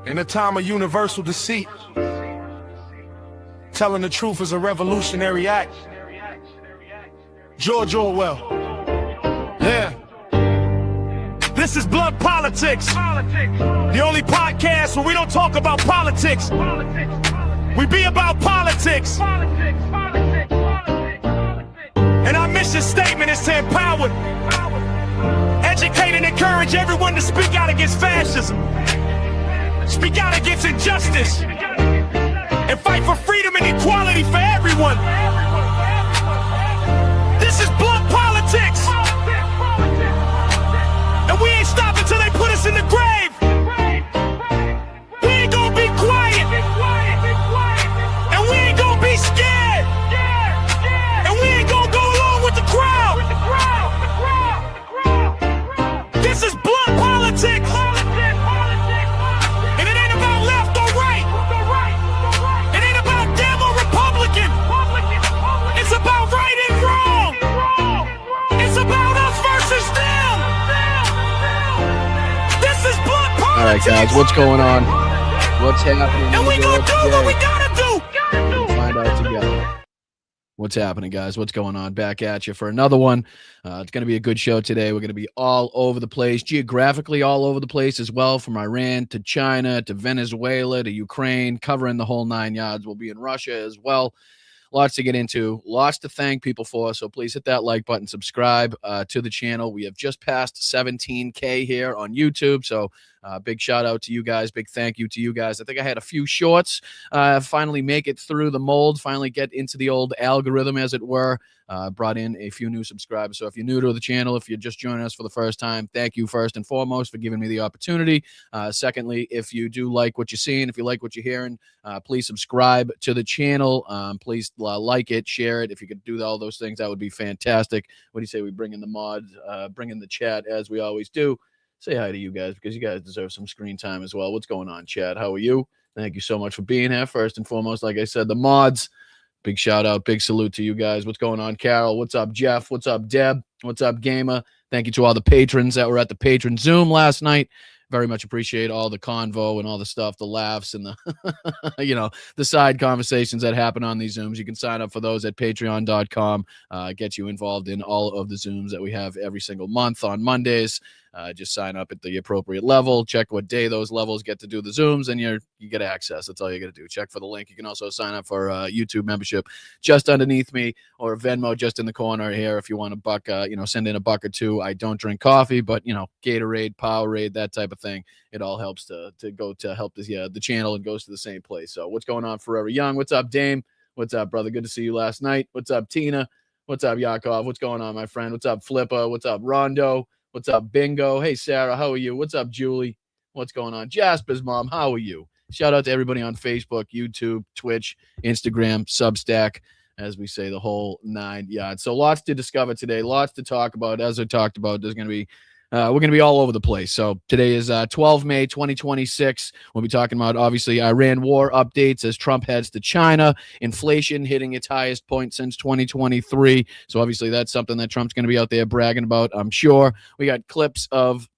In a time of universal deceit, telling the truth is a revolutionary act. George Orwell. Yeah. This is Blood Politics. The only podcast where we don't talk about politics. We be about politics. And our mission statement is to empower, educate, and encourage everyone to speak out against fascism. Speak out against injustice and fight for freedom and equality for everyone. This is Blood Politics, and we ain't stopping till they put us in the grave. We ain't gonna be quiet, and we ain't gonna be scared, and we ain't gonna go along with the crowd. This is Blood Politics. All right, guys, what's going on? What's happening? And we gonna do what we gotta do. We'll find out together. What's happening, guys? What's going on? Back at you for another one. It's going to be a good show today. We're going to be all over the place, geographically all over the place as well, from Iran to China to Venezuela to Ukraine, covering the whole 9 yards. We'll be in Russia as well. Lots to get into, lots to thank people for. So please hit that like button, subscribe to the channel. We have just passed 17K here on YouTube. So big shout out to you guys. Big thank you to you guys. I think I had a few shorts finally make it through the mold, finally get into the old algorithm, as it were. Brought in a few new subscribers. So if you're new to the channel, if you're just joining us for the first time, thank you first and foremost for giving me the opportunity. Secondly, if you do like what you're seeing, if you like what you're hearing, please subscribe to the channel. Please like it, share it. If you could do all those things, that would be fantastic. What do you say we bring in the mods, bring in the chat as we always do? Say hi to you guys because you guys deserve some screen time as well. What's going on, chat? How are you? Thank you so much for being here. First and foremost, like I said, the mods. Big shout out, big salute to you guys. What's going on, Carol? What's up, Jeff? What's up, Deb? What's up, Gamer? Thank you to all the patrons that were at the patron Zoom last night. Very much appreciate all the convo and all the stuff, the laughs and the, the side conversations that happen on these Zooms. You can sign up for those at patreon.com. Get you involved in all of the Zooms that we have every single month on Mondays. Just sign up at the appropriate level. Check what day those levels get to do the Zooms, and you get access. That's all you got to do. Check for the link. You can also sign up for YouTube membership just underneath me, or Venmo just in the corner here if you want a buck. Send in a buck or two. I don't drink coffee, but Gatorade, Powerade, that type of thing. It all helps to go to help the channel and goes to the same place. So what's going on, Forever Young? What's up, Dame? What's up, brother? Good to see you last night. What's up, Tina? What's up, Yakov? What's going on, my friend? What's up, Flippa? What's up, Rondo? What's up, Bingo? Hey, Sarah, how are you? What's up, Julie? What's going on? Jasper's mom, how are you? Shout out to everybody on Facebook, YouTube, Twitch, Instagram, Substack, as we say, the whole 9 yards. So lots to discover today, lots to talk about. As I talked about, there's going to be we're going to be all over the place. So today is 12 May 2026. We'll be talking about, obviously, Iran war updates as Trump heads to China, inflation hitting its highest point since 2023. So obviously that's something that Trump's going to be out there bragging about, I'm sure. We got clips of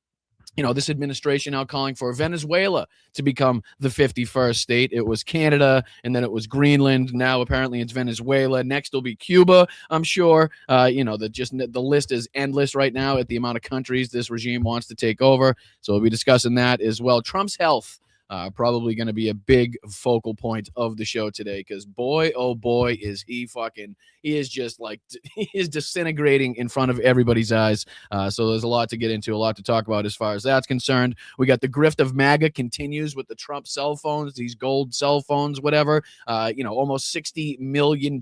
this administration now calling for Venezuela to become the 51st state. It was Canada, and then it was Greenland. Now, apparently, it's Venezuela. Next will be Cuba, I'm sure. The list is endless right now at the amount of countries this regime wants to take over. So we'll be discussing that as well. Trump's health. Probably going to be a big focal point of the show today because boy, oh boy, is he is just like, he is disintegrating in front of everybody's eyes. So there's a lot to get into, a lot to talk about as far as that's concerned. We got the grift of MAGA continues with the Trump cell phones, these gold cell phones, whatever, almost $60 million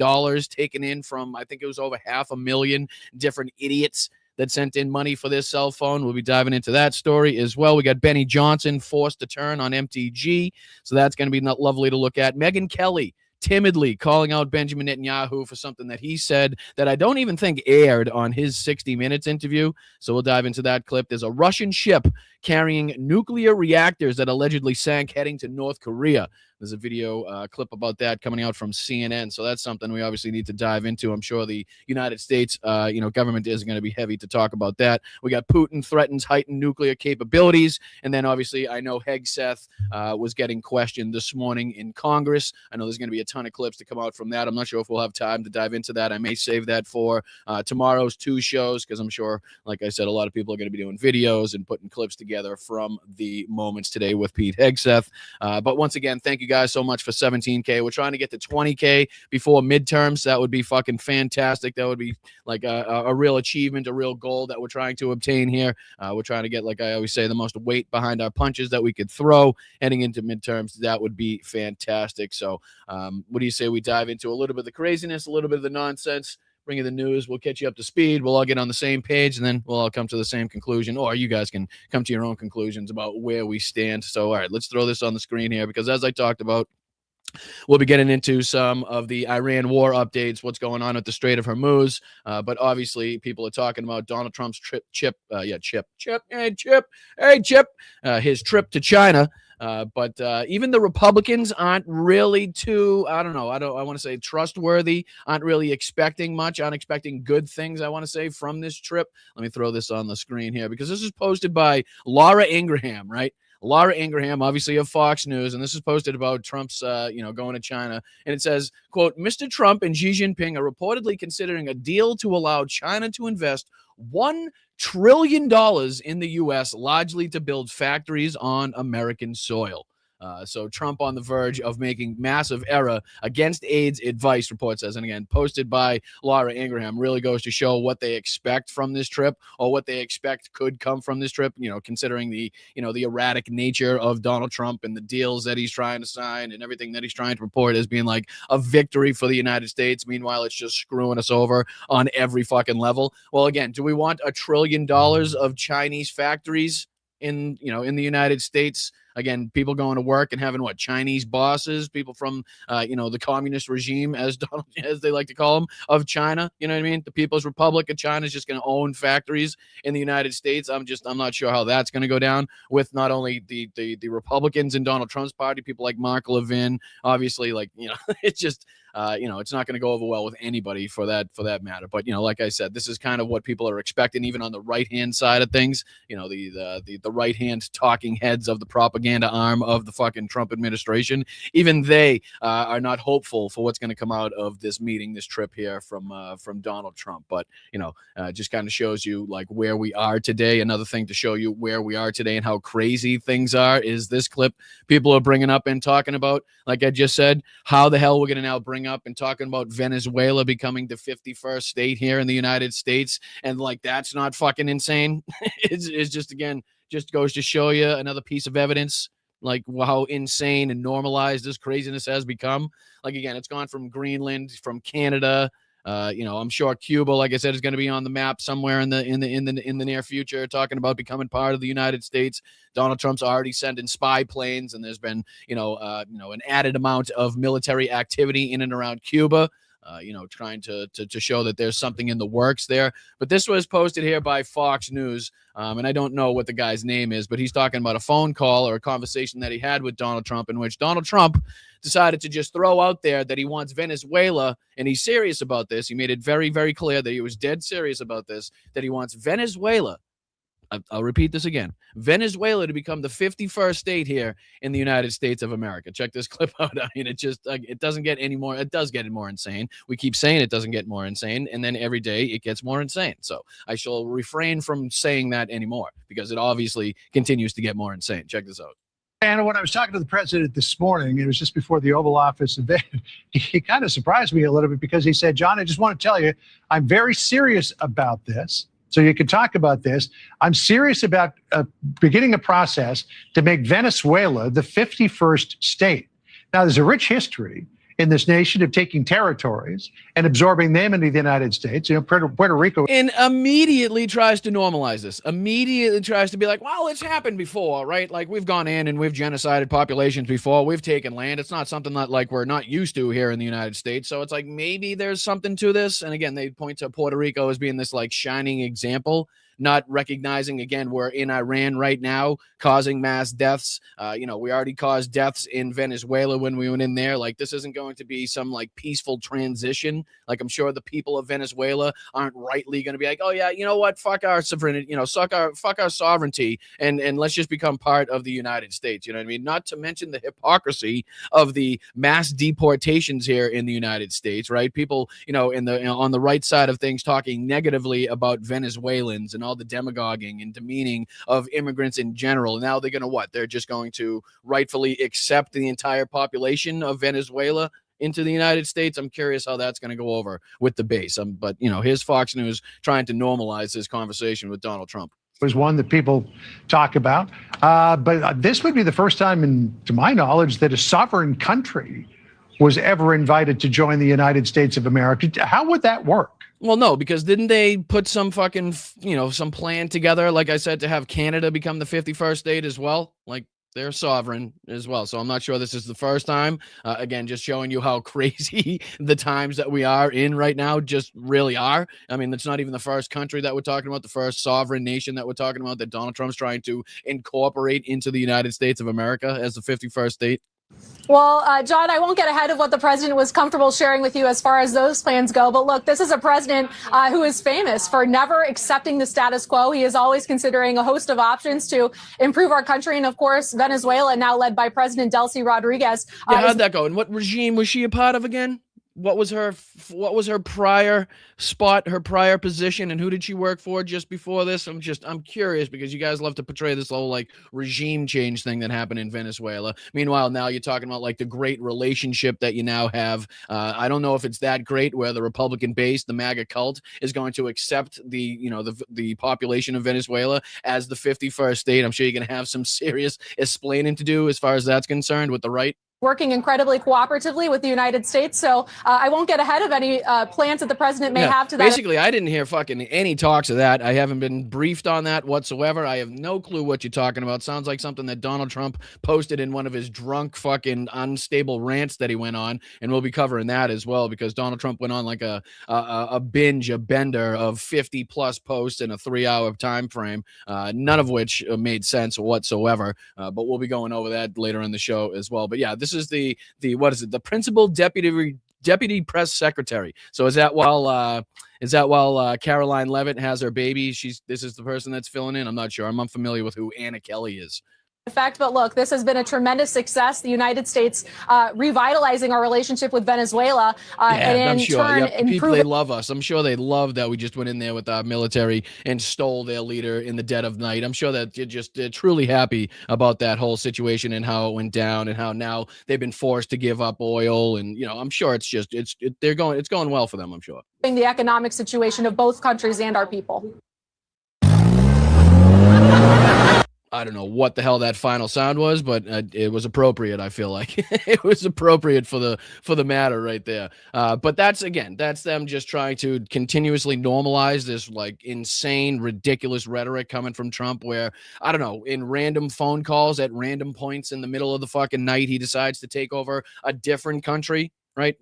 taken in from, I think it was over 500,000 different idiots that sent in money for this cell phone. We'll be diving into that story as well. We got Benny Johnson forced to turn on MTG, so that's going to be lovely to look at. Megyn Kelly timidly calling out Benjamin Netanyahu for something that he said that I don't even think aired on his 60 Minutes interview. So we'll dive into that clip. There's a Russian ship carrying nuclear reactors that allegedly sank heading to North Korea. There's a video clip about that coming out from CNN. So that's something we obviously need to dive into. I'm sure the United States, government isn't going to be heavy to talk about that. We got Putin threatens heightened nuclear capabilities. And then obviously I know Hegseth was getting questioned this morning in Congress. I know there's going to be a ton of clips to come out from that. I'm not sure if we'll have time to dive into that. I may save that for tomorrow's 2 shows, because I'm sure, like I said, a lot of people are going to be doing videos and putting clips together from the moments today with Pete Hegseth. But once again, thank you guys so much for 17K. We're trying to get to 20K before midterms. That would be fucking fantastic. That would be like a real achievement, a real goal that we're trying to obtain here. We're trying to get, like I always say, the most weight behind our punches that we could throw heading into midterms. That would be fantastic. So what do you say we dive into a little bit of the craziness, a little bit of the nonsense, bring you the news. We'll catch you up to speed. We'll all get on the same page, and then we'll all come to the same conclusion, or you guys can come to your own conclusions about where we stand. So, all right, let's throw this on the screen here, because as I talked about, we'll be getting into some of the Iran war updates, what's going on at the Strait of Hormuz. But obviously, people are talking about Donald Trump's Chip, his trip to China. But even the Republicans aren't really too, I want to say trustworthy, aren't really expecting much, aren't expecting good things, I want to say, from this trip. Let me throw this on the screen here, because this is posted by Laura Ingraham, right? Laura Ingraham, obviously of Fox News, and this is posted about Trump's, going to China. And it says, quote, Mr. Trump and Xi Jinping are reportedly considering a deal to allow China to invest $1 trillion in the U.S., largely to build factories on American soil. So Trump on the verge of making massive error against AIDS advice, report says. And again, posted by Laura Ingraham, really goes to show what they expect from this trip, or what they expect could come from this trip, considering the erratic nature of Donald Trump and the deals that he's trying to sign and everything that he's trying to report as being like a victory for the United States. Meanwhile, it's just screwing us over on every fucking level. Well, again, do we want $1 trillion of Chinese factories in the United States? Again, people going to work and having Chinese bosses, people from the communist regime, as they like to call them, of China. You know what I mean? The People's Republic of China is just going to own factories in the United States. I'm not sure how that's going to go down with not only the Republicans in Donald Trump's party, people like Mark Levin, obviously, it's just it's not going to go over well with anybody for that matter. But like I said, this is kind of what people are expecting, even on the right hand side of things. The right hand talking heads of the propaganda arm of the fucking Trump administration, even they are not hopeful for what's going to come out of this meeting, this trip here from Donald Trump. But just kind of shows you like where we are today. Another thing to show you where we are today and how crazy things are is this clip people are bringing up and talking about. Like I just said, how the hell we're going to now bring up and talking about Venezuela becoming the 51st state here in the United States, and like that's not fucking insane. It's just, again, just goes to show you another piece of evidence like how insane and normalized this craziness has become. Like, again, it's gone from Greenland, from Canada. I'm sure Cuba, like I said, is going to be on the map somewhere in the near future, talking about becoming part of the United States. Donald Trump's already sending spy planes, and there's been an added amount of military activity in and around Cuba. Trying to show that there's something in the works there. But this was posted here by Fox News, and I don't know what the guy's name is, but he's talking about a phone call or a conversation that he had with Donald Trump, in which Donald Trump decided to just throw out there that he wants Venezuela, and he's serious about this. He made it very, very clear that he was dead serious about this, that he wants Venezuela, I'll repeat this again, Venezuela to become the 51st state here in the United States of America. Check this clip out. I mean, it doesn't get any more. It does get more insane. We keep saying it doesn't get more insane, and then every day it gets more insane. So I shall refrain from saying that anymore, because it obviously continues to get more insane. Check this out. And when I was talking to the president this morning, it was just before the Oval Office event, he kind of surprised me a little bit, because he said, John, I just want to tell you, I'm very serious about this. So you can talk about this. I'm serious about beginning a process to make Venezuela the 51st state. Now, there's a rich history in this nation of taking territories and absorbing them into the United States. Puerto Rico. And immediately tries to normalize this. Immediately tries to be like, well, it's happened before, right? Like, we've gone in and we've genocided populations before. We've taken land. It's not something that like we're not used to here in the United States. So it's like maybe there's something to this. And again, they point to Puerto Rico as being this like shining example. not recognizing, again, we're in Iran right now, causing mass deaths. We already caused deaths in Venezuela when we went in there. Like, this isn't going to be some like peaceful transition. Like, I'm sure the people of Venezuela aren't rightly going to be like, oh yeah, you know what, fuck our sovereignty, fuck our sovereignty, and let's just become part of the United States. You know what I mean? Not to mention the hypocrisy of the mass deportations here in the United States, right? People, on the right side of things, talking negatively about Venezuelans and all the demagoguing and demeaning of immigrants in general. Now they're going to what? They're just going to rightfully accept the entire population of Venezuela into the United States. I'm curious how that's going to go over with the base. But here's Fox News trying to normalize this conversation with Donald Trump. Was one that people talk about. But this would be the first time, to my knowledge, that a sovereign country was ever invited to join the United States of America. How would that work? Well, no, because didn't they put some fucking, some plan together, like I said, to have Canada become the 51st state as well? Like, they're sovereign as well. So I'm not sure this is the first time. Again, just showing you how crazy the times that we are in right now just really are. I mean, it's not even the first country that we're talking about, the first sovereign nation that we're talking about that Donald Trump's trying to incorporate into the United States of America as the 51st state. Well, John, I won't get ahead of what the president was comfortable sharing with you as far as those plans go. But look, this is a president who is famous for never accepting the status quo. He is always considering a host of options to improve our country. And of course, Venezuela, now led by President Delcy Rodriguez. How'd that go? And what regime was she a part of again? What was her prior spot, her prior position, and who did she work for just before this? I'm curious because you guys love to portray this whole like regime change thing that happened in Venezuela. Meanwhile, now you're talking about like the great relationship that you now have. I don't know if it's that great where the Republican base, the MAGA cult, is going to accept the population of Venezuela as the 51st state. I'm sure you're going to have some serious explaining to do as far as that's concerned with the right. Working incredibly cooperatively with the United States. So I won't get ahead of any plans that the president may have to that. Basically, I didn't hear fucking any talks of that. I haven't been briefed on that whatsoever. I have no clue what you're talking about. Sounds like something that Donald Trump posted in one of his drunk fucking unstable rants that he went on. And we'll be covering that as well because Donald Trump went on like a bender of 50 plus posts in a 3-hour time frame, none of which made sense whatsoever. But we'll be going over that later in the show as well. But yeah, this is the what is it? The principal deputy press secretary. So is that while Caroline Leavitt has her baby? This is the person that's filling in. I'm not sure. I'm unfamiliar with who Anna Kelly is. Fact, but look, this has been a tremendous success. The United States revitalizing our relationship with Venezuela, and in turn, people, they love us. I'm sure they love that we just went in there with our military and stole their leader in the dead of night. I'm sure that they're truly happy about that whole situation and how it went down and how now they've been forced to give up oil. And I'm sure it's going well for them. I'm sure. The economic situation of both countries and our people. I don't know what the hell that final sound was, but it was appropriate. I feel like it was appropriate for the matter right there. But that's them just trying to continuously normalize this like insane, ridiculous rhetoric coming from Trump where, I don't know, in random phone calls at random points in the middle of the fucking night, he decides to take over a different country. Right.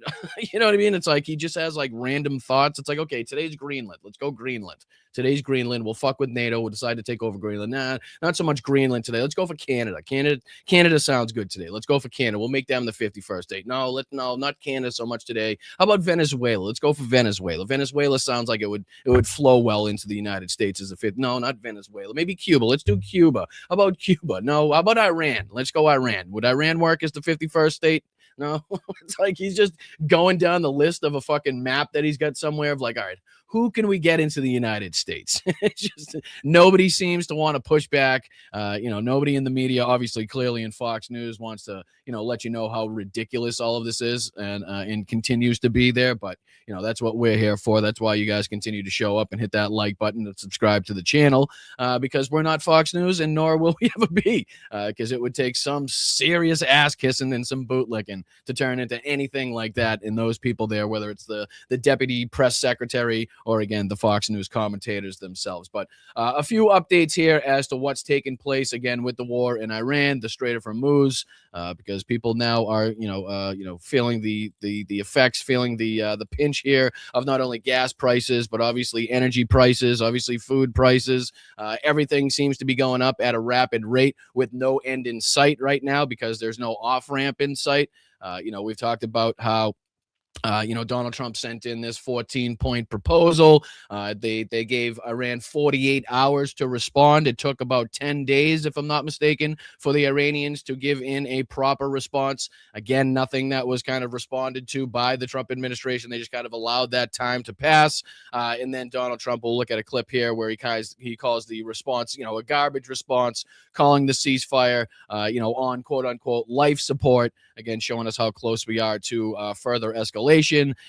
You know what I mean? It's like he just has like random thoughts. It's like, OK, today's Greenland. Let's go Greenland. Today's Greenland. We'll fuck with NATO. We'll decide to take over Greenland. Nah, not so much Greenland today. Let's go for Canada. Canada sounds good today. Let's go for Canada. We'll make them the 51st state. No, not Canada so much today. How about Venezuela? Let's go for Venezuela. Venezuela sounds like it would flow well into the United States as a fifth. No, not Venezuela. Maybe Cuba. Let's do Cuba. How about Cuba? No. How about Iran? Let's go Iran. Would Iran work as the 51st state? No, it's like he's just going down the list of a fucking map that he's got somewhere of like, all right, who can we get into the United States? It's just nobody seems to want to push back. Nobody in the media, obviously, clearly in Fox News wants to, let you know how ridiculous all of this is and continues to be there. But, that's what we're here for. That's why you guys continue to show up and hit that like button and subscribe to the channel because we're not Fox News and nor will we ever be because it would take some serious ass kissing and some bootlicking to turn into anything like that in those people there, whether it's the deputy press secretary or again, the Fox News commentators themselves. But a few updates here as to what's taking place again with the war in Iran, the Strait of Hormuz, because people now are, feeling the effects, feeling the pinch here of not only gas prices, but obviously energy prices, obviously food prices. Everything seems to be going up at a rapid rate with no end in sight right now because there's no off ramp in sight. We've talked about how Donald Trump sent in this 14-point proposal. They gave Iran 48 hours to respond. It took about 10 days, if I'm not mistaken, for the Iranians to give in a proper response. Again, nothing that was kind of responded to by the Trump administration. They just kind of allowed that time to pass. And then Donald Trump will look at a clip here where he calls the response, a garbage response, calling the ceasefire, on quote unquote life support. Again, showing us how close we are to further escalation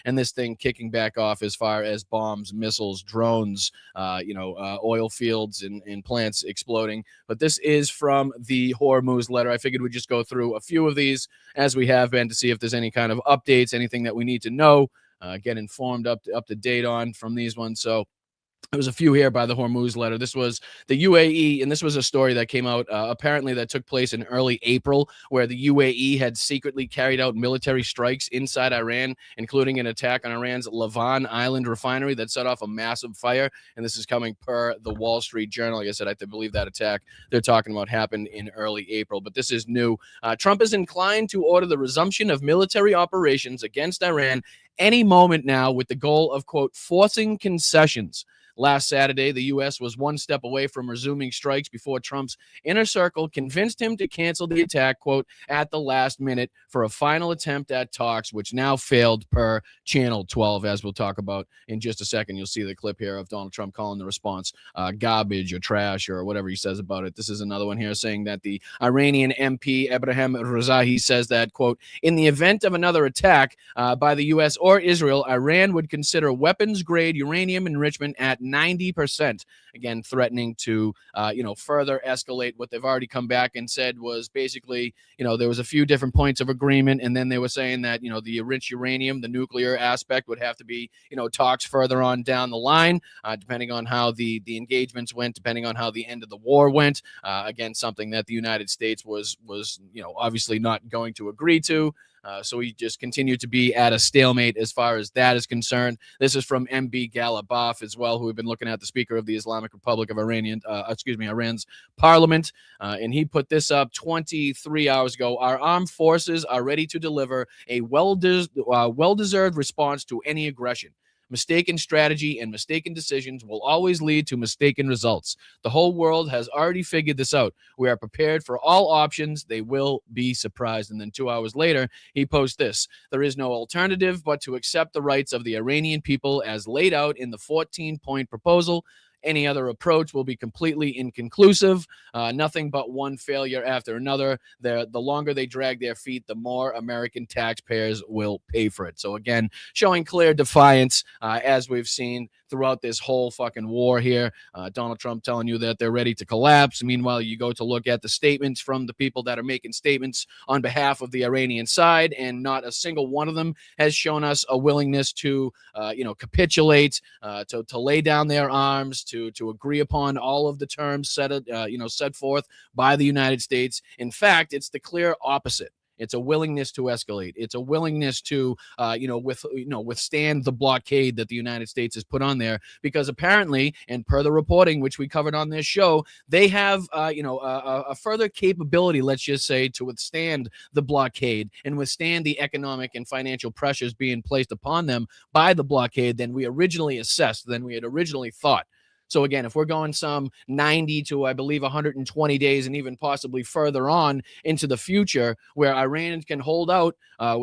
and this thing kicking back off as far as bombs, missiles, drones, oil fields and plants exploding. But this is from the Hormuz letter. I figured we'd just go through a few of these as we have been to see if there's any kind of updates, anything that we need to know, get informed up to date on from these ones. So there was a few here by the Hormuz letter. This was the UAE, and this was a story that came out apparently that took place in early April, where the UAE had secretly carried out military strikes inside Iran, including an attack on Iran's Lavan Island refinery that set off a massive fire. And this is coming per the Wall Street Journal. Like I said, I believe that attack they're talking about happened in early April, but this is new. Trump is inclined to order the resumption of military operations against Iran any moment now with the goal of, quote, forcing concessions. Last Saturday, the U.S. was one step away from resuming strikes before Trump's inner circle convinced him to cancel the attack, quote, at the last minute for a final attempt at talks, which now failed per Channel 12, as we'll talk about in just a second. You'll see the clip here of Donald Trump calling the response garbage or trash or whatever he says about it. This is another one here saying that the Iranian MP, Ebrahim Razahi, says that, quote, in the event of another attack by the U.S. or Israel, Iran would consider weapons-grade uranium enrichment at 90%, again, threatening to, further escalate. What they've already come back and said was basically, there was a few different points of agreement. And then they were saying that, the enriched uranium, the nuclear aspect would have to be, talks further on down the line, depending on how the engagements went, depending on how the end of the war went. Again, something that the United States was, obviously not going to agree to. So we just continue to be at a stalemate as far as that is concerned. This is from MB Galabaf as well, who have been looking at the Speaker of the Islamic Republic of Iran's parliament. And he put this up 23 hours ago. Our armed forces are ready to deliver a well-deserved response to any aggression. Mistaken strategy and mistaken decisions will always lead to mistaken results. The whole world has already figured this out. We are prepared for all options. They will be surprised. And then 2 hours later, he posts this. There is no alternative but to accept the rights of the Iranian people as laid out in the 14-point proposal. Any other approach will be completely inconclusive. Nothing but one failure after another. The longer they drag their feet, the more American taxpayers will pay for it. So again, showing clear defiance, as we've seen throughout this whole fucking war here. Donald Trump telling you that they're ready to collapse. Meanwhile, you go to look at the statements from the people that are making statements on behalf of the Iranian side, and not a single one of them has shown us a willingness to, capitulate, to lay down their arms, to agree upon all of the terms set forth by the United States. In fact, it's the clear opposite. It's a willingness to escalate. It's a willingness to, withstand the blockade that the United States has put on there, because apparently, and per the reporting which we covered on this show, they have, a further capability, let's just say, to withstand the blockade and withstand the economic and financial pressures being placed upon them by the blockade than we originally assessed, than we had originally thought. So again, if we're going some 90 to, I believe, 120 days and even possibly further on into the future, where Iran can hold out,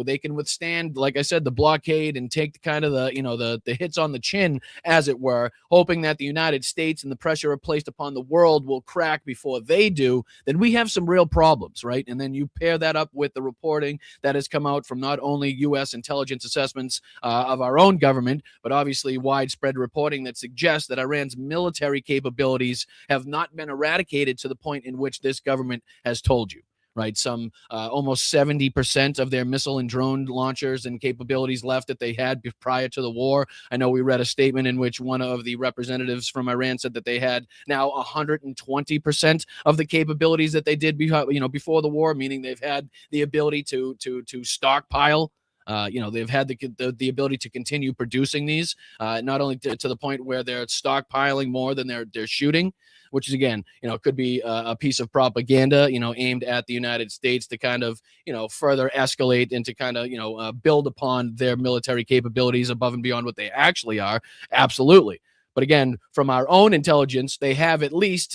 they can withstand, like I said, the blockade and take kind of the hits on the chin, as it were, hoping that the United States and the pressure placed upon the world will crack before they do, then we have some real problems, right? And then you pair that up with the reporting that has come out from not only U.S. intelligence assessments of our own government, but obviously widespread reporting that suggests that Iran's military capabilities have not been eradicated to the point in which this government has told you, right? Some almost 70% of their missile and drone launchers and capabilities left that they had prior to the war. I know we read a statement in which one of the representatives from Iran said that they had now 120% of the capabilities that they did before the war, meaning they've had the ability to stockpile. They've had the ability to continue producing these, not only to the point where they're stockpiling more than they're shooting, which is, again, could be a piece of propaganda, aimed at the United States to kind of, further escalate and to kind of, build upon their military capabilities above and beyond what they actually are. Absolutely. But again, from our own intelligence, they have at least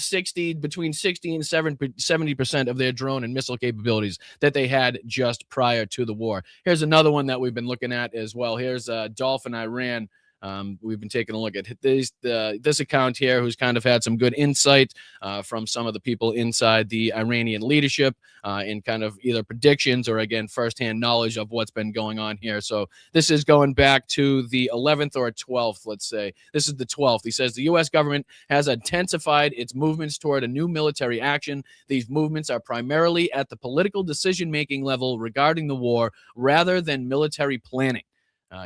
between 60 and 70% of their drone and missile capabilities that they had just prior to the war. Here's another one that we've been looking at as well. Here's Dolphin Iran. We've been taking a look at this account here, who's kind of had some good insight from some of the people inside the Iranian leadership in kind of either predictions or, again, firsthand knowledge of what's been going on here. So this is going back to the 11th or 12th, let's say. This is the 12th. He says the U.S. government has intensified its movements toward a new military action. These movements are primarily at the political decision-making level regarding the war rather than military planning.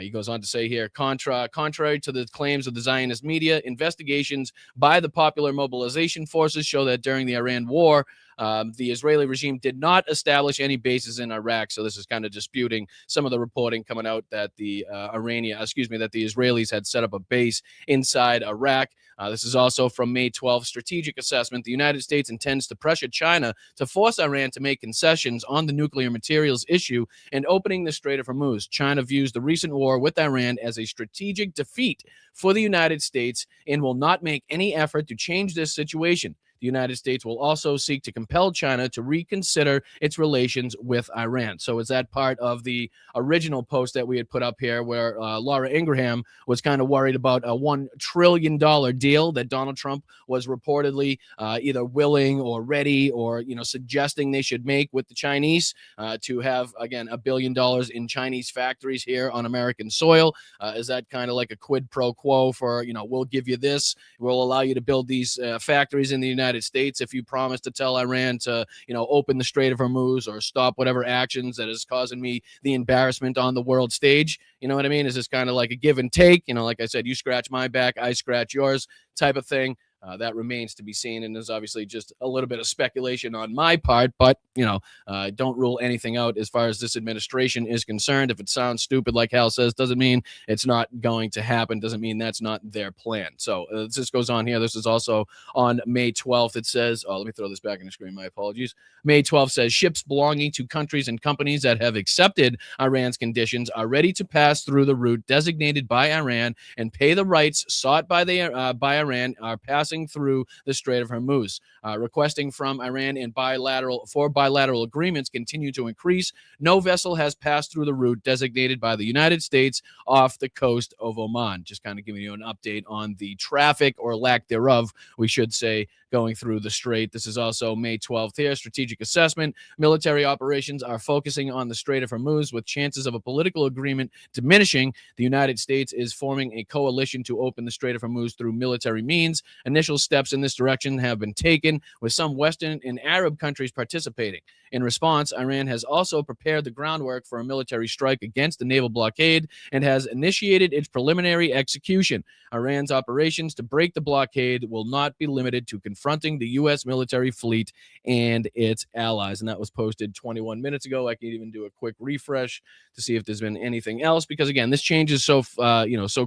He goes on to say here, contrary to the claims of the Zionist media, investigations by the Popular Mobilization Forces show that during the Iran war, the Israeli regime did not establish any bases in Iraq. So this is kind of disputing some of the reporting coming out that the Israelis had set up a base inside Iraq. This is also from May 12th. Strategic assessment. The United States intends to pressure China to force Iran to make concessions on the nuclear materials issue and opening the Strait of Hormuz. China views the recent war with Iran as a strategic defeat for the United States and will not make any effort to change this situation. The United States will also seek to compel China to reconsider its relations with Iran. So is that part of the original post that we had put up here where Laura Ingraham was kind of worried about a $1 trillion deal that Donald Trump was reportedly either willing or ready or, suggesting they should make with the Chinese to have, again, $1 billion in Chinese factories here on American soil? Is that kind of like a quid pro quo for, we'll give you this, we'll allow you to build these factories in the United States if you promise to tell Iran to, open the Strait of Hormuz or stop whatever actions that is causing me the embarrassment on the world stage? You know what I mean? Is this kind of like a give and take? Like I said, you scratch my back, I scratch yours type of thing. That remains to be seen, and there's obviously just a little bit of speculation on my part, but, don't rule anything out as far as this administration is concerned. If it sounds stupid, like Hal says, doesn't mean it's not going to happen, doesn't mean that's not their plan. So this goes on here. This is also on May 12th. It says, let me throw this back in the screen. My apologies. May 12th says ships belonging to countries and companies that have accepted Iran's conditions are ready to pass through the route designated by Iran and pay the rights sought by Iran are passing through the Strait of Hormuz. Requesting from Iran and bilateral agreements continue to increase. No vessel has passed through the route designated by the United States off the coast of Oman. Just kind of giving you an update on the traffic, or lack thereof, we should say, going through the strait. This is also May 12th here. Strategic assessment. Military operations are focusing on the Strait of Hormuz with chances of a political agreement diminishing. The United States is forming a coalition to open the Strait of Hormuz through military means. Initial steps in this direction have been taken, with some Western and Arab countries participating. In response, Iran has also prepared the groundwork for a military strike against the naval blockade and has initiated its preliminary execution. Iran's operations to break the blockade will not be limited to confronting the U.S. military fleet and its allies. And that was posted 21 minutes ago. I can even do a quick refresh to see if there's been anything else, because, again, this changes so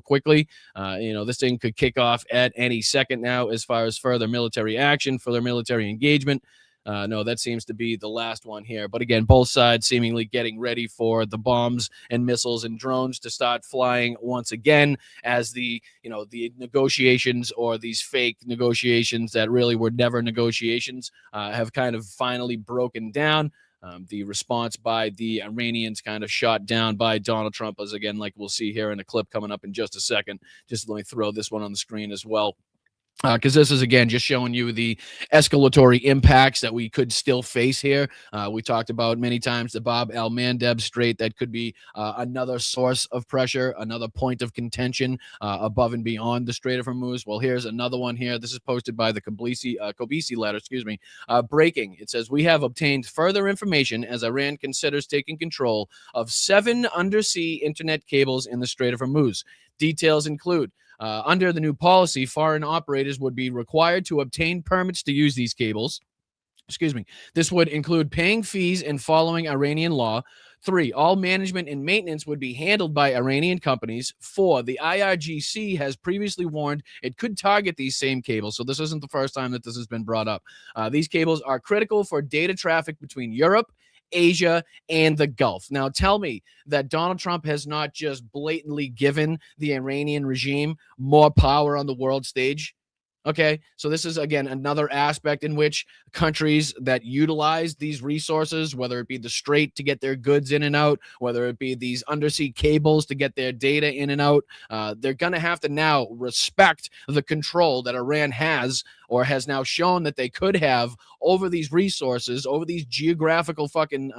quickly. This thing could kick off at any second now as far as further military action, further military engagement. No, that seems to be the last one here. But again, both sides seemingly getting ready for the bombs and missiles and drones to start flying once again, as the negotiations, or these fake negotiations that really were never negotiations, have kind of finally broken down. The response by the Iranians kind of shot down by Donald Trump, as, again, like we'll see here in a clip coming up in just a second. Just let me throw this one on the screen as well. Because this is, again, just showing you the escalatory impacts that we could still face here. We talked about many times the Bab el-Mandeb Strait. That could be another source of pressure, another point of contention above and beyond the Strait of Hormuz. Well, here's another one here. This is posted by the Kobisi letter, breaking. It says, we have obtained further information as Iran considers taking control of 7 undersea internet cables in the Strait of Hormuz. Details include, under the new policy, foreign operators would be required to obtain permits to use these cables. This would include paying fees and following Iranian law. 3, all management and maintenance would be handled by Iranian companies. 4, the IRGC has previously warned it could target these same cables. So this isn't the first time that this has been brought up. These cables are critical for data traffic between Europe, Asia, and the Gulf. Now, tell me that Donald Trump has not just blatantly given the Iranian regime more power on the world stage. Okay, so this is, again, another aspect in which countries that utilize these resources, whether it be the strait to get their goods in and out, whether it be these undersea cables to get their data in and out, they're going to have to now respect the control that Iran has, or has now shown that they could have, over these resources, over these geographical fucking,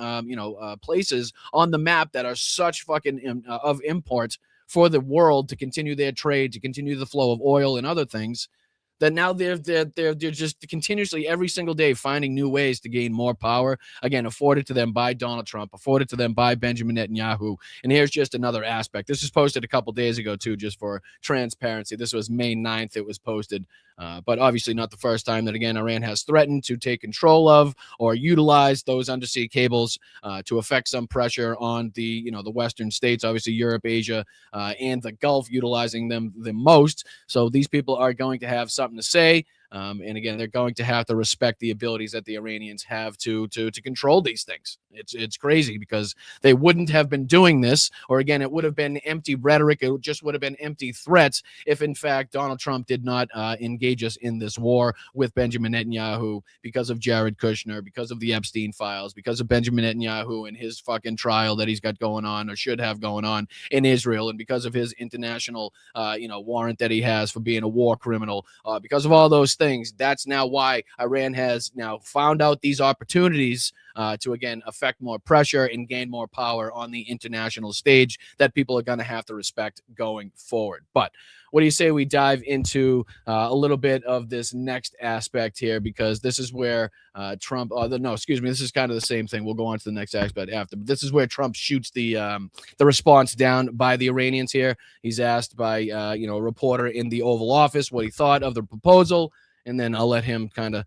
places on the map that are such fucking of import for the world to continue their trade, to continue the flow of oil and other things. That now they're just continuously every single day finding new ways to gain more power, again, afforded to them by Donald Trump, afforded to them by Benjamin Netanyahu. And here's just another aspect. This was posted a couple days ago, too, just for transparency. This was May 9th. It was posted. But obviously not the first time that, again, Iran has threatened to take control of or utilize those undersea cables to affect some pressure on the Western states, obviously Europe, Asia, and the Gulf, utilizing them the most. So these people are going to have something to say. And again, they're going to have to respect the abilities that the Iranians have to control these things. It's crazy, because they wouldn't have been doing this, or again, it would have been empty rhetoric. It just would have been empty threats if, in fact, Donald Trump did not engage us in this war with Benjamin Netanyahu, because of Jared Kushner, because of the Epstein files, because of Benjamin Netanyahu and his fucking trial that he's got going on, or should have going on, in Israel, and because of his international warrant that he has for being a war criminal, because of all those things. That's now why Iran has now found out these opportunities to, again, affect more pressure and gain more power on the international stage that people are going to have to respect going forward. But what do you say we dive into a little bit of this next aspect here, because this is where Trump, this is kind of the same thing. We'll go on to the next aspect after, but this is where Trump shoots the response down by the Iranians here. He's asked by, a reporter in the Oval Office what he thought of the proposal. And then I'll let him kind of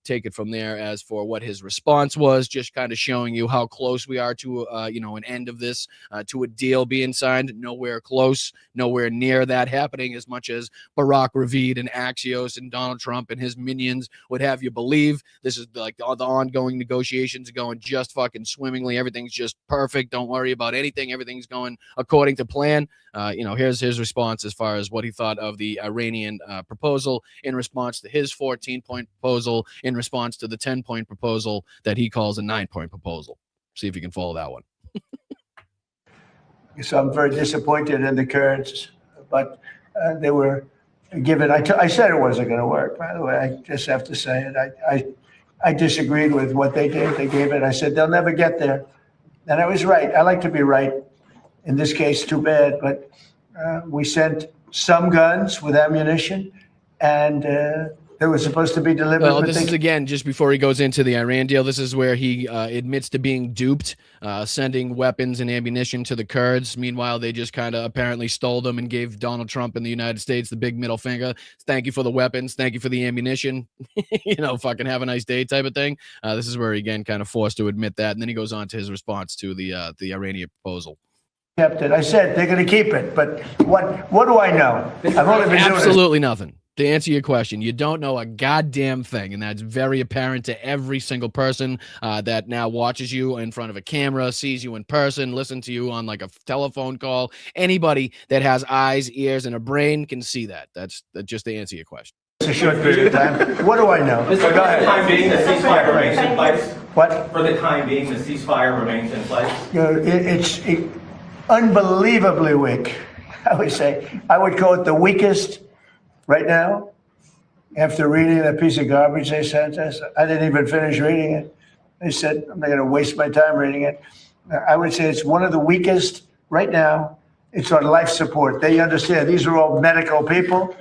take it from there as for what his response was, just kind of showing you how close we are to, an end of this, to a deal being signed. Nowhere close, nowhere near that happening, as much as Barack Ravid and Axios and Donald Trump and his minions would have you believe. This is like all the ongoing negotiations are going just fucking swimmingly. Everything's just perfect. Don't worry about anything. Everything's going according to plan. Here's his response as far as what he thought of the Iranian proposal in response to his 14-point proposal, in response to the 10-point proposal that he calls a 9-point proposal. See if you can follow that one. So I'm very disappointed in the Kurds, but they were given. I said it wasn't going to work. By the way, I just have to say it. I disagreed with what they did. They gave it. I said they'll never get there, and I was right. I like to be right. In this case, too bad. But we sent some guns with ammunition, and they were supposed to be delivered. Well, this is, again, just before he goes into the Iran deal, this is where he admits to being duped, sending weapons and ammunition to the Kurds. Meanwhile, they just kind of apparently stole them and gave Donald Trump and the United States the big middle finger. Thank you for the weapons. Thank you for the ammunition. Fucking have a nice day type of thing. This is where he, again, kind of forced to admit that. And then he goes on to his response to the Iranian proposal. Kept it. I said they're going to keep it, but what do I know? I've only been absolutely nothing. To answer your question, you don't know a goddamn thing, and that's very apparent to every single person that now watches you in front of a camera, sees you in person, listens to you on like a telephone call. Anybody that has eyes, ears, and a brain can see that. That's just to answer your question. It's a short period of time. What do I know? For the time being, the ceasefire remains in place. What? For the time being, the ceasefire remains in place. It's unbelievably weak. I would say. I would call it the weakest right now after reading that piece of garbage they sent us. I didn't even finish reading it. They said, I'm not going to waste my time reading it. I would say it's one of the weakest right now. It's on life support. They understand these are all medical people.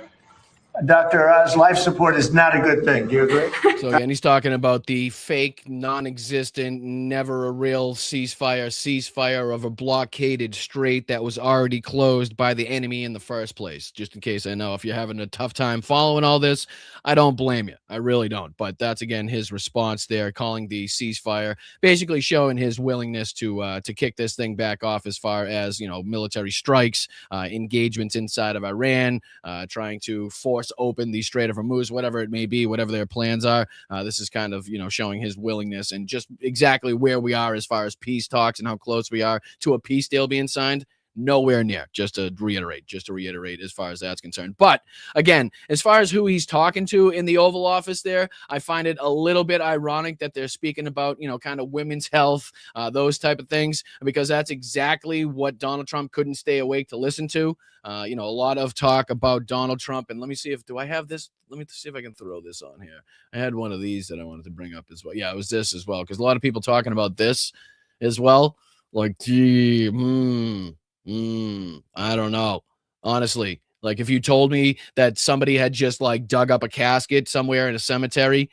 Dr. Oz, life support is not a good thing. Do you agree? So again, he's talking about the fake, non-existent, never a real ceasefire of a blockaded strait that was already closed by the enemy in the first place. Just in case, I know if you're having a tough time following all this, I don't blame you. I really don't. But that's, again, his response there, calling the ceasefire, basically showing his willingness to kick this thing back off as far as, military strikes, engagements inside of Iran, trying to force open the Strait of Hormuz, whatever it may be, whatever their plans are. This is kind of, showing his willingness and just exactly where we are as far as peace talks and how close we are to a peace deal being signed. Nowhere near, just to reiterate as far as that's concerned. But again, as far as who he's talking to in the Oval Office there, I find it a little bit ironic that they're speaking about, kind of women's health, those type of things, because that's exactly what Donald Trump couldn't stay awake to listen to. A lot of talk about Donald Trump. And let me see do I have this? Let me see if I can throw this on here. I had one of these that I wanted to bring up as well. Yeah, it was this as well, because a lot of people talking about this as well. Like, gee, I don't know. Honestly, like if you told me that somebody had just like dug up a casket somewhere in a cemetery,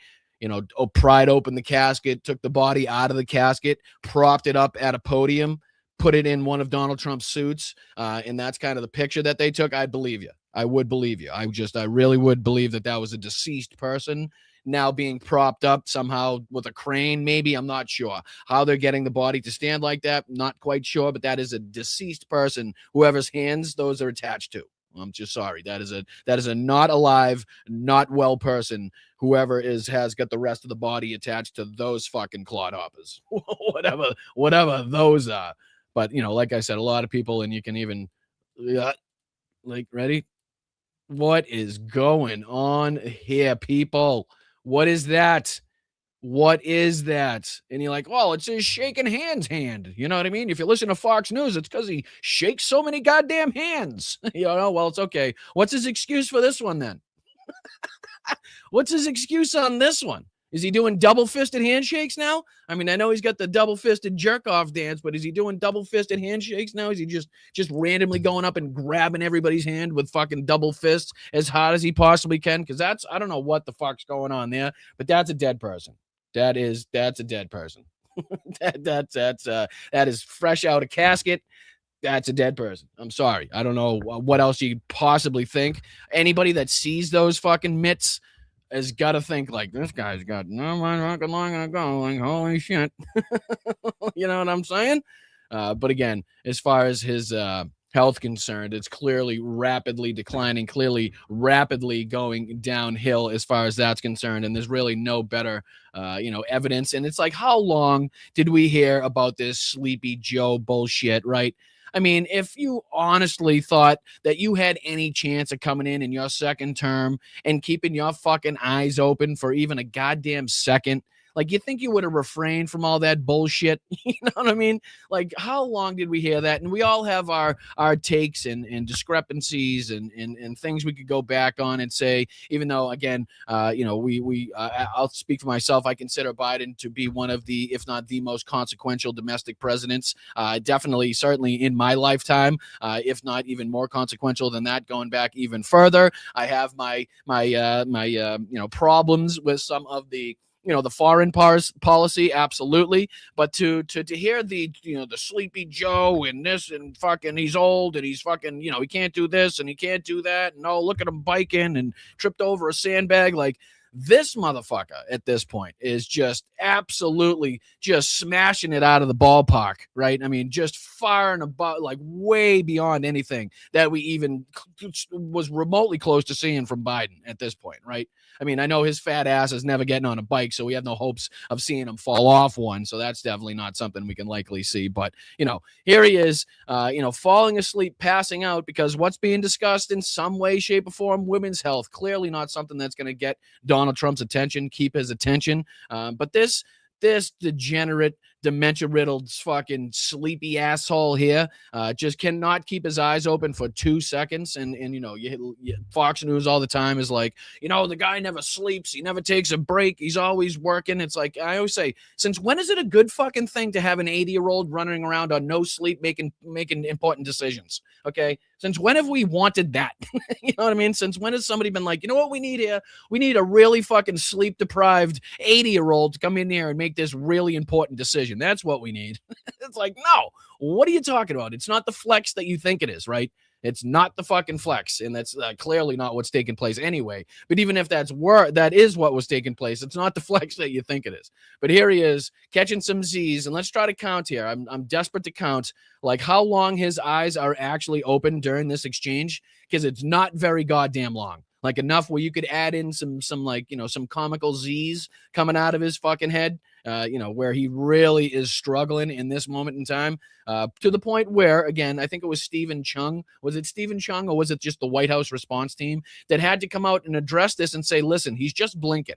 pried open the casket, took the body out of the casket, propped it up at a podium, put it in one of Donald Trump's suits, and that's kind of the picture that they took, I'd believe you. I would believe you. I really would believe that was a deceased person now being propped up somehow with a crane, maybe. I'm not sure how they're getting the body to stand like that. Not quite sure, but that is a deceased person, whoever's hands those are attached to. I'm just sorry. That is a not alive, not well person, whoever has got the rest of the body attached to those fucking clodhoppers. whatever those are. But, like I said, a lot of people, and you can even, ready? What is going on here, people? What is that? What is that? And you're like, well, it's his shaking hands hand. You know what I mean? If you listen to Fox News, it's because he shakes so many goddamn hands. Well, it's okay. What's his excuse for this one then? What's his excuse on this one? Is he doing double-fisted handshakes now? I mean, I know he's got the double-fisted jerk-off dance, but is he doing double-fisted handshakes now? Is he just randomly going up and grabbing everybody's hand with fucking double fists as hard as he possibly can? Because I don't know what the fuck's going on there, but that's a dead person. That's a dead person. that is fresh out of casket. That's a dead person. I'm sorry. I don't know what else you could possibly think. Anybody that sees those fucking mitts has got to think like, this guy's got no fucking long ago. Like, holy shit. You know what I'm saying? But again, as far as his health concerned, it's clearly rapidly declining, clearly rapidly going downhill as far as that's concerned. And there's really no better, evidence. And it's like, how long did we hear about this Sleepy Joe bullshit, right? I mean, if you honestly thought that you had any chance of coming in your second term and keeping your fucking eyes open for even a goddamn second, like, you think you would have refrained from all that bullshit? You know what I mean? Like, how long did we hear that? And we all have our takes and discrepancies and things we could go back on and say, even though, again, I'll speak for myself. I consider Biden to be one of the, if not the most consequential domestic presidents, definitely, certainly in my lifetime, if not even more consequential than that, going back even further. I have my problems with some of the, the foreign policy, absolutely. But to hear the Sleepy Joe and this and fucking he's old and he's fucking, he can't do this and he can't do that. And look at him biking and tripped over a sandbag. Like, this motherfucker at this point is just absolutely just smashing it out of the ballpark, right? I mean, just far and above, like way beyond anything that we even was remotely close to seeing from Biden at this point, right? I mean, I know his fat ass is never getting on a bike, so we have no hopes of seeing him fall off one. So that's definitely not something we can likely see. But, here he is, falling asleep, passing out, because what's being discussed in some way, shape, or form, women's health, clearly not something that's going to get Donald Trump's attention, keep his attention. But this degenerate, dementia-riddled fucking sleepy asshole here just cannot keep his eyes open for 2 seconds. And you know, Fox News all the time is like, you know, the guy never sleeps. He never takes a break. He's always working. It's like, I always say, since when is it a good fucking thing to have an 80-year-old running around on no sleep making important decisions? Okay. Since when have we wanted that? You know what I mean? Since when has somebody been like, you know what we need here? We need a really fucking sleep-deprived 80-year-old to come in here and make this really important decision. That's what we need. It's like, no, what are you talking about? It's not the flex that you think it is, right? It's not the fucking flex, and that's clearly not what's taking place anyway. But even if that is what was taking place, it's not the flex that you think it is. But here he is catching some Z's, and let's try to count here. I'm desperate to count like how long his eyes are actually open during this exchange, because it's not very goddamn long. Like enough where you could add in some like, you know, some comical Z's coming out of his fucking head, you know, where he really is struggling in this moment in time, to the point where, again, I think it was Stephen Chung. Was it Stephen Chung, or was it just the White House response team that had to come out and address this and say, listen, he's just blinking.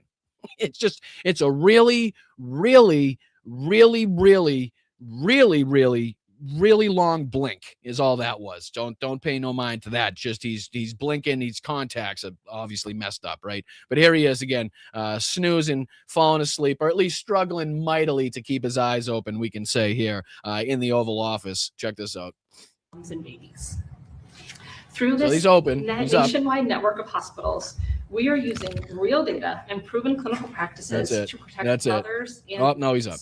It's a really, really, really, really, really, really, really long blink is all that was. Don't pay no mind to that. Just he's blinking. His contacts are obviously messed up, right? But here he is again, snoozing, falling asleep, or at least struggling mightily to keep his eyes open, we can say here in the Oval Office. Check this out. And babies. Through this he's open. He's nationwide network of hospitals, we are using real data and proven clinical practices to protect mothers and oh, no, he's up.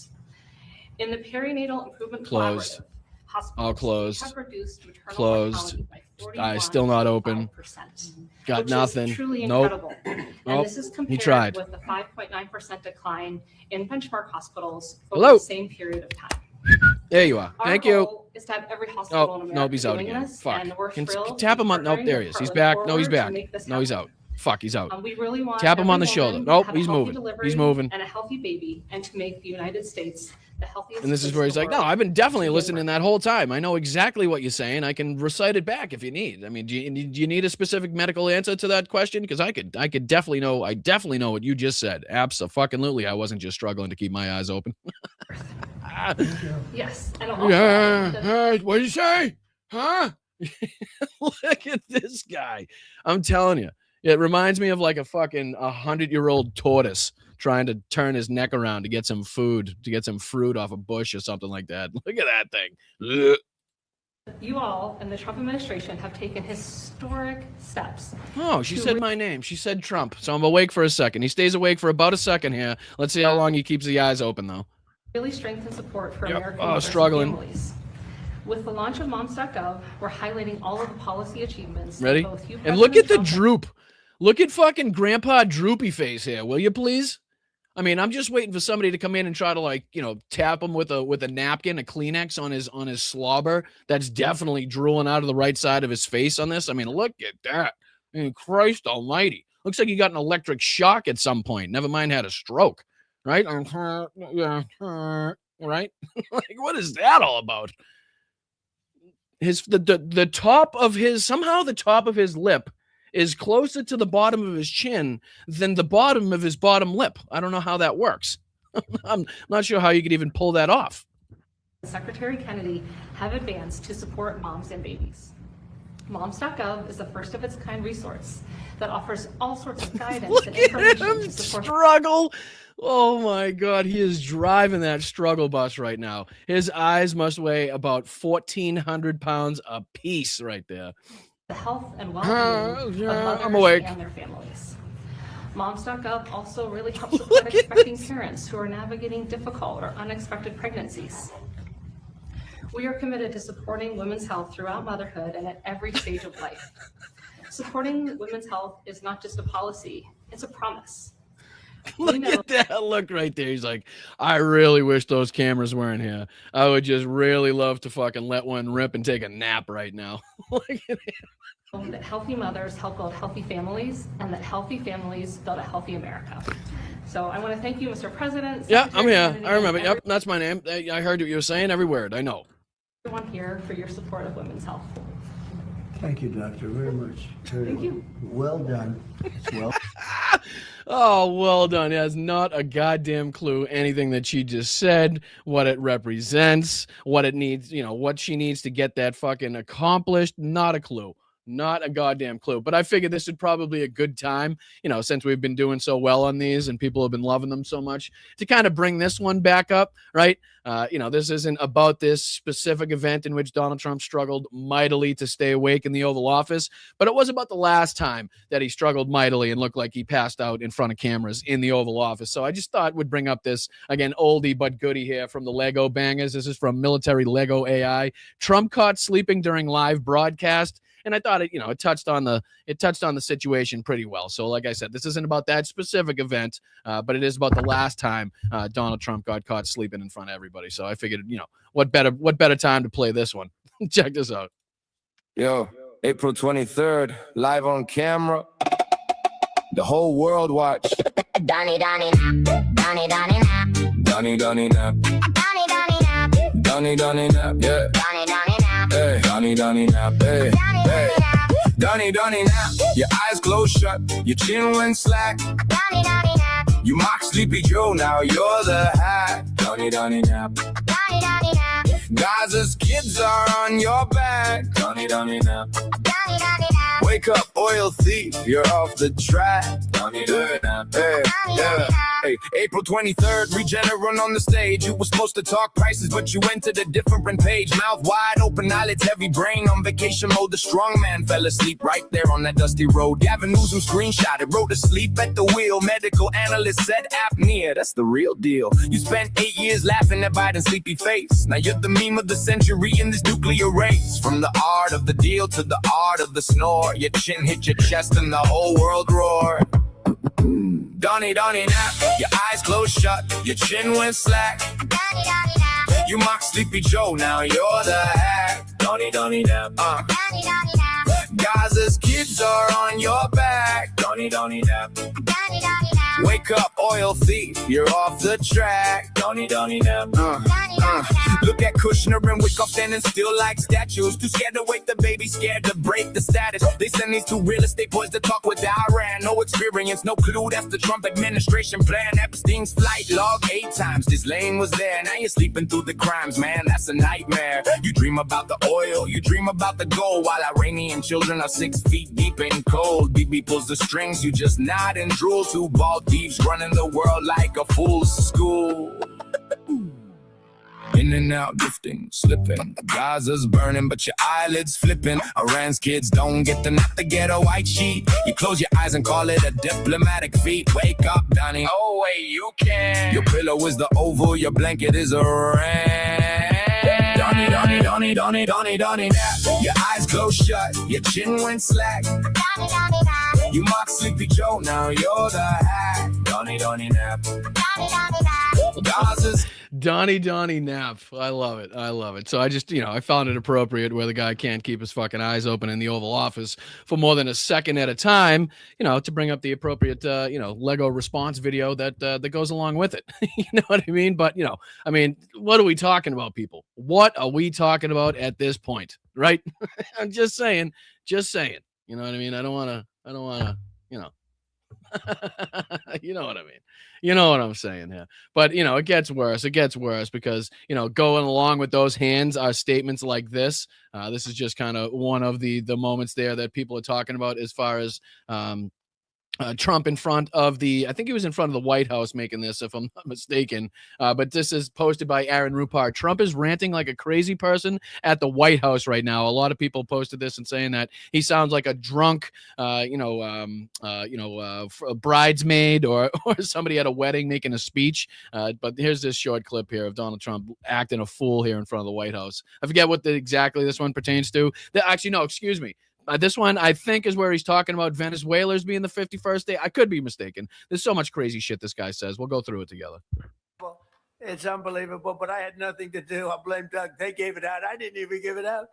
In the Perinatal Improvement Closed. Collaborative, hospitals all closed. have reduced maternal Closed. mortality by Still not open. 41%, Got which nothing. Is truly Nope. incredible. And Nope. this is He compared tried. with the 5.9% decline in benchmark hospitals over Hello. the same period of time. There you are. Our Thank you. goal is to have every hospital in America Nope, he's out doing again. this, Fuck. and we're thrilled Tap to him on. be Nope, partnering there he with is. He's Heartland back. No, he's Forward to back. make this No, he's happen. out. Fuck, he's out. We really want Tap him on every the shoulder. woman to Nope, have a he's healthy moving. delivery He's moving. and a healthy baby, and to make the United States the healthiest. And this is place where in he's the like, no, world. I've been definitely to give listening birth. that whole time. I know exactly what you're saying. I can recite it back if you need. I mean, do you need a specific medical answer to that question? Because I could definitely know. I definitely know what you just said. Absolutely. I wasn't just struggling to keep my eyes open. Yes, and also Yeah. What did you say? Huh? Look at this guy. I'm telling you, it reminds me of like a fucking 100-year-old tortoise trying to turn his neck around to get some food, to get some fruit off a bush or something like that. Look at that thing. Ugh. you all and the Trump administration have taken historic steps. Oh, she said my name. She said Trump. So I'm awake for a second. He stays awake for about a second here. Let's see how long he keeps the eyes open, though. Really strengthen support for Yep. American Oh, mothers and struggling. families. With the launch of moms.gov, we're highlighting all of the policy achievements. that Ready? both you, And look at the President Trump, droop. Look at fucking Grandpa Droopy Face here, will you please? I mean, I'm just waiting for somebody to come in and try to, like, you know, tap him with a napkin, a Kleenex on his slobber. That's definitely drooling out of the right side of his face on this. I mean, look at that. I mean, Christ almighty. Looks like he got an electric shock at some point. Never mind had a stroke, right? Yeah, right? Like, what is that all about? The top of his, somehow the top of his lip is closer to the bottom of his chin than the bottom of his bottom lip. I don't know how that works. I'm not sure how you could even pull that off. Secretary Kennedy have advanced to support moms and babies. Moms.gov is a first of its kind resource that offers all sorts of guidance Look and at information him to support struggle. Oh my God, he is driving that struggle bus right now. His eyes must weigh about 1,400 pounds a piece right there. the health and well-being Yeah, of I'm mothers awake. and their families. Moms.gov also really helps support expecting parents who are navigating difficult or unexpected pregnancies. We are committed to supporting women's health throughout motherhood and at every stage of life. Supporting women's health is not just a policy, it's a promise. Look at that look right there. He's like, I really wish those cameras weren't here. I would just really love to fucking let one rip and take a nap right now. Look at him. That healthy mothers help build healthy families, and that healthy families build a healthy America. So I want to thank you, Mr. President. Yeah, I'm Secretary here. Kennedy, I remember. and Yep, that's my name. I heard what you were saying. Every word. I know. everyone here for your support of women's health. Thank you, doctor, very much. Thank you. Well done. It's well. Oh, well done. He has not a goddamn clue anything that she just said, what it represents, what it needs, what she needs to get that fucking accomplished. Not a clue. Not a goddamn clue. But I figured this would probably be a good time, since we've been doing so well on these and people have been loving them so much, to kind of bring this one back up, right? This isn't about this specific event in which Donald Trump struggled mightily to stay awake in the Oval Office, but it was about the last time that he struggled mightily and looked like he passed out in front of cameras in the Oval Office. So I just thought we'd bring up this, again, oldie but goodie here from the Lego Bangers. This is from Military Lego AI. Trump caught sleeping during live broadcast. And I thought it touched on the situation pretty well. So like I said, this isn't about that specific event, but it is about the last time Donald Trump got caught sleeping in front of everybody. So I figured, what better time to play this one? Check this out. Yo, April 23rd, live on camera. The whole world watched. Donnie, Donnie, Donnie, Donnie, Donnie, Donnie, nap. Donnie, Donnie, nap. Donnie, Donnie, nap. Yeah. Donnie, Donnie, nap. Hey, Donnie, Donnie, nap. Hey, hey. Donnie, Donnie, nap. Your eyes closed shut. Your chin went slack. Donnie, Donnie, nap. You mock Sleepy Joe, now you're the hack. Donnie, Donnie, nap. Donnie, Donnie, nap. Gaza's kids are on your back. Donnie, Donnie, nap. Donnie, Donnie, nap. Wake up, oil thief, you're off the track. Donnie, Donnie, nap. Hey, yeah. Hey, April 23rd, Regeneron on the stage. You were supposed to talk prices, but you entered a different page. Mouth wide open, eyelids heavy, brain on vacation mode. The strong man fell asleep right there on that dusty road. Gavin Newsom screenshotted, wrote asleep at the wheel. Medical analyst said apnea, that's the real deal. You spent 8 years laughing at Biden's sleepy face. Now you're the meme of the century in this nuclear race. From the art of the deal to the art of the snore. Your chin hit your chest and the whole world roared. Donnie, Donnie, nap. Your eyes closed shut. Your chin went slack. Donnie, Donnie, nap. You mock Sleepy Joe, now you're the hack. Donnie, Donnie, nap. Donnie, Donnie, nap. Gaza's kids are on your back. Donnie, Donnie, nap. Donnie, Donnie, nap. Wake up, oil thief, you're off the track. Donnie, Donnie, nap. Donnie, Donnie, nap. Look at Kushner and Wickoff standing still like statues. Too scared to wake the baby, scared to break the status. They send these two real estate boys to talk with Iran. No experience, no clue, that's the Trump administration plan. Epstein's flight log 8 times. This lane was there, now you're sleeping through the crimes, man, that's a nightmare. You dream about the oil, you dream about the gold, while Iranian children are 6 feet deep in cold. BB pulls the strings, you just nod and drool. 2 bald thieves running the world like a fool's school. In and out, drifting, slipping. Gaza's burning, but your eyelids flipping. Iran's kids don't get to get a white sheet. You close your eyes and call it a diplomatic feat. Wake up, Donnie. Oh, wait, you can. Your pillow is the Oval, your blanket is a ring. Donnie, Donnie, Donnie, Donnie, Donnie, Donnie, nap. Your eyes closed shut, your chin went slack. Donnie, Donnie, nap. You mock Sleepy Joe, now you're the hack. Donnie, Donnie, nap. Donnie, Donnie, nap. Gaza's Donnie Nap. I love it. I love it. So I just, I found it appropriate where the guy can't keep his fucking eyes open in the Oval Office for more than a second at a time, to bring up the appropriate, Lego response video that goes along with it. You know what I mean? But, what are we talking about, people? What are we talking about at this point? Right? I'm just saying. You know what I mean? I don't want to, you know what I mean? You know what I'm saying here. But, it gets worse. It gets worse because, going along with those hands are statements like this. This is just kind of one of the moments there that people are talking about as far as Trump in front of I think he was in front of the White House making this, if I'm not mistaken. But this is posted by Aaron Rupar. Trump is ranting like a crazy person at the White House right now. A lot of people posted this and saying that he sounds like a drunk, bridesmaid or somebody at a wedding making a speech. But here's this short clip here of Donald Trump acting a fool here in front of the White House. I forget what exactly this one pertains to. Actually, no, excuse me. This one, I think, is where he's talking about Venezuelans being the 51st day. I could be mistaken. There's so much crazy shit this guy says. We'll go through it together. Well, it's unbelievable, but I had nothing to do. I blame Doug. They gave it out. I didn't even give it out.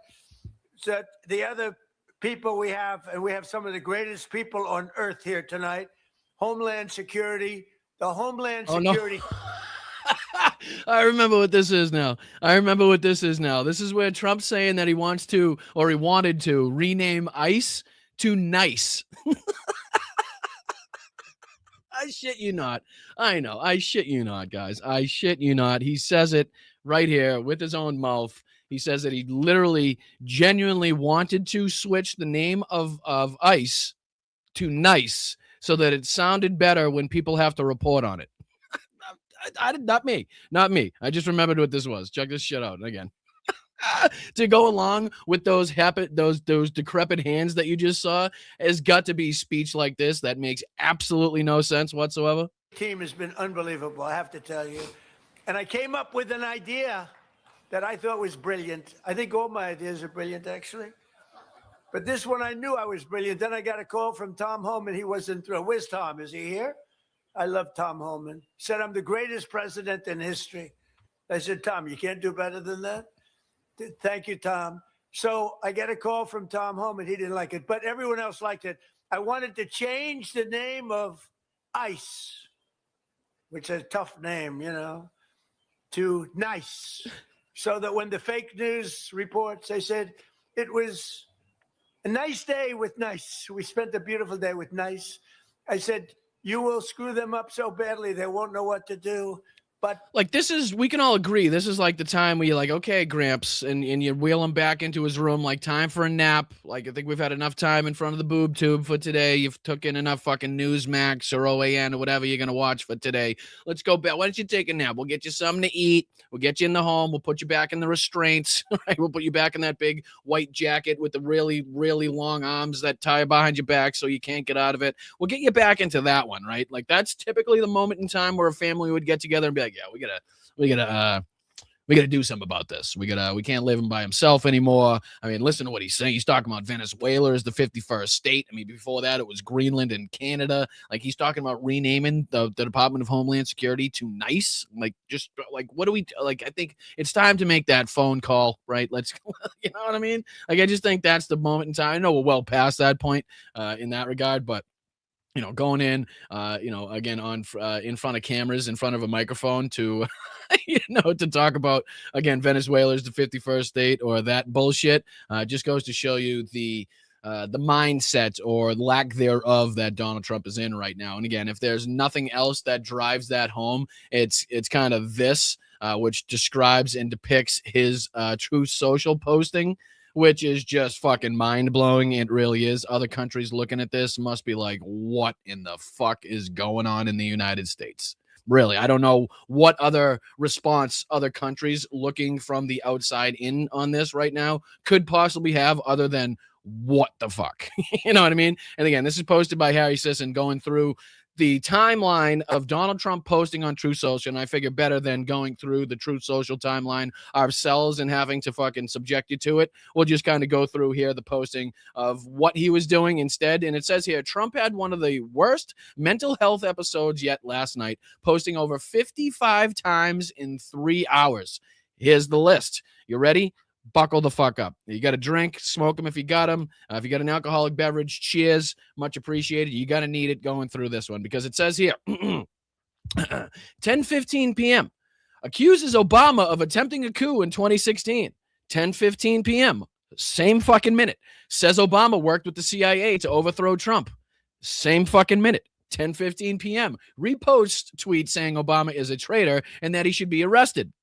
So the other people we have, and we have some of the greatest people on earth here tonight, Homeland Security, the Homeland Security. I remember what this is now. This is where Trump's saying that he wants to, or he wanted to, rename ICE to NICE. I shit you not. I know. I shit you not, guys. I shit you not. He says it right here with his own mouth. He says that he literally, genuinely wanted to switch the name of ICE to NICE so that it sounded better when people have to report on it. Not me. I just remembered what this was. Check this shit out again. To go along with those decrepit hands that you just saw has got to be speech like this that makes absolutely no sense whatsoever. Team has been unbelievable, I have to tell you. And I came up with an idea that I thought was brilliant. I think all my ideas are brilliant, actually. But this one, I knew I was brilliant. Then I got a call from Tom Homan. He wasn't thrilled. Where's Tom? Is he here? I love Tom Homan. Said, I'm the greatest president in history. I said, Tom, you can't do better than that? Thank you, Tom. So I get a call from Tom Homan. He didn't like it, but everyone else liked it. I wanted to change the name of ICE, which is a tough name, you know, to NICE. So that when the fake news reports, they said it was a nice day with NICE. We spent a beautiful day with NICE. I said, you will screw them up so badly they won't know what to do. But like, this is, we can all agree, this is like the time where you're like, okay, Gramps, and you wheel him back into his room, like, time for a nap. Like, I think we've had enough time in front of the boob tube for today. You've took in enough fucking Newsmax or OAN or whatever you're going to watch for today. Let's go back. Why don't you take a nap? We'll get you something to eat. We'll get you in the home. We'll put you back in the restraints. Right? We'll put you back in that big white jacket with the really, really long arms that tie behind your back so you can't get out of it. We'll get you back into that one, right? Like, that's typically the moment in time where a family would get together and be like, yeah, we gotta do something about this. We can't leave him by himself anymore. I mean, listen to what he's saying. He's talking about Venezuela as the 51st state. I mean, before that, it was Greenland and Canada. Like, he's talking about renaming the Department of Homeland Security to NICE. Like, just like, what do we like? I think it's time to make that phone call, right? Let's, you know what I mean? Like, I just think that's the moment in time. I know we're well past that point in that regard, but you know, going in, you know, again on in front of cameras, in front of a microphone to, you know, to talk about, again, Venezuela's the 51st state or that bullshit, just goes to show you the mindset or lack thereof that Donald Trump is in right now. And again, if there's nothing else that drives that home, it's kind of this, which describes and depicts his Truth Social posting, which is just fucking mind-blowing. It really is. Other countries looking at this must be like, what in the fuck is going on in the United States? Really, I don't know what other response other countries looking from the outside in on this right now could possibly have other than, what the fuck? You know what I mean? And again, this is posted by Harry Sisson, going through the timeline of Donald Trump posting on Truth Social, and I figure better than going through the Truth Social timeline ourselves and having to fucking subject you to it. We'll just kind of go through here the posting of what he was doing instead. And it says here, Trump had one of the worst mental health episodes yet last night, posting over 55 times in 3 hours. Here's the list. You ready? Buckle the fuck up. You got a drink, smoke them if you got them. If you got an alcoholic beverage, cheers. Much appreciated. You got to need it going through this one because it says here, 10:15 p.m. accuses Obama of attempting a coup in 2016. 10:15 p.m. Same fucking minute. Says Obama worked with the CIA to overthrow Trump. Same fucking minute. 10:15 p.m. Repost tweet saying Obama is a traitor and that he should be arrested.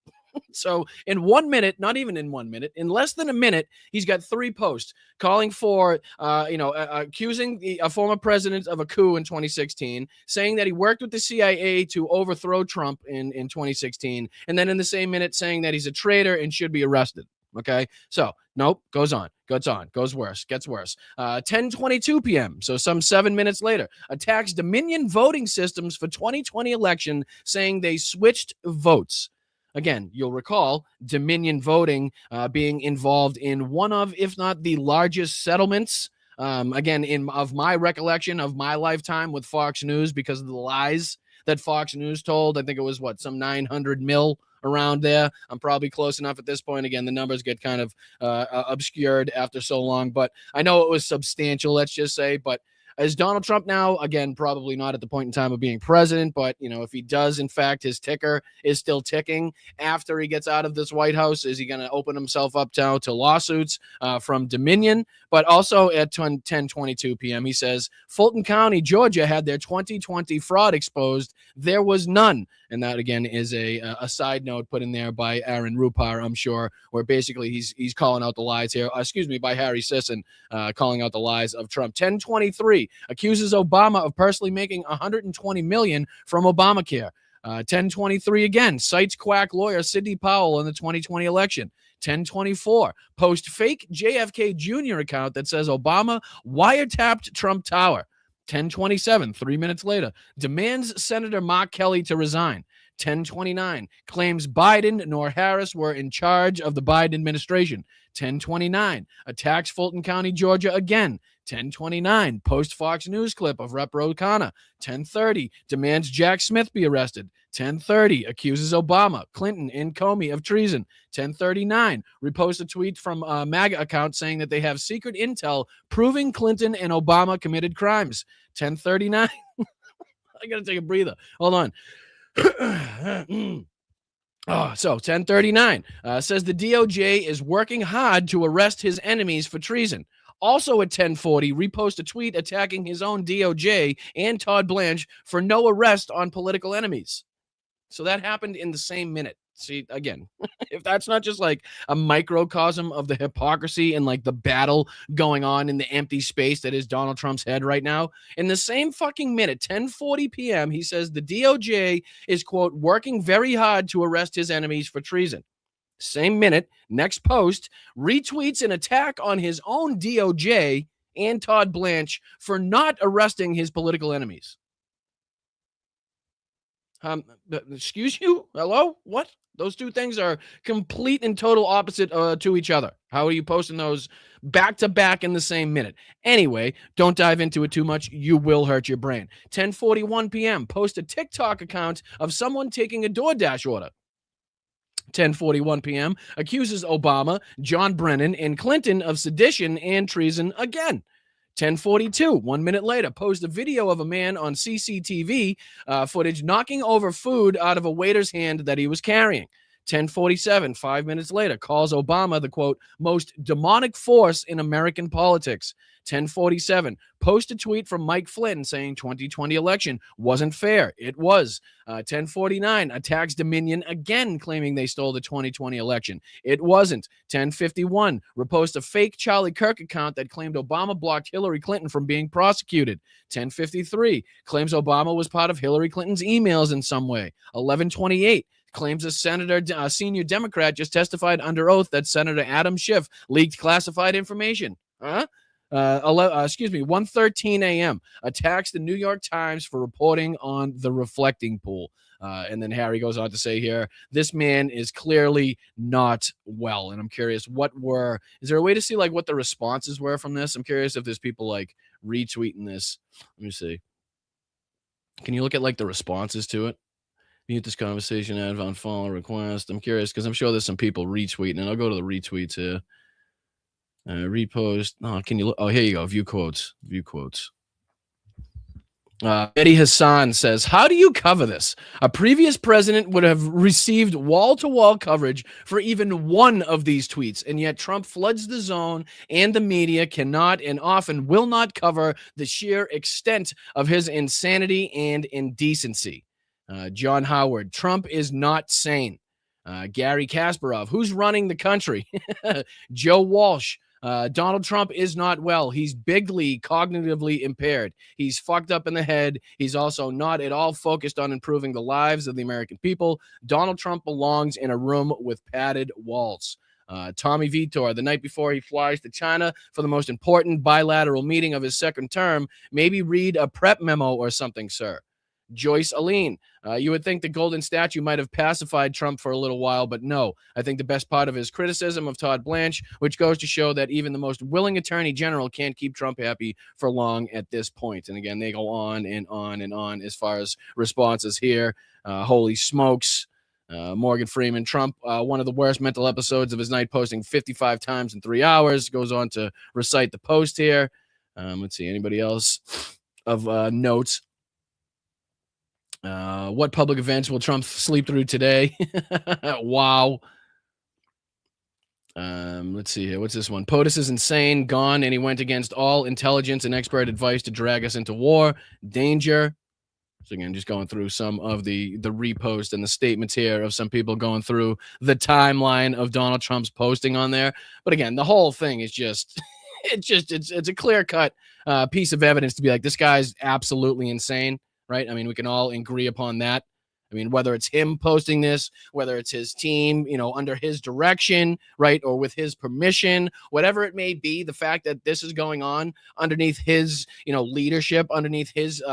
So in 1 minute, not even in 1 minute, in less than a minute, he's got 3 posts calling for, accusing a former president of a coup in 2016, saying that he worked with the CIA to overthrow Trump in 2016, and then in the same minute saying that he's a traitor and should be arrested. Okay, so nope, goes worse, gets worse. 10:22 p.m. So some 7 minutes later, attacks Dominion voting systems for 2020 election, saying they switched votes. Again, you'll recall Dominion voting being involved in one of, if not the largest settlements, again, of my recollection of my lifetime with Fox News because of the lies that Fox News told. I think it was, some 900 mil around there. I'm probably close enough at this point. Again, the numbers get kind of obscured after so long, but I know it was substantial, let's just say. But Is Donald Trump now, again, probably not at the point in time of being president, but, if he does, in fact, his ticker is still ticking after he gets out of this White House, is he going to open himself up now to lawsuits from Dominion? But also at 10:22 p.m., he says, Fulton County, Georgia had their 2020 fraud exposed. There was none. And that, again, is a side note put in there by Aaron Rupar, I'm sure, where basically he's calling out the lies here. By Harry Sisson, calling out the lies of Trump. 10:23 accuses Obama of personally making $120 million from Obamacare. 10:23 again, cites quack lawyer Sidney Powell in the 2020 election. 10:24 post fake JFK Jr. account that says Obama wiretapped Trump Tower. 10:27, 3 minutes later, demands Senator Mark Kelly to resign. 10:29 claims Biden nor Harris were in charge of the Biden administration. 10:29 attacks Fulton County, Georgia again. 10:29 post Fox News clip of Rep. O'Connor. 10:30 demands Jack Smith be arrested. 10:30 accuses Obama, Clinton, and Comey of treason. 10:39 reposts a tweet from a MAGA account saying that they have secret intel proving Clinton and Obama committed crimes. 10:39 I gotta take a breather. Hold on. So 10:39 says the DOJ is working hard to arrest his enemies for treason. Also at 10:40, repost a tweet attacking his own DOJ and Todd Blanche for no arrest on political enemies. So that happened in the same minute. See, again, if that's not just like a microcosm of the hypocrisy and like the battle going on in the empty space that is Donald Trump's head right now, in the same fucking minute, 10:40 p.m., he says the DOJ is, quote, working very hard to arrest his enemies for treason. Same minute, next post, retweets an attack on his own DOJ and Todd Blanche for not arresting his political enemies. Excuse you? Hello? What? Those two things are complete and total opposite to each other. How are you posting those back to back in the same minute? Anyway, don't dive into it too much. You will hurt your brain. 10:41 p.m. Post a TikTok account of someone taking a DoorDash order. 10:41 p.m. accuses Obama, John Brennan, and Clinton of sedition and treason again. 10:42, 1 minute later, post a video of a man on CCTV footage knocking over food out of a waiter's hand that he was carrying. 10:47, 5 minutes later, calls Obama the, quote, most demonic force in American politics. 10:47, post a tweet from Mike Flynn saying 2020 election wasn't fair. It was. 10:49, attacks Dominion again, claiming they stole the 2020 election. It wasn't. 10:51, repost a fake Charlie Kirk account that claimed Obama blocked Hillary Clinton from being prosecuted. 10:53, claims Obama was part of Hillary Clinton's emails in some way. 11:28, claims a senior Democrat just testified under oath that Senator Adam Schiff leaked classified information. 1:13 a.m. attacks the New York Times for reporting on the reflecting pool. And then Harry goes on to say here, this man is clearly not well. And I'm curious, is there a way to see like what the responses were from this? I'm curious if there's people like retweeting this. Let me see. Can you look at like the responses to it? Mute this conversation, add on follow request. I'm curious because I'm sure there's some people retweeting, and I'll go to the retweets here. Repost. Oh, can you look? Oh, here you go. View quotes. Eddie Hassan says, how do you cover this? A previous president would have received wall-to-wall coverage for even one of these tweets, and yet Trump floods the zone and the media cannot and often will not cover the sheer extent of his insanity and indecency. John Howard, Trump is not sane. Gary Kasparov, who's running the country? Joe Walsh, Donald Trump is not well. He's bigly cognitively impaired. He's fucked up in the head. He's also not at all focused on improving the lives of the American people. Donald Trump belongs in a room with padded walls. Tommy Vitor, the night before he flies to China for the most important bilateral meeting of his second term, maybe read a prep memo or something, sir. Joyce Aline, you would think the golden statue might have pacified Trump for a little while, but no. I think the best part of his criticism of Todd Blanche, which goes to show that even the most willing attorney general can't keep Trump happy for long at this point. And again, they go on and on and on as far as responses here. Holy smokes. Morgan Freeman, Trump, one of the worst mental episodes of his night, posting 55 times in 3 hours, goes on to recite the post here. Let's see. Anybody else of note? What public events will Trump sleep through today? Wow. Let's see here. What's this one? POTUS is insane, gone, and he went against all intelligence and expert advice to drag us into war. Danger. So again, just going through some of the repost and the statements here of some people going through the timeline of Donald Trump's posting on there. But again, the whole thing is just it's a clear-cut piece of evidence to be like, this guy's absolutely insane, right? I mean, we can all agree upon that. I mean, whether it's him posting this, whether it's his team, under his direction, right, or with his permission, whatever it may be, the fact that this is going on underneath his, leadership, underneath his,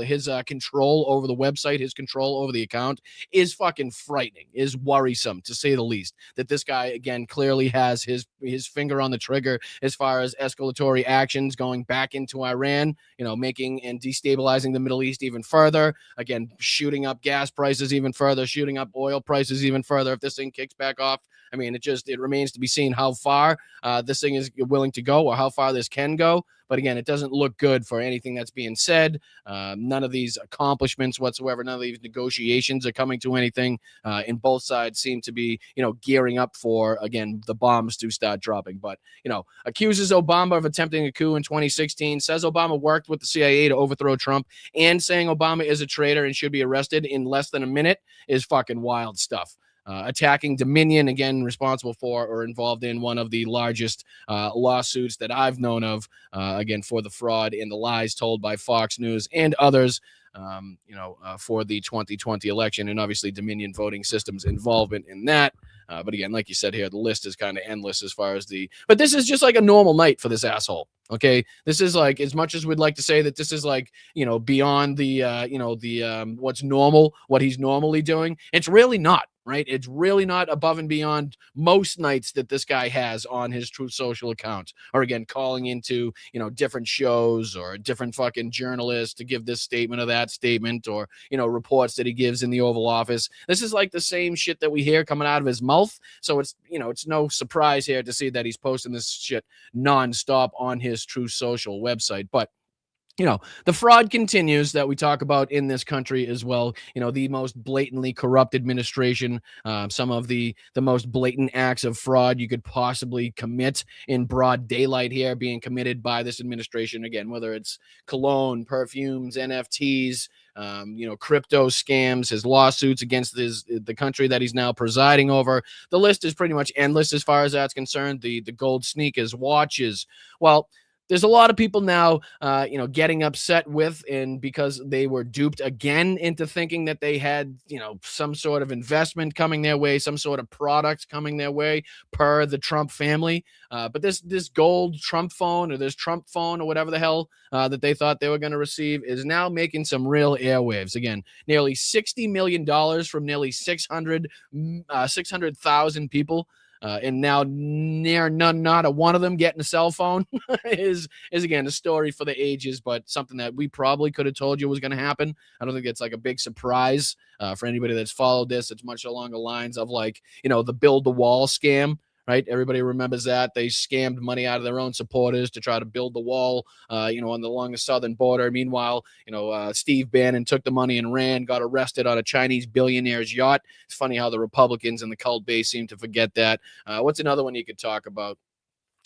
his control over the website, his control over the account is fucking frightening, is worrisome to say the least. That this guy, again, clearly has his finger on the trigger as far as escalatory actions going back into Iran, making and destabilizing the Middle East even further. Again, shooting up gas prices even further, shooting up oil prices even further if this thing kicks back off. I mean, it remains to be seen how far this thing is willing to go or how far this can go. But again, it doesn't look good for anything that's being said. None of these accomplishments whatsoever, none of these negotiations are coming to anything. And both sides seem to be, gearing up for, again, the bombs to start dropping. But, accuses Obama of attempting a coup in 2016, says Obama worked with the CIA to overthrow Trump, and saying Obama is a traitor and should be arrested in less than a minute is fucking wild stuff. Attacking Dominion, again, responsible for or involved in one of the largest lawsuits that I've known of, again, for the fraud and the lies told by Fox News and others, for the 2020 election, and obviously Dominion voting systems involvement in that. But again, like you said here, the list is kind of endless as far as but this is just like a normal night for this asshole. Okay, this is like, as much as we'd like to say that this is like, beyond the, what's normal, what he's normally doing, it's really not. Right? It's really not above and beyond most nights that this guy has on his Truth Social account, or again, calling into, different shows or different fucking journalists to give this statement or that statement, or, reports that he gives in the Oval Office. This is like the same shit that we hear coming out of his mouth. So it's, it's no surprise here to see that he's posting this shit nonstop on his Truth Social website. But the fraud continues that we talk about in this country as well. The most blatantly corrupt administration, some of the most blatant acts of fraud you could possibly commit in broad daylight here being committed by this administration. Again, whether it's cologne, perfumes, NFTs, crypto scams, his lawsuits against the country that he's now presiding over. The list is pretty much endless as far as that's concerned. The gold sneakers, watches. Well, there's a lot of people now, getting upset with, and because they were duped again into thinking that they had, some sort of investment coming their way, some sort of product coming their way per the Trump family. But this gold Trump phone, or this Trump phone, or whatever the hell that they thought they were going to receive, is now making some real airwaves. Again, nearly $60 million from nearly 600,000 people. And now not a one of them getting a cell phone is again a story for the ages, but something that we probably could have told you was going to happen. I don't think it's like a big surprise for anybody that's followed this. It's much along the lines of like, the build the wall scam. Right. Everybody remembers that they scammed money out of their own supporters to try to build the wall, along the southern border. Meanwhile, Steve Bannon took the money and ran, got arrested on a Chinese billionaire's yacht. It's funny how the Republicans and the cult base seem to forget that. What's another one you could talk about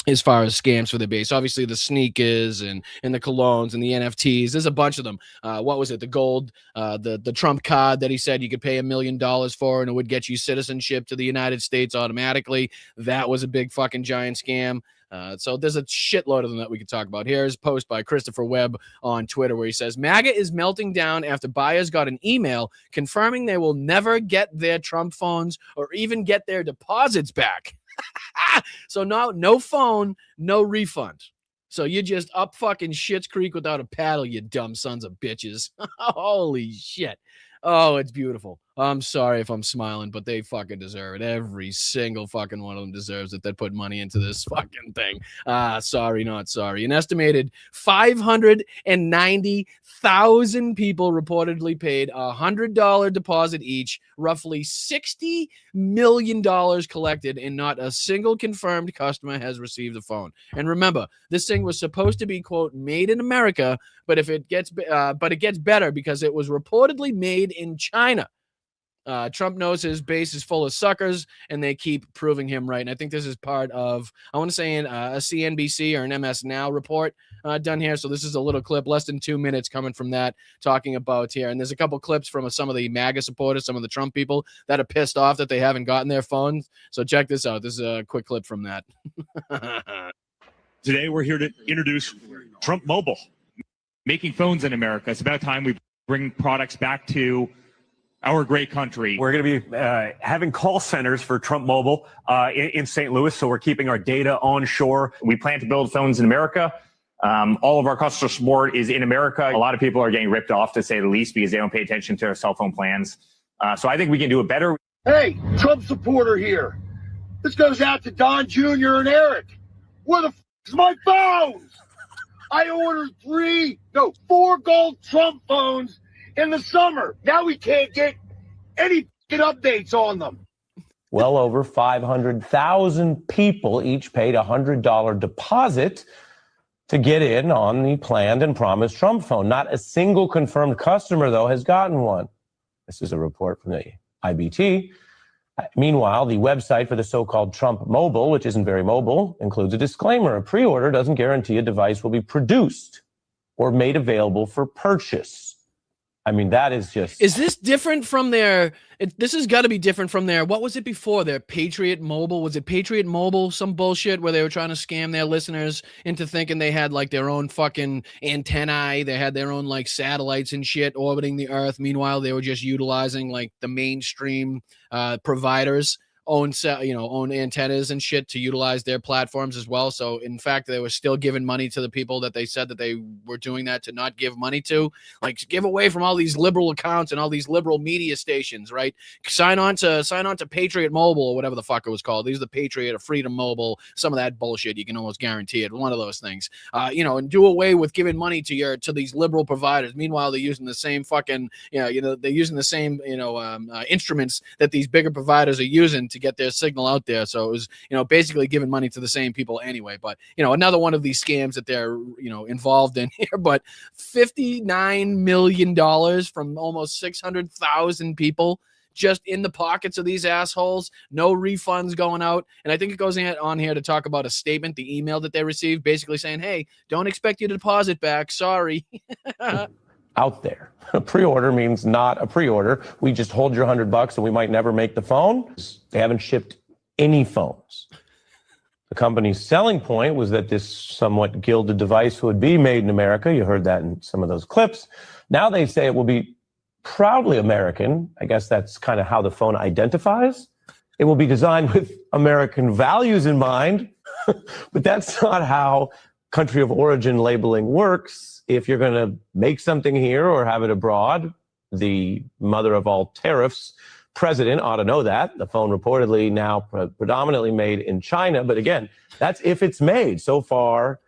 as far as scams for the base? Obviously the sneakers and the colognes and the NFTs. There's a bunch of them. What was it? The gold, the Trump card that he said you could pay $1 million for and it would get you citizenship to the United States automatically. That was a big fucking giant scam. So there's a shitload of them that we could talk about. Here's a post by Christopher Webb on Twitter where he says, MAGA is melting down after buyers got an email confirming they will never get their Trump phones or even get their deposits back. So no phone, no refund. So you're just up fucking Schitt's Creek without a paddle, you dumb sons of bitches. Holy shit. Oh, it's beautiful. I'm sorry if I'm smiling, but they fucking deserve it. Every single fucking one of them deserves it that put money into this fucking thing. Sorry, not sorry. An estimated 590,000 people reportedly paid a $100 deposit each, roughly $60 million collected, and not a single confirmed customer has received the phone. And remember, this thing was supposed to be, quote, made in America, but it gets better because it was reportedly made in China. Trump knows his base is full of suckers, and they keep proving him right. And I think this is part of, I want to say, a CNBC or an MS Now report done here. So this is a little clip, less than 2 minutes, coming from that, talking about here. And there's a couple clips from some of the MAGA supporters, some of the Trump people that are pissed off that they haven't gotten their phones. So check this out. This is a quick clip from that. Today, we're here to introduce Trump Mobile, making phones in America. It's about time we bring products back to our great country. We're going to be having call centers for Trump Mobile in St. Louis, so we're keeping our data onshore. We plan to build phones in America. All of our customer support is in America. A lot of people are getting ripped off, to say the least, because they don't pay attention to their cell phone plans. So I think we can do it better. Hey, Trump supporter here. This goes out to Don Jr. and Eric. Where the is my phones? I ordered 4 gold Trump phones in the summer. Now we can't get any updates on them. Well over 500,000 people each paid a $100 deposit to get in on the planned and promised Trump phone. Not a single confirmed customer, though, has gotten one. This is a report from the IBT. Meanwhile, the website for the so-called Trump Mobile, which isn't very mobile, includes a disclaimer. A pre-order doesn't guarantee a device will be produced or made available for purchase. I mean, that is just... Is this different from their... this has got to be different from their... What was it before? Their Patriot Mobile? Was it Patriot Mobile? Some bullshit where they were trying to scam their listeners into thinking they had, like, their own fucking antennae. They had their own, like, satellites and shit orbiting the Earth. Meanwhile, they were just utilizing, like, the mainstream providers own antennas and shit to utilize their platforms as well. So in fact, they were still giving money to the people that they said that they were doing that to not give money to, like, give away from all these liberal accounts and all these liberal media stations, right? Sign on to Patriot Mobile or whatever the fuck it was called. These are the Patriot or Freedom Mobile, some of that bullshit. You can almost guarantee it. One of those things, and do away with giving money to these liberal providers. Meanwhile, they're using the same fucking, they're using the same, instruments that these bigger providers are using to get their signal out there. So it was, basically giving money to the same people anyway. But, another one of these scams that they're, involved in here. But $59 million from almost 600,000 people just in the pockets of these assholes. No refunds going out. And I think it goes on here to talk about a statement, the email that they received, basically saying, hey, don't expect you to deposit back. Sorry. Out there. A pre-order means not a pre-order. We just hold your $100 and we might never make the phone. They haven't shipped any phones. The company's selling point was that this somewhat gilded device would be made in America. You heard that in some of those clips. Now they say it will be proudly American. I guess that's kind of how the phone identifies. It will be designed with American values in mind, but that's not how country of origin labeling works. If you're going to make something here or have it abroad, the mother of all tariffs president ought to know that. The phone reportedly now predominantly made in China. But again, that's if it's made. So far,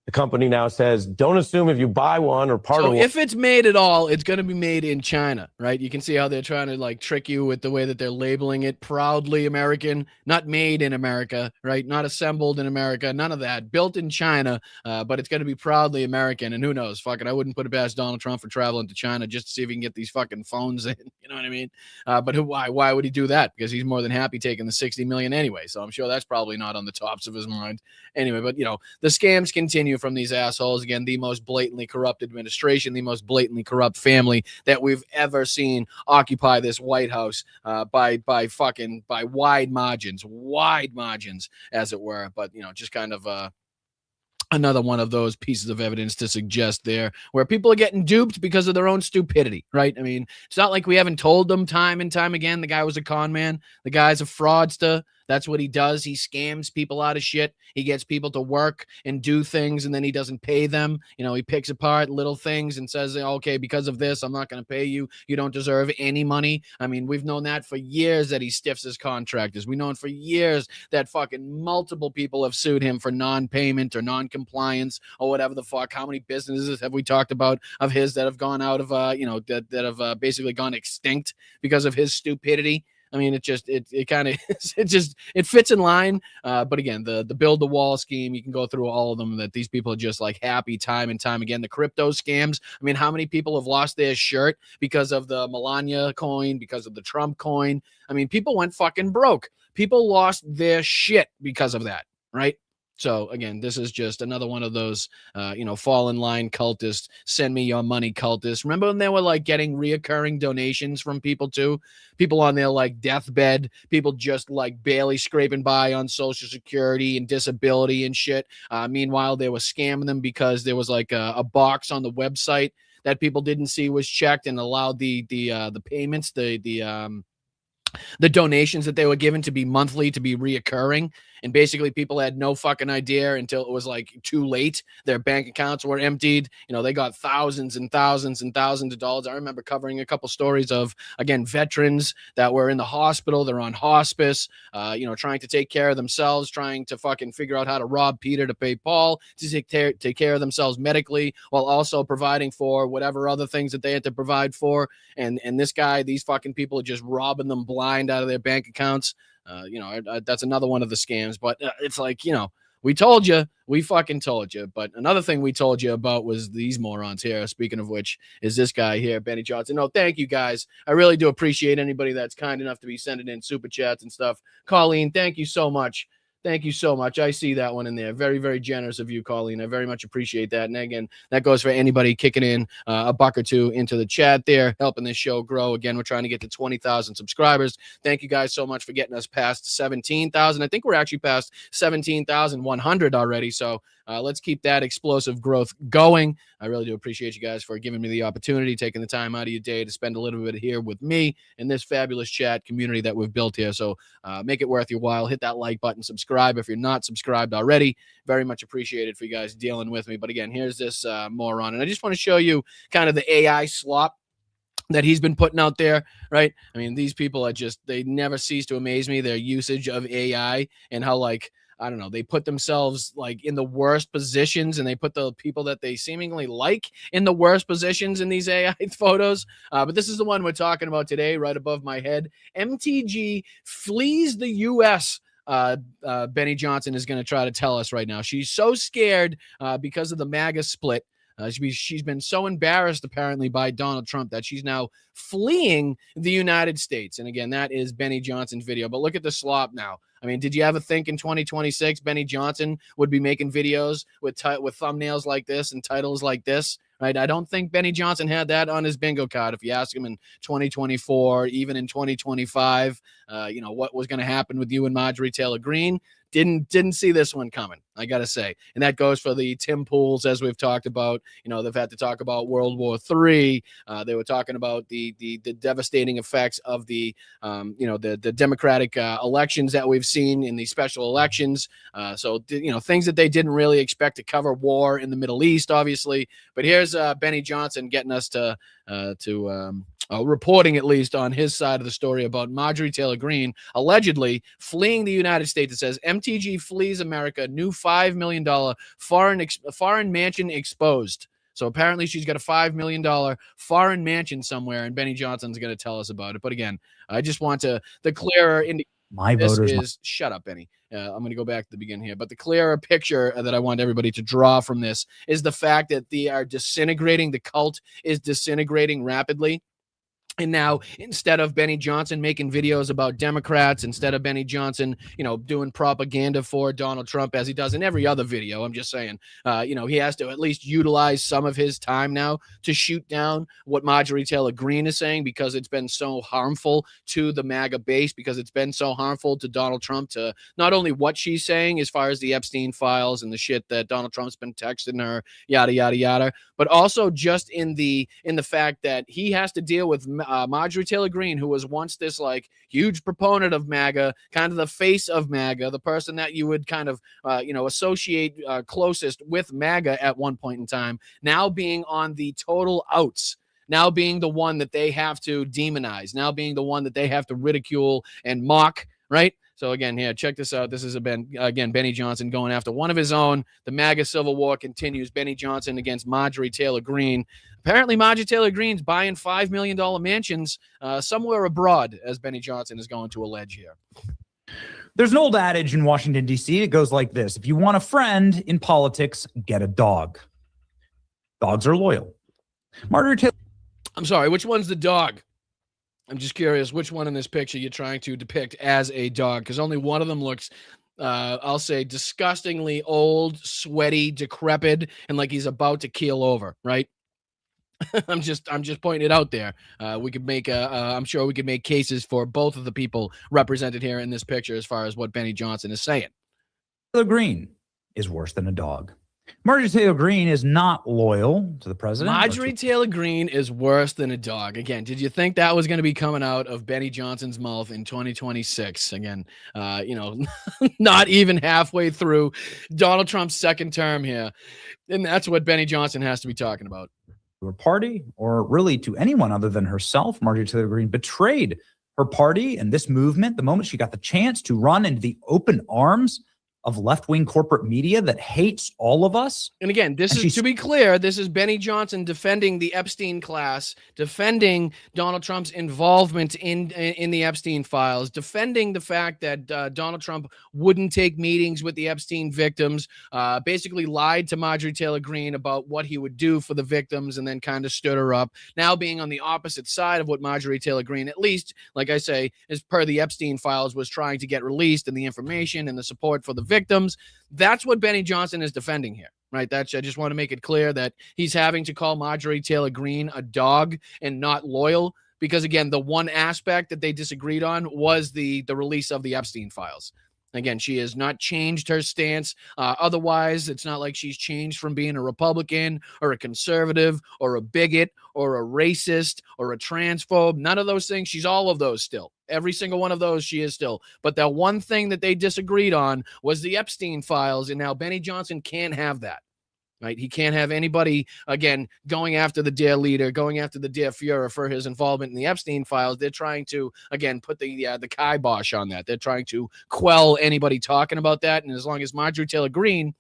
the company now says, don't assume if you buy one or part of one. If it's made at all, it's going to be made in China, right? You can see how they're trying to, like, trick you with the way that they're labeling it. Proudly American, not made in America, right? Not assembled in America, none of that. Built in China, but it's going to be proudly American. And who knows? Fuck it. I wouldn't put it past Donald Trump for traveling to China just to see if he can get these fucking phones in. You know what I mean? But why would he do that? Because he's more than happy taking the $60 million anyway. So I'm sure that's probably not on the tops of his mind. Anyway, but, the scams continue from these assholes. Again, the most blatantly corrupt administration, the most blatantly corrupt family that we've ever seen occupy this White House by wide margins, as it were. But, just kind of another one of those pieces of evidence to suggest there where people are getting duped because of their own stupidity, right? I mean, it's not like we haven't told them time and time again the guy was a con man, the guy's a fraudster, That's what he does. He scams people out of shit. He gets people to work and do things, and then he doesn't pay them. You know, he picks apart little things and says, okay, because of this, I'm not going to pay you. You don't deserve any money. I mean, we've known that for years that he stiffs his contractors. We've known for years that fucking multiple people have sued him for non-payment or non-compliance or whatever the fuck. How many businesses have we talked about of his that have gone out of, that have basically gone extinct because of his stupidity? I mean, it kind of it fits in line. But again, the build the wall scheme, you can go through all of them, that these people are just like happy time and time again. The crypto scams. I mean, how many people have lost their shirt because of the Melania coin, because of the Trump coin? I mean, people went fucking broke. People lost their shit because of that, right? So again, this is just another one of those, fall in line cultists, send me your money cultists. Remember when they were like getting reoccurring donations from people too? People on their like deathbed, people just like barely scraping by on Social Security and disability and shit. Meanwhile, they were scamming them because there was like a box on the website that people didn't see was checked and allowed the payments, the donations that they were given to be monthly, to be reoccurring. And basically people had no fucking idea until it was like too late. Their bank accounts were emptied. You know, they got thousands and thousands and thousands of dollars. I remember covering a couple stories of, again, veterans that were in the hospital. They're on hospice, trying to take care of themselves, trying to fucking figure out how to rob Peter to pay Paul, to take care of themselves medically, while also providing for whatever other things that they had to provide for. And these fucking people are just robbing them blind out of their bank accounts. That's another one of the scams, but it's like, we told you, we fucking told you. But another thing we told you about was these morons here. Speaking of which, is this guy here, Benny Johnson. No, thank you guys. I really do appreciate anybody that's kind enough to be sending in super chats and stuff. Colleen, thank you so much. Thank you so much. I see that one in there. Very, very generous of you, Colleen. I very much appreciate that. And again, that goes for anybody kicking in a buck or two into the chat there, helping this show grow. Again, we're trying to get to 20,000 subscribers. Thank you guys so much for getting us past 17,000. I think we're actually past 17,100 already. So let's keep that explosive growth going. I really do appreciate you guys for giving me the opportunity, taking the time out of your day to spend a little bit here with me in this fabulous chat community that we've built here. So make it worth your while. Hit that like button, subscribe if you're not subscribed already. Very much appreciated for you guys dealing with me. But again, here's this moron. And I just want to show you kind of the AI slop that he's been putting out there, right? I mean, these people are they never cease to amaze me, their usage of AI and how, like, I don't know, they put themselves like in the worst positions, and they put the people that they seemingly like in the worst positions in these AI photos. But this is the one we're talking about today, right above my head. MTG flees the U.S. Benny Johnson is going to try to tell us right now. She's so scared because of the MAGA split. She's been so embarrassed, apparently, by Donald Trump that she's now fleeing the United States. And again, that is Benny Johnson's video. But look at the slop now. I mean, did you ever think in 2026 Benny Johnson would be making videos with thumbnails like this and titles like this? Right? I don't think Benny Johnson had that on his bingo card. If you ask him in 2024, even in 2025, what was going to happen with you and Marjorie Taylor Greene, didn't see this one coming, I gotta say. And that goes for the Tim Pools, as we've talked about. They've had to talk about World War III. They were talking about the devastating effects of the Democratic elections that we've seen in these special elections. Things that they didn't really expect to cover. War in the Middle East, obviously. But here's Benny Johnson getting us to reporting, at least on his side of the story, about Marjorie Taylor Greene allegedly fleeing the United States. It says MTG flees America, new $5 million foreign mansion exposed. So apparently she's got a $5 million foreign mansion somewhere, and Benny Johnson's going to tell us about it. But again, I just want the clearer indication. My voters. Shut up, Benny. I'm going to go back to the beginning here. But the clearer picture that I want everybody to draw from this is the fact that they are disintegrating. The cult is disintegrating rapidly. And now, instead of Benny Johnson making videos about Democrats, instead of Benny Johnson, doing propaganda for Donald Trump as he does in every other video, I'm just saying, he has to at least utilize some of his time now to shoot down what Marjorie Taylor Greene is saying, because it's been so harmful to the MAGA base, because it's been so harmful to Donald Trump, to not only what she's saying as far as the Epstein files and the shit that Donald Trump's been texting her, yada, yada, yada, but also just in the fact that he has to deal with Marjorie Taylor Greene, who was once this like huge proponent of MAGA, kind of the face of MAGA, the person that you would kind of, associate closest with MAGA at one point in time, now being on the total outs, now being the one that they have to demonize, now being the one that they have to ridicule and mock, right? So again, here, check this out. This is Benny Johnson going after one of his own. The MAGA Civil War continues. Benny Johnson against Marjorie Taylor Greene. Apparently, Marjorie Taylor Greene's buying $5 million mansions somewhere abroad, as Benny Johnson is going to allege here. There's an old adage in Washington, D.C. It goes like this. If you want a friend in politics, get a dog. Dogs are loyal. Marjorie Taylor. I'm sorry, which one's the dog? I'm just curious which one in this picture you're trying to depict as a dog, because only one of them looks, I'll say, disgustingly old, sweaty, decrepit, and like he's about to keel over, right? I'm just pointing it out there. We could make I'm sure we could make cases for both of the people represented here in this picture as far as what Benny Johnson is saying. Taylor Greene is worse than a dog. Marjorie Taylor Greene is not loyal to the president. Marjorie Taylor Greene is worse than a dog. Again, did you think that was going to be coming out of Benny Johnson's mouth in 2026? Again, not even halfway through Donald Trump's second term here. And that's what Benny Johnson has to be talking about. To her party, or really to anyone other than herself, Marjorie Taylor Greene betrayed her party and this movement the moment she got the chance to run into the open arms of left-wing corporate media that hates all of us. And again, to be clear, this is Benny Johnson defending the Epstein class, defending Donald Trump's involvement in the Epstein files, defending the fact that Donald Trump wouldn't take meetings with the Epstein victims, basically lied to Marjorie Taylor Greene about what he would do for the victims, and then kind of stood her up. Now being on the opposite side of what Marjorie Taylor Greene, at least, like I say, as per the Epstein files, was trying to get released, and the information and the support for the victims. That's what Benny Johnson is defending here, right? I just want to make it clear that he's having to call Marjorie Taylor Greene a dog and not loyal, because again, the one aspect that they disagreed on was the release of the Epstein files. Again, she has not changed her stance. Otherwise, it's not like she's changed from being a Republican or a conservative or a bigot or a racist or a transphobe. None of those things. She's all of those still. Every single one of those she is still. But that one thing that they disagreed on was the Epstein files, and now Benny Johnson can't have that. Right? He can't have anybody, again, going after the dear leader, going after the dear Fuhrer for his involvement in the Epstein files. They're trying to, again, put the kibosh on that. They're trying to quell anybody talking about that. And as long as Marjorie Taylor Greene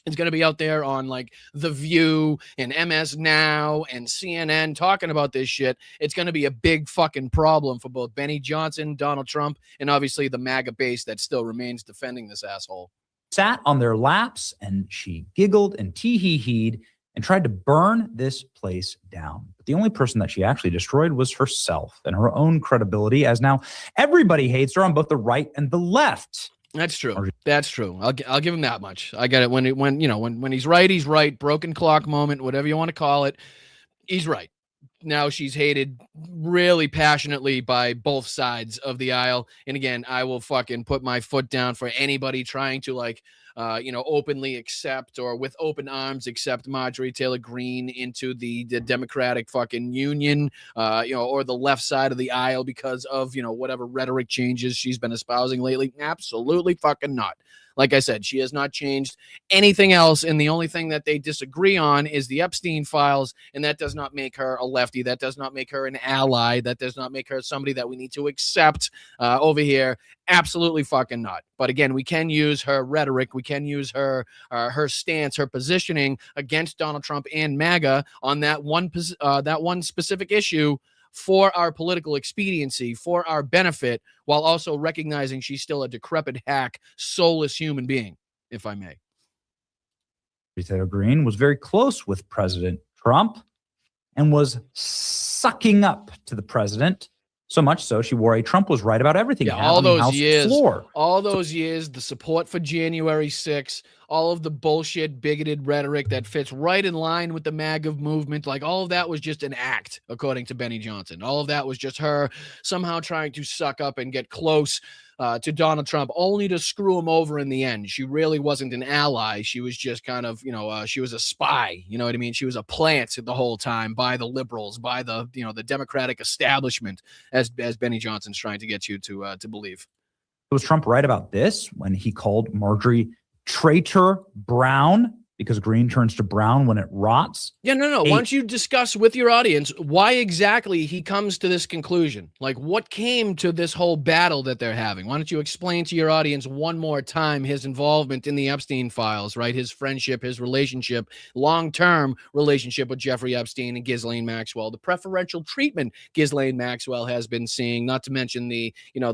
is going to be out there on like The View and MS Now and CNN talking about this shit, it's going to be a big fucking problem for both Benny Johnson, Donald Trump, and obviously the MAGA base that still remains defending this asshole. Sat on their laps, and she giggled and tee-hee-heed and tried to burn this place down. But the only person that she actually destroyed was herself and her own credibility, as now everybody hates her on both the right and the left. That's true. That's true. I'll give him that much. I get it. When he's right, he's right. Broken clock moment, whatever you want to call it. He's right. Now she's hated really passionately by both sides of the aisle. And again, I will fucking put my foot down for anybody trying to openly accept or with open arms accept Marjorie Taylor Greene into the Democratic fucking union, or the left side of the aisle because of, whatever rhetoric changes she's been espousing lately. Absolutely fucking not. Like I said, she has not changed anything else, and the only thing that they disagree on is the Epstein files, and that does not make her a lefty. That does not make her an ally. That does not make her somebody that we need to accept over here. Absolutely fucking not. But again, we can use her rhetoric. We can use her stance, her positioning against Donald Trump and MAGA on that one specific issue for our political expediency, for our benefit, while also recognizing she's still a decrepit hack, soulless human being, if I may. Taylor Greene was very close with President Trump and was sucking up to the president. So much so, she wore a "Trump was right about everything" Yeah, hat all on the those House years, floor. all those years, the support for January 6th, all of the bullshit, bigoted rhetoric that fits right in line with the MAGA movement, like all of that was just an act, according to Benny Johnson. All of that was just her somehow trying to suck up and get close to Donald Trump, only to screw him over in the end. She really wasn't an ally. She was just kind of, she was a spy. You know what I mean? She was a plant the whole time by the liberals, by the, the Democratic establishment, as Benny Johnson's trying to get you to believe. Was Trump right about this when he called Marjorie traitor brown? Because green turns to brown when it rots? Yeah, no. Why don't you discuss with your audience why exactly he comes to this conclusion? Like, what came to this whole battle that they're having? Why don't you explain to your audience one more time his involvement in the Epstein files, right? His friendship, his relationship, long-term relationship with Jeffrey Epstein and Ghislaine Maxwell, the preferential treatment Ghislaine Maxwell has been seeing, not to mention the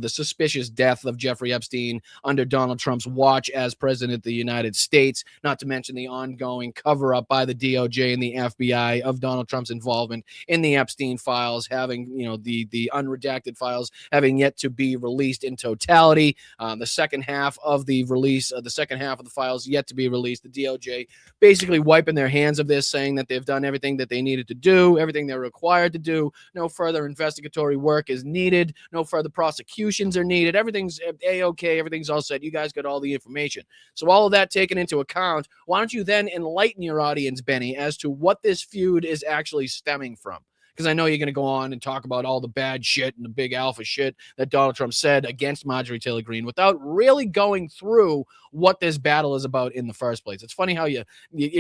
suspicious death of Jeffrey Epstein under Donald Trump's watch as president of the United States, not to mention the ongoing cover-up by the DOJ and the FBI of Donald Trump's involvement in the Epstein files, having, the unredacted files having yet to be released in totality. The second half of the release, the second half of the files yet to be released. The DOJ basically wiping their hands of this, saying that they've done everything that they needed to do, everything they're required to do. No further investigatory work is needed. No further prosecutions are needed. Everything's A-okay. Everything's all set. You guys got all the information. So all of that taken into account, why don't you then enlighten your audience, Benny, as to what this feud is actually stemming from? Because I know you're going to go on and talk about all the bad shit and the big alpha shit that Donald Trump said against Marjorie Taylor Greene without really going through what this battle is about in the first place. It's funny how you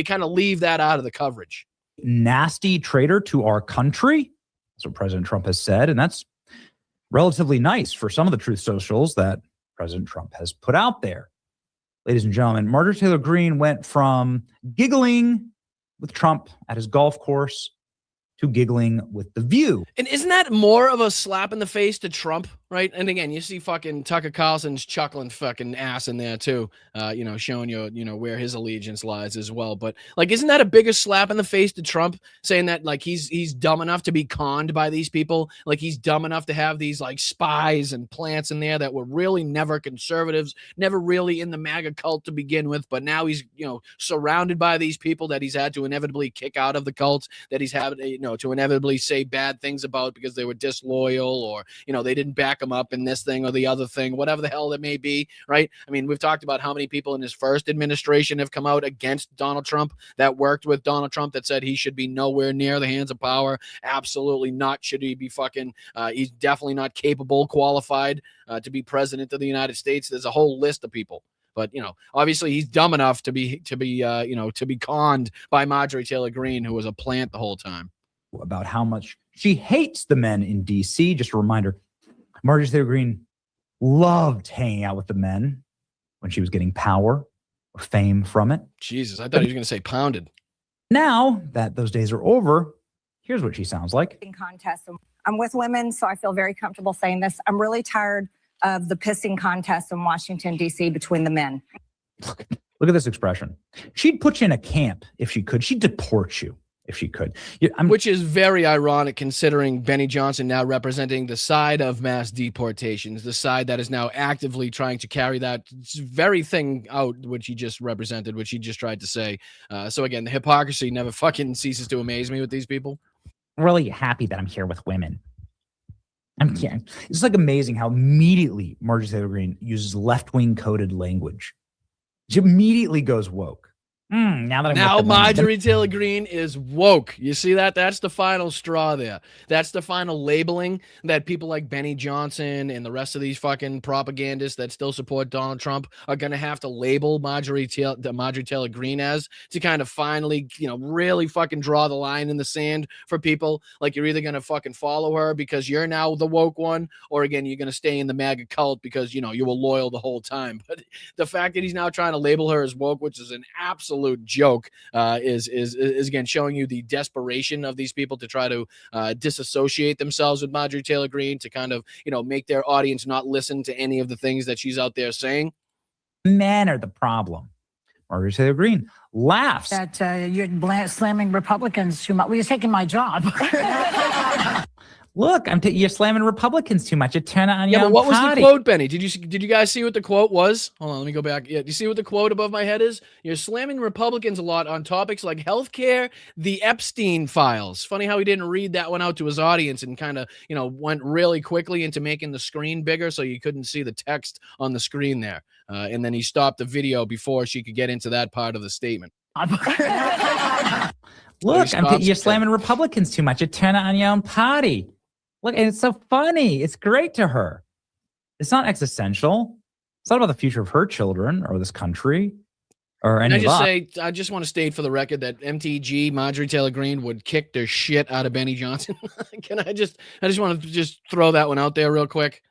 kind of leave that out of the coverage. Nasty traitor to our country. That's what President Trump has said. And that's relatively nice for some of the truth socials that President Trump has put out there. Ladies and gentlemen, Marjorie Taylor Greene went from giggling with Trump at his golf course to giggling with The View. And isn't that more of a slap in the face to Trump, right? And again, you see fucking Tucker Carlson's chuckling fucking ass in there too, showing you, where his allegiance lies as well. But like, isn't that a bigger slap in the face to Trump, saying that like he's dumb enough to be conned by these people? Like he's dumb enough to have these like spies and plants in there that were really never conservatives, never really in the MAGA cult to begin with. But now he's, surrounded by these people that he's had to inevitably kick out of the cult, that he's had, to inevitably say bad things about because they were disloyal or, they didn't back him up in this thing or the other thing, whatever the hell it may be, right? I mean, we've talked about how many people in his first administration have come out against Donald Trump, that worked with Donald Trump, that said he should be nowhere near the hands of power. Absolutely not. Should he be fucking, he's definitely not capable, qualified to be president of the United States. There's a whole list of people. But, obviously he's dumb enough to be conned by Marjorie Taylor Greene, who was a plant the whole time. About how much she hates the men in D.C. Just a reminder, Marjorie Taylor Greene loved hanging out with the men when she was getting power or fame from it. Jesus, I thought he was going to say pounded. Now that those days are over, here's what she sounds like. Contest. I'm with women, so I feel very comfortable saying this. I'm really tired of the pissing contest in Washington, D.C. between the men. Look at this expression. She'd put you in a camp if she could. She'd deport you if she could. Which is very ironic considering Benny Johnson now representing the side of mass deportations, the side that is now actively trying to carry that very thing out, which he just represented, which he just tried to say. So again, the hypocrisy never fucking ceases to amaze me with these people. I'm really happy that I'm here with women. I'm kidding. It's like amazing how immediately Marjorie Taylor Greene uses left-wing coded language. She immediately goes woke. Now Marjorie Taylor Greene is woke. You see that? That's the final straw there. That's the final labeling that people like Benny Johnson and the rest of these fucking propagandists that still support Donald Trump are going to have to label Marjorie Taylor Greene as, to kind of finally, really fucking draw the line in the sand for people. Like, you're either going to fucking follow her because you're now the woke one, or again, you're going to stay in the MAGA cult because, you were loyal the whole time. But the fact that he's now trying to label her as woke, which is an absolute joke, is again showing you the desperation of these people to try to disassociate themselves with Marjorie Taylor Greene, to kind of make their audience not listen to any of the things that she's out there saying. Men are the problem. Marjorie Taylor Greene laughs that you're slamming Republicans too much. Well, you're taking my job. Look, you're slamming Republicans too much. You're turning on your Yeah, but own what was the party. quote, Benny? Did you guys see what the quote was? Hold on, let me go back. Yeah, do you see what the quote above my head is? You're slamming Republicans a lot on topics like healthcare, the Epstein files. Funny how he didn't read that one out to his audience and kind of, went really quickly into making the screen bigger so you couldn't see the text on the screen there. And then he stopped the video before she could get into that part of the statement. Look, you're slamming Republicans too much. You're turning on your own party. Look, and it's so funny. It's great to her. It's not existential. It's not about the future of her children or this country or any of us. I just want to state for the record that MTG, Marjorie Taylor Greene, would kick the shit out of Benny Johnson. I just want to just throw that one out there real quick.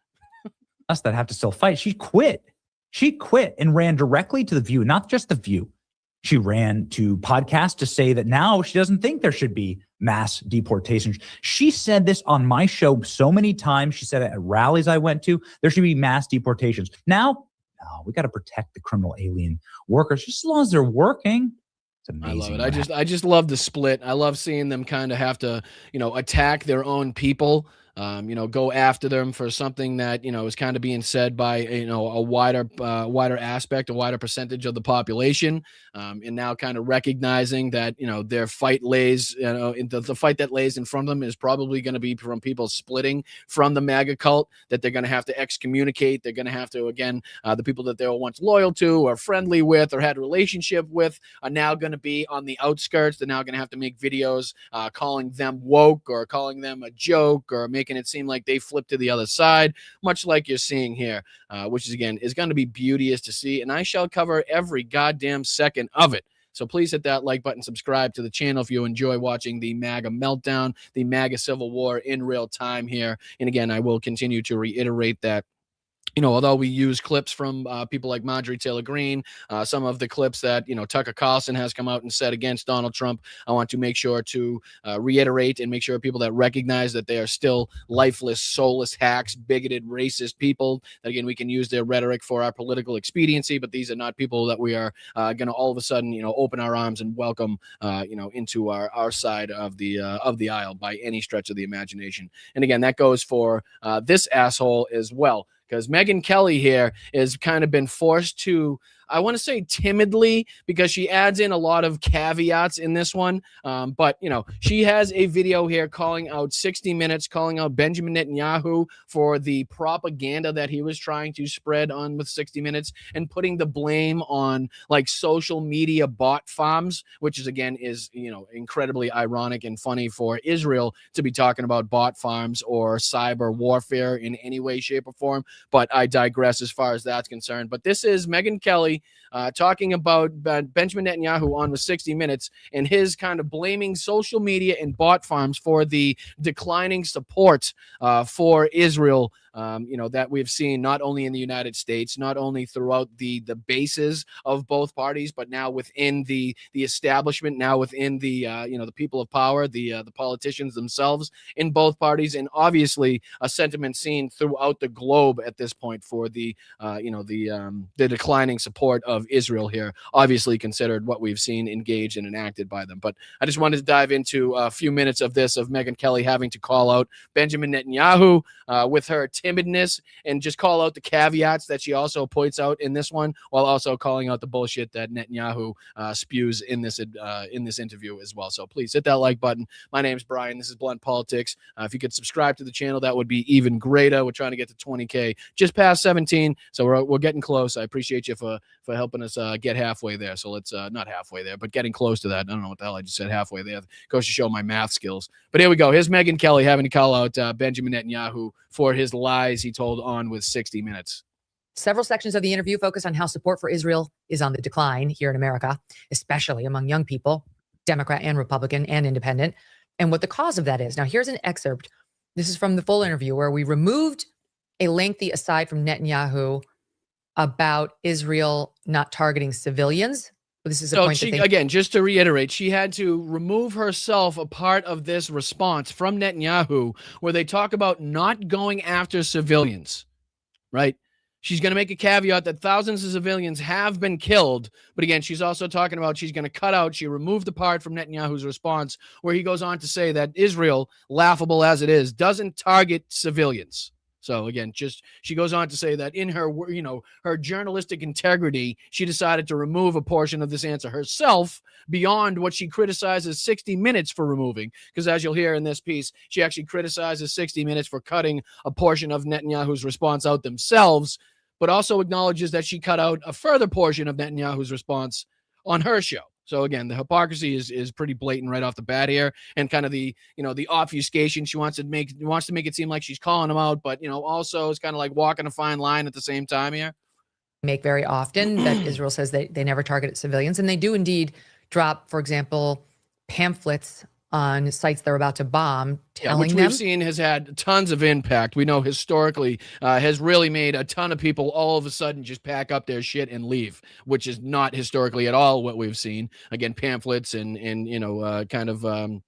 Us that have to still fight. She quit. She quit and ran directly to The View, not just The View. She ran to podcasts to say that now she doesn't think there should be mass deportations. She said this on my show so many times. She said it at rallies I went to. There should be mass deportations. Now, no, we got to protect the criminal alien workers just as long as they're working. It's amazing. I love it. I just love the split. I love seeing them kind of have to, attack their own people. Go after them for something that, is kind of being said by, a wider aspect, a wider percentage of the population. And now kind of recognizing that, their fight lays, the fight that lays in front of them is probably going to be from people splitting from the MAGA cult, that they're going to have to excommunicate. They're going to have to, again, the people that they were once loyal to or friendly with or had a relationship with are now going to be on the outskirts. They're now going to have to make videos calling them woke or calling them a joke or making it seem like they flipped to the other side, much like you're seeing here, which is, again, is going to be beauteous to see. And I shall cover every goddamn second of it. So please hit that like button, subscribe to the channel if you enjoy watching the MAGA meltdown, the MAGA civil war in real time here. And again, I will continue to reiterate that, although we use clips from people like Marjorie Taylor Greene, some of the clips that, Tucker Carlson has come out and said against Donald Trump, I want to make sure to reiterate and make sure people that recognize that they are still lifeless, soulless hacks, bigoted, racist people, that, again, we can use their rhetoric for our political expediency, but these are not people that we are going to all of a sudden, open our arms and welcome, into our side of the aisle by any stretch of the imagination. And again, that goes for this asshole as well. Because Megyn Kelly here has kind of been forced to, I want to say timidly, because she adds in a lot of caveats in this one. But, she has a video here calling out 60 Minutes, calling out Benjamin Netanyahu for the propaganda that he was trying to spread on with 60 Minutes and putting the blame on like social media bot farms, which is, again, is, incredibly ironic and funny for Israel to be talking about bot farms or cyber warfare in any way, shape, or form. But I digress as far as that's concerned. But this is Megyn Kelly talking about Benjamin Netanyahu on with 60 Minutes and his kind of blaming social media and bot farms for the declining support for Israel, that we've seen not only in the United States, not only throughout the bases of both parties, but now within the establishment, now within the the people of power, the politicians themselves in both parties, and obviously a sentiment seen throughout the globe at this point for the declining support of Israel here, obviously considered what we've seen engaged and enacted by them. But I just wanted to dive into a few minutes of this, of Megyn Kelly having to call out Benjamin Netanyahu with her timidness and just call out the caveats that she also points out in this one, while also calling out the bullshit that Netanyahu spews in this interview as well. So please hit that like button. My name's Brian. This is Blunt Politics. If you could subscribe to the channel, that would be even greater. We're trying to get to 20K, just past 17. So we're getting close. I appreciate you for helping us get halfway there. So let's not halfway there, but getting close to that. I don't know what the hell I just said, halfway there. Goes to show my math skills. But here we go. Here's Megyn Kelly having to call out Benjamin Netanyahu for his lies he told on with 60 Minutes. Several sections of the interview focus on how support for Israel is on the decline here in America, especially among young people, Democrat and Republican and independent, and what the cause of that is. Now, here's an excerpt. This is from the full interview where we removed a lengthy aside from Netanyahu about Israel not targeting civilians. This is a point she, again, just to reiterate, she had to remove herself a part of this response from Netanyahu where they talk about not going after civilians, right? She's going to make a caveat that thousands of civilians have been killed. But again, she's also talking about she's going to cut out. She removed the part from Netanyahu's response where he goes on to say that Israel, laughable as it is, doesn't target civilians. So again, she goes on to say that in her, her journalistic integrity, she decided to remove a portion of this answer herself beyond what she criticizes 60 Minutes for removing. Because as you'll hear in this piece, she actually criticizes 60 Minutes for cutting a portion of Netanyahu's response out themselves, but also acknowledges that she cut out a further portion of Netanyahu's response on her show. So again, the hypocrisy is pretty blatant right off the bat here, and kind of the obfuscation. She wants to make it seem like she's calling him out, but also it's kind of like walking a fine line at the same time here. Make very often that Israel says they never targeted civilians, and they do indeed drop, for example, pamphlets on sites they're about to bomb, telling which we've seen has had tons of impact. We know historically has really made a ton of people all of a sudden just pack up their shit and leave, which is not historically at all what we've seen. Again, pamphlets and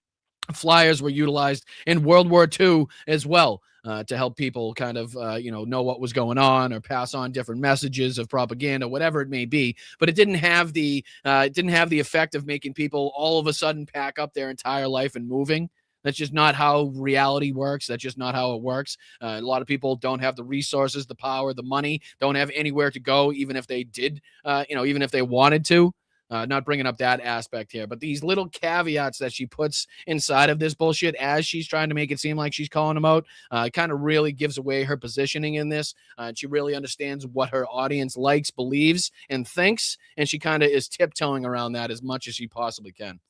flyers were utilized in World War II as well. To help people kind of, know what was going on or pass on different messages of propaganda, whatever it may be. But it didn't have the effect of making people all of a sudden pack up their entire life and moving. That's just not how reality works. That's just not how it works. A lot of people don't have the resources, the power, the money, don't have anywhere to go, even if they did, even if they wanted to. Not bringing up that aspect here, but these little caveats that she puts inside of this bullshit as she's trying to make it seem like she's calling them out, kind of really gives away her positioning in this. She really understands what her audience likes, believes, and thinks, and she kind of is tiptoeing around that as much as she possibly can.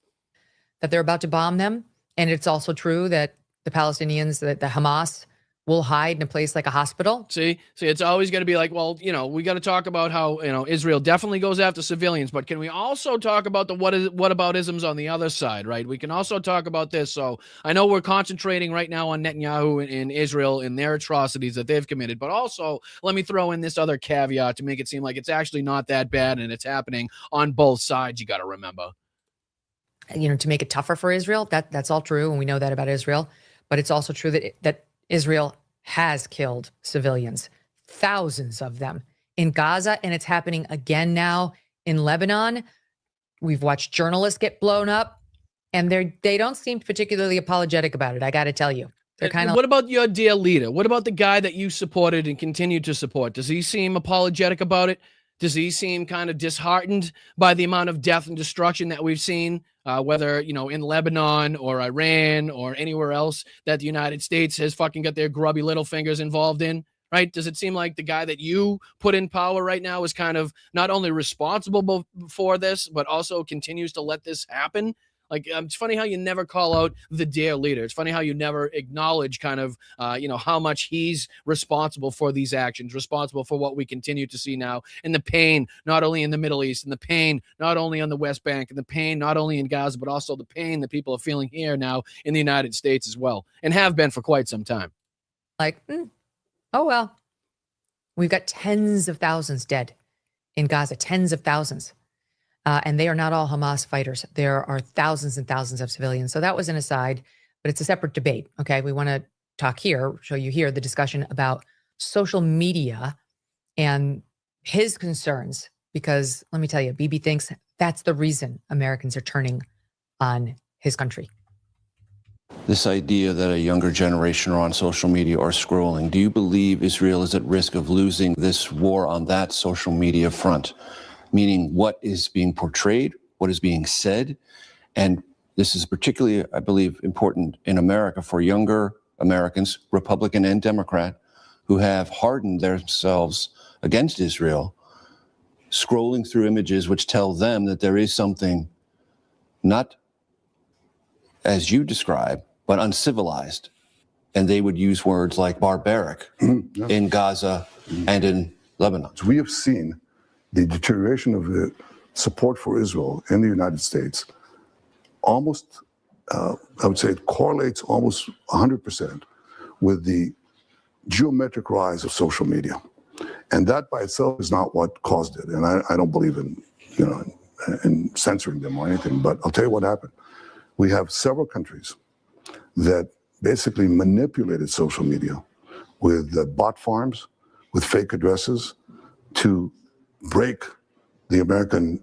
that they're about to bomb them. And it's also true that the Palestinians, that the Hamas will hide in a place like a hospital. See, it's always going to be like, well, we got to talk about how, Israel definitely goes after civilians, but can we also talk about the what about isms on the other side, right? We can also talk about this. So I know we're concentrating right now on Netanyahu in Israel and their atrocities that they've committed, but also let me throw in this other caveat to make it seem like it's actually not that bad and it's happening on both sides. You got to remember. To make it tougher for Israel, that's all true, and we know that about Israel. But it's also true that Israel has killed civilians, thousands of them in Gaza, and it's happening again now in Lebanon. We've watched journalists get blown up, and they don't seem particularly apologetic about it. I got to tell you, they're kind of. What about your dear leader? What about the guy that you supported and continue to support? Does he seem apologetic about it? Does he seem kind of disheartened by the amount of death and destruction that we've seen, whether, in Lebanon or Iran or anywhere else that the United States has fucking got their grubby little fingers involved in, right? Does it seem like the guy that you put in power right now is kind of not only responsible for this, but also continues to let this happen? Like, it's funny how you never call out the dear leader. It's funny how you never acknowledge kind of, how much he's responsible for these actions, responsible for what we continue to see now, and the pain, not only in the Middle East, and the pain, not only on the West Bank, and the pain, not only in Gaza, but also the pain that people are feeling here now in the United States as well, and have been for quite some time. Like, oh, well, we've got tens of thousands dead in Gaza, tens of thousands. And they are not all Hamas fighters. There are thousands and thousands of civilians. So that was an aside, but it's a separate debate. Okay. We want to talk here, show you here the discussion about social media and his concerns, because let me tell you, Bibi thinks that's the reason Americans are turning on his country. This idea that a younger generation are on social media or scrolling, do you believe Israel is at risk of losing this war on that social media front? Meaning what is being portrayed, what is being said. And this is particularly, I believe, important in America for younger Americans, Republican and Democrat, who have hardened themselves against Israel, scrolling through images which tell them that there is something not as you describe, but uncivilized. And they would use words like barbaric in Gaza and in Lebanon. We have seen the deterioration of the support for Israel in the United States almost, I would say it correlates almost 100% with the geometric rise of social media. And that by itself is not what caused it. And I don't believe in, in censoring them or anything, but I'll tell you what happened. We have several countries that basically manipulated social media with bot farms, with fake addresses, to break the American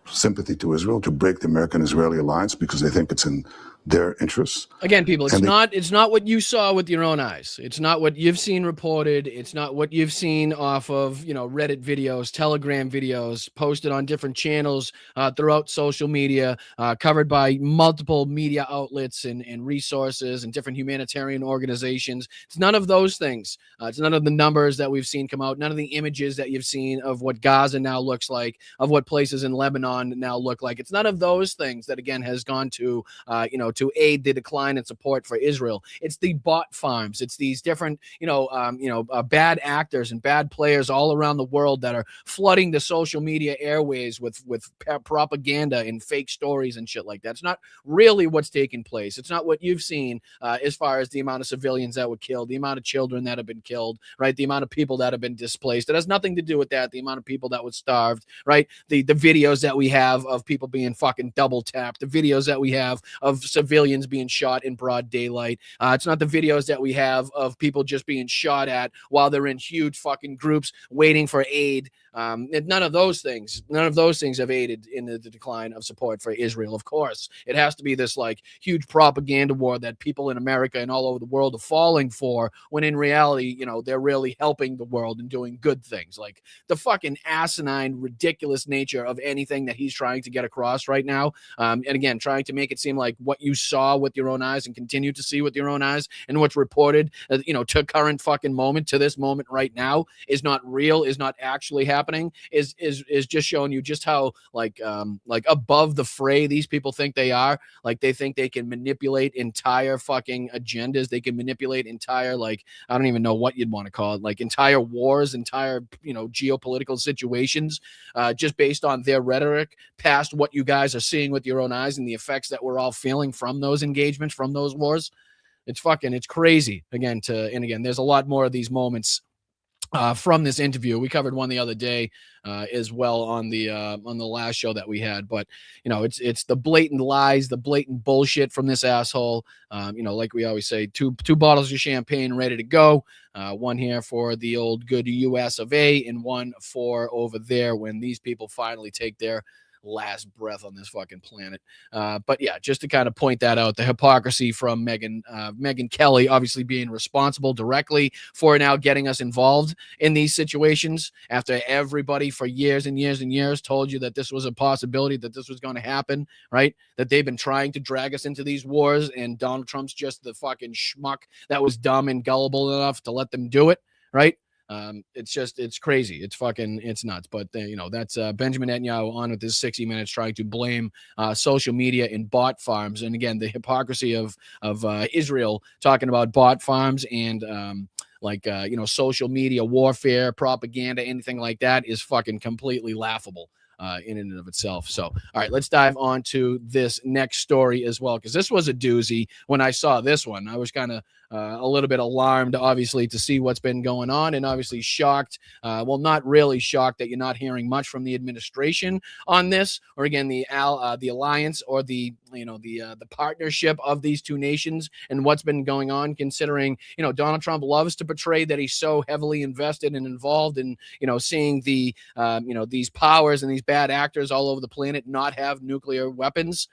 sympathy to Israel, to break the American-Israeli alliance because they think it's in their interests. Again, people, it's And they- it's not what you saw with your own eyes. It's not what you've seen reported. It's not what you've seen off of, Reddit videos, Telegram videos posted on different channels throughout social media, covered by multiple media outlets and resources and different humanitarian organizations. It's none of those things. It's none of the numbers that we've seen come out, none of the images that you've seen of what Gaza now looks like, of what places in Lebanon now look like. It's none of those things that, again, has gone to, to aid the decline in support for Israel. It's the bot farms. It's these different, bad actors and bad players all around the world that are flooding the social media airways with propaganda and fake stories and shit like that. It's not really what's taking place. It's not what you've seen as far as the amount of civilians that were killed, the amount of children that have been killed, right? The amount of people that have been displaced. It has nothing to do with that. The amount of people that were starved, right? The videos that we have of people being fucking double tapped, the videos that we have of civilians being shot in broad daylight. It's not the videos that we have of people just being shot at while they're in huge fucking groups waiting for aid. None of those things have aided in the decline of support for Israel. Of course, it has to be this like huge propaganda war that people in America and all over the world are falling for, when in reality, they're really helping the world and doing good things. Like the fucking asinine, ridiculous nature of anything that he's trying to get across right now. And again, trying to make it seem like what you saw with your own eyes and continue to see with your own eyes and what's reported, to current fucking moment, to this moment right now, is not real, is not actually happening, is just showing you just how like above the fray these people think they are. Like they think they can manipulate entire fucking agendas. They can manipulate entire, like, I don't even know what you'd want to call it, like entire wars, entire, geopolitical situations, just based on their rhetoric, past what you guys are seeing with your own eyes and the effects that we're all feeling from those engagements, from those wars. It's crazy. Again, there's a lot more of these moments from this interview. We covered one the other day as well on the last show that we had. But it's the blatant lies, the blatant bullshit from this asshole. Like we always say, two bottles of champagne ready to go. One here for the old good US of A, and one for over there when these people finally take their last breath on this fucking planet. But yeah, just to kind of point that out, the hypocrisy from Megyn Kelly, obviously being responsible directly for now getting us involved in these situations after everybody for years and years and years told you that this was a possibility, that this was going to happen, right? That they've been trying to drag us into these wars, and Donald Trump's just the fucking schmuck that was dumb and gullible enough to let them do it, right? It's crazy. It's nuts. But that's Benjamin Netanyahu on with his 60 Minutes trying to blame social media and bot farms. And again, the hypocrisy of Israel talking about bot farms and social media warfare, propaganda, anything like that is fucking completely laughable in and of itself. So, all right, let's dive on to this next story as well, because this was a doozy. When I saw this one, I was kind of a little bit alarmed, obviously, to see what's been going on, and obviously shocked. Well, not really shocked that you're not hearing much from the administration on this, or again, the alliance, or the partnership of these two nations and what's been going on, considering, Donald Trump loves to portray that he's so heavily invested and involved in, seeing the, these powers and these bad actors all over the planet not have nuclear weapons.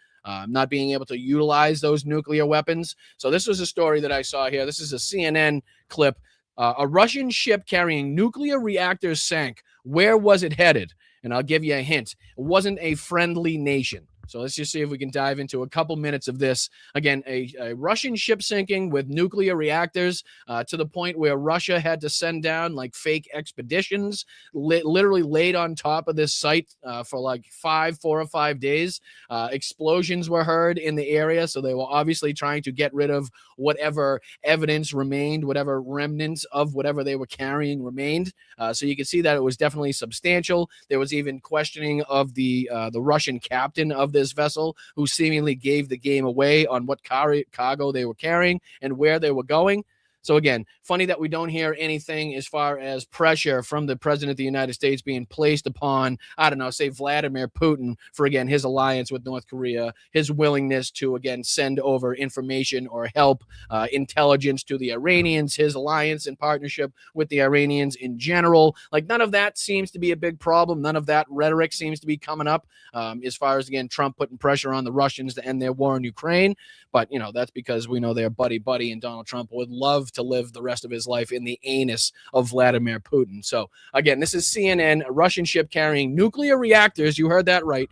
Not being able to utilize those nuclear weapons. So this was a story that I saw here. This is a CNN clip. A Russian ship carrying nuclear reactors sank. Where was it headed? And I'll give you a hint. It wasn't a friendly nation. So let's just see if we can dive into a couple minutes of this. Again, a Russian ship sinking with nuclear reactors to the point where Russia had to send down like fake expeditions, literally laid on top of this site for like 4 or 5 days. Explosions were heard in the area, so they were obviously trying to get rid of whatever evidence remained, whatever remnants of whatever they were carrying remained. So you can see that it was definitely substantial. There was even questioning of the Russian captain of this vessel, who seemingly gave the game away on what cargo they were carrying and where they were going. So again, funny that we don't hear anything as far as pressure from the president of the United States being placed upon, I don't know, say Vladimir Putin for, again, his alliance with North Korea, his willingness to, again, send over information or help intelligence to the Iranians, his alliance and partnership with the Iranians in general. Like, none of that seems to be a big problem. None of that rhetoric seems to be coming up as far as, again, Trump putting pressure on the Russians to end their war in Ukraine. But, you know, that's because we know they're buddy-buddy, and Donald Trump would love to live the rest of his life in the anus of Vladimir Putin. So, again, this is CNN. A Russian ship carrying nuclear reactors, you heard that right,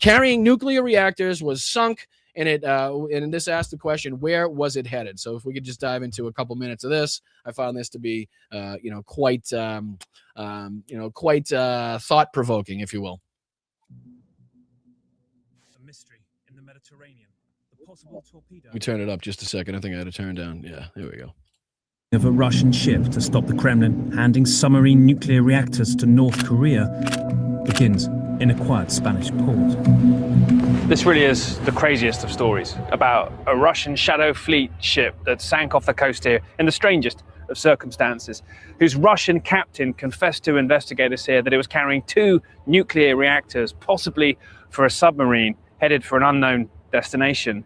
carrying nuclear reactors was sunk, and this asked the question, where was it headed? So if we could just dive into a couple minutes of this, I found this to be, quite thought-provoking, if you will. A mystery in the Mediterranean. The possible torpedo. Let me turn it up just a second. I think I had to turn down. Yeah, there we go. Of a Russian ship to stop the Kremlin handing submarine nuclear reactors to North Korea begins in a quiet Spanish port. This really is the craziest of stories about a Russian shadow fleet ship that sank off the coast here in the strangest of circumstances, whose Russian captain confessed to investigators here that it was carrying 2 nuclear reactors, possibly for a submarine headed for an unknown destination.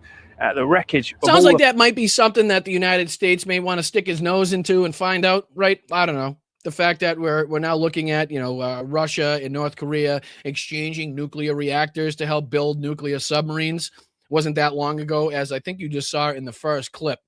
The wreckage sounds like that might be something that the United States may want to stick his nose into and find out, right? I don't know. The fact that we're now looking at, Russia and North Korea exchanging nuclear reactors to help build nuclear submarines wasn't that long ago, as I think you just saw in the first clip.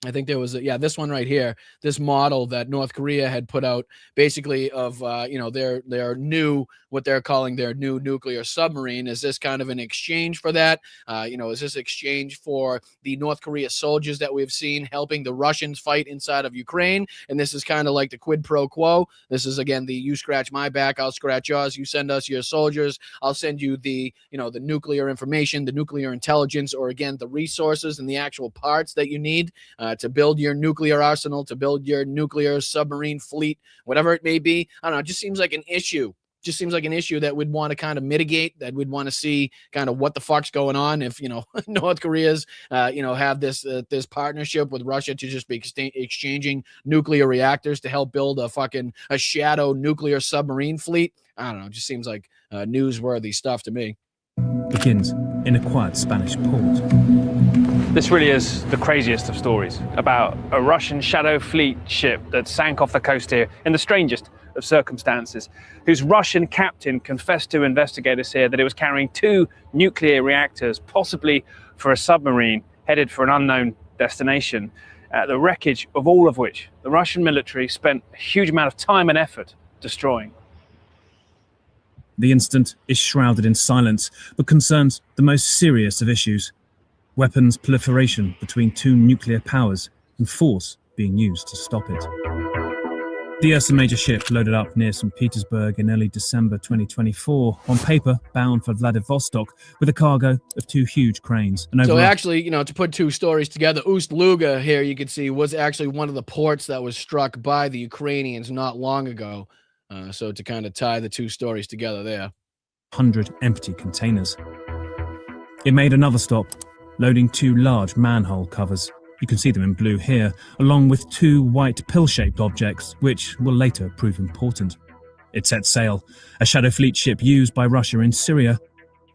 I think there was, this one right here, this model that North Korea had put out, basically of, their new, what they're calling their new nuclear submarine. Is this kind of an exchange for that? Is this exchange for the North Korea soldiers that we've seen helping the Russians fight inside of Ukraine? And this is kind of like the quid pro quo. This is, again, the you scratch my back, I'll scratch yours. You send us your soldiers, I'll send you the nuclear information, the nuclear intelligence, or again, the resources and the actual parts that you need to build your nuclear arsenal, to build your nuclear submarine fleet, whatever it may be. I don't know. It just seems like an issue. Just seems like an issue that we'd want to kind of mitigate, that we'd want to see kind of what the fuck's going on if, North Korea's, have this partnership with Russia to just be exchanging nuclear reactors to help build a shadow nuclear submarine fleet. I don't know. It just seems like newsworthy stuff to me. Begins in a quiet Spanish port. This really is the craziest of stories about a Russian shadow fleet ship that sank off the coast here in the strangest of circumstances, whose Russian captain confessed to investigators here that it was carrying 2 nuclear reactors, possibly for a submarine headed for an unknown destination. The wreckage of all of which the Russian military spent a huge amount of time and effort destroying. The incident is shrouded in silence, but concerns the most serious of issues: weapons proliferation between 2 nuclear powers and force being used to stop it. The Ursa Major ship loaded up near St. Petersburg in early December 2024, on paper bound for Vladivostok with a cargo of 2 huge cranes. So actually, to put 2 stories together, Ust-Luga here, you can see, was actually one of the ports that was struck by the Ukrainians not long ago. So to kind of tie the 2 stories together there. 100 empty containers. It made another stop, loading 2 large manhole covers. You can see them in blue here, along with 2 white pill-shaped objects, which will later prove important. It set sail, a shadow fleet ship used by Russia in Syria.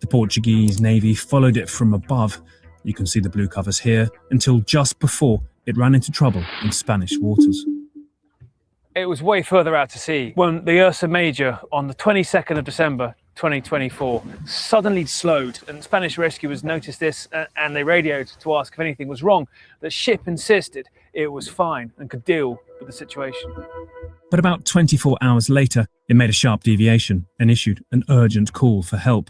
The Portuguese Navy followed it from above. You can see the blue covers here, until just before it ran into trouble in Spanish waters. It was way further out to sea when the Ursa Major, on the 22nd of December 2024, suddenly slowed, and Spanish rescuers noticed this and they radioed to ask if anything was wrong. The ship insisted it was fine and could deal with the situation. But about 24 hours later, it made a sharp deviation and issued an urgent call for help.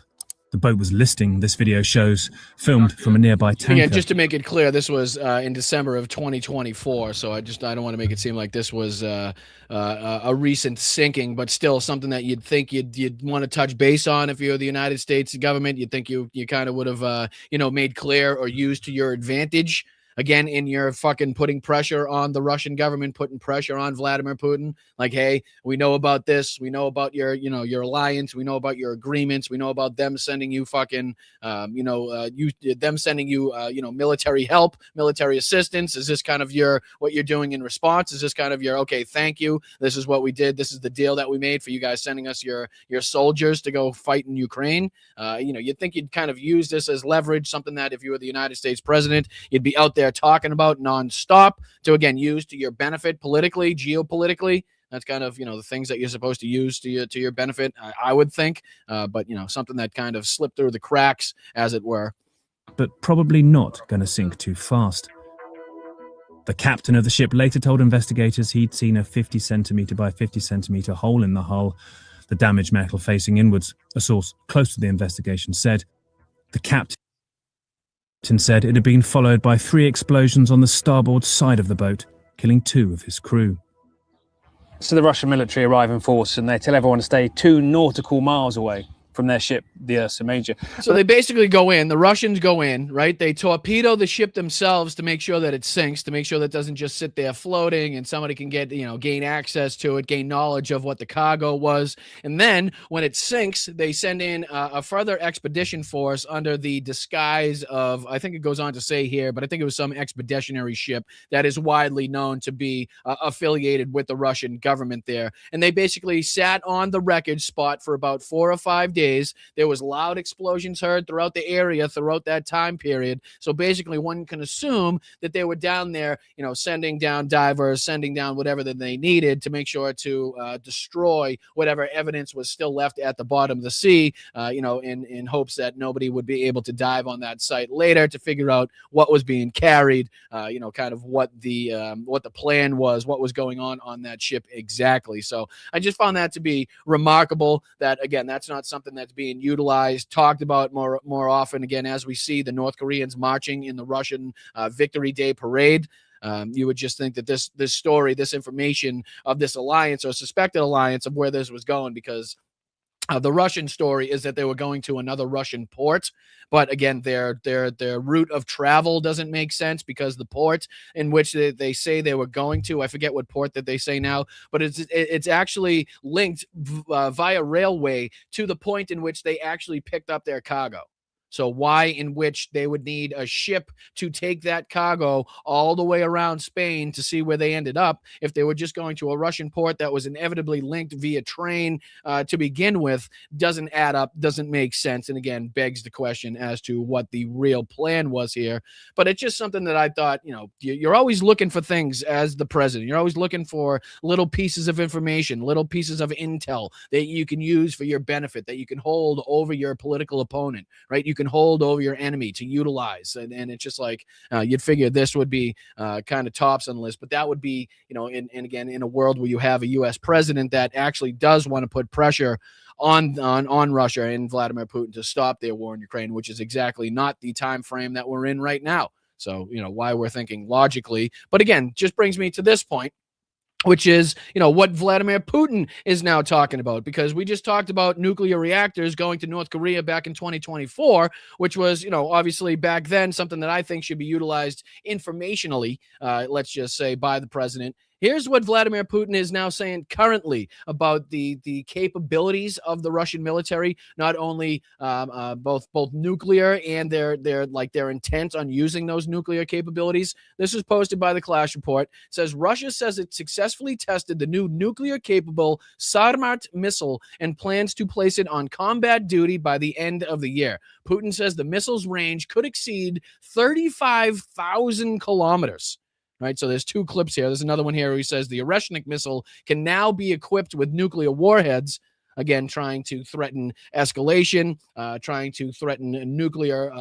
The boat was listing, this video shows, filmed from a nearby tanker. Again, just to make it clear, this was in December of 2024, so I don't want to make it seem like this was a recent sinking, but still something that you'd think you'd want to touch base on if you're the United States government. You'd think you kind of would have made clear or used to your advantage. again, in your fucking putting pressure on the Russian government, putting pressure on Vladimir Putin. Like, hey, we know about this. We know about your, your alliance. We know about your agreements. We know about them sending you fucking, them sending you, military help, military assistance. Is this kind of what you're doing in response? Is this kind of okay, thank you. This is what we did. This is the deal that we made for you guys sending us your soldiers to go fight in Ukraine. You'd think you'd kind of use this as leverage, something that if you were the United States president, you'd be out there talking about nonstop to, again, use to your benefit politically, geopolitically. That's kind of, the things that you're supposed to use to your benefit, I would think. But, something that kind of slipped through the cracks, as it were. But probably not going to sink too fast. The captain of the ship later told investigators he'd seen a 50 centimetre by 50 centimetre hole in the hull, the damaged metal facing inwards. A source close to the investigation said. The captain said it had been followed by 3 explosions on the starboard side of the boat, killing 2 of his crew. So the Russian military arrive in force and they tell everyone to stay 2 nautical miles away from their ship, the Ursa Major. So they basically go in, the Russians go in, right? They torpedo the ship themselves to make sure that it sinks, to make sure that it doesn't just sit there floating and somebody can get, gain access to it, gain knowledge of what the cargo was. And then when it sinks, they send in a further expedition force under the disguise of, I think it goes on to say here, but I think it was some expeditionary ship that is widely known to be affiliated with the Russian government there. And they basically sat on the wreckage spot for about 4 or 5 days. There was loud explosions heard throughout the area throughout that time period. So basically one can assume that they were down there, sending down divers, sending down whatever that they needed to make sure to destroy whatever evidence was still left at the bottom of the sea, in hopes that nobody would be able to dive on that site later to figure out what was being carried, kind of what the plan was, what was going on that ship exactly. So I just found that to be remarkable that, again, that's not something that's being utilized, talked about more often, again, as we see the North Koreans marching in the Russian Victory Day parade. You would just think that this story, this information of this alliance or suspected alliance of where this was going, because the Russian story is that they were going to another Russian port, but again, their route of travel doesn't make sense because the port in which they say they were going to, I forget what port that they say now, but it's actually linked via railway to the point in which they actually picked up their cargo. So why in which they would need a ship to take that cargo all the way around Spain to see where they ended up if they were just going to a Russian port that was inevitably linked via train to begin with, doesn't add up, doesn't make sense, and again, begs the question as to what the real plan was here. But it's just something that I thought, you're always looking for things as the president. You're always looking for little pieces of information, little pieces of intel that you can use for your benefit, that you can hold over your political opponent, right? You can hold over your enemy to utilize. And it's just like, you'd figure this would be kind of tops on the list, but that would be, again, in a world where you have a U.S. president that actually does want to put pressure on Russia and Vladimir Putin to stop their war in Ukraine, which is exactly not the time frame that we're in right now. So, why we're thinking logically. But again, just brings me to this point, which is, what Vladimir Putin is now talking about, because we just talked about nuclear reactors going to North Korea back in 2024, which was, obviously back then something that I think should be utilized informationally, let's just say, by the president. Here's what Vladimir Putin is now saying currently about the capabilities of the Russian military, not only both nuclear and their intent on using those nuclear capabilities. This was posted by the Clash Report. It says Russia says it successfully tested the new nuclear-capable Sarmat missile and plans to place it on combat duty by the end of the year. Putin says the missile's range could exceed 35,000 kilometers. Right, so there's 2 clips here. There's another one here where he says the Oreshnik missile can now be equipped with nuclear warheads, again, trying to threaten escalation, trying to threaten a nuclear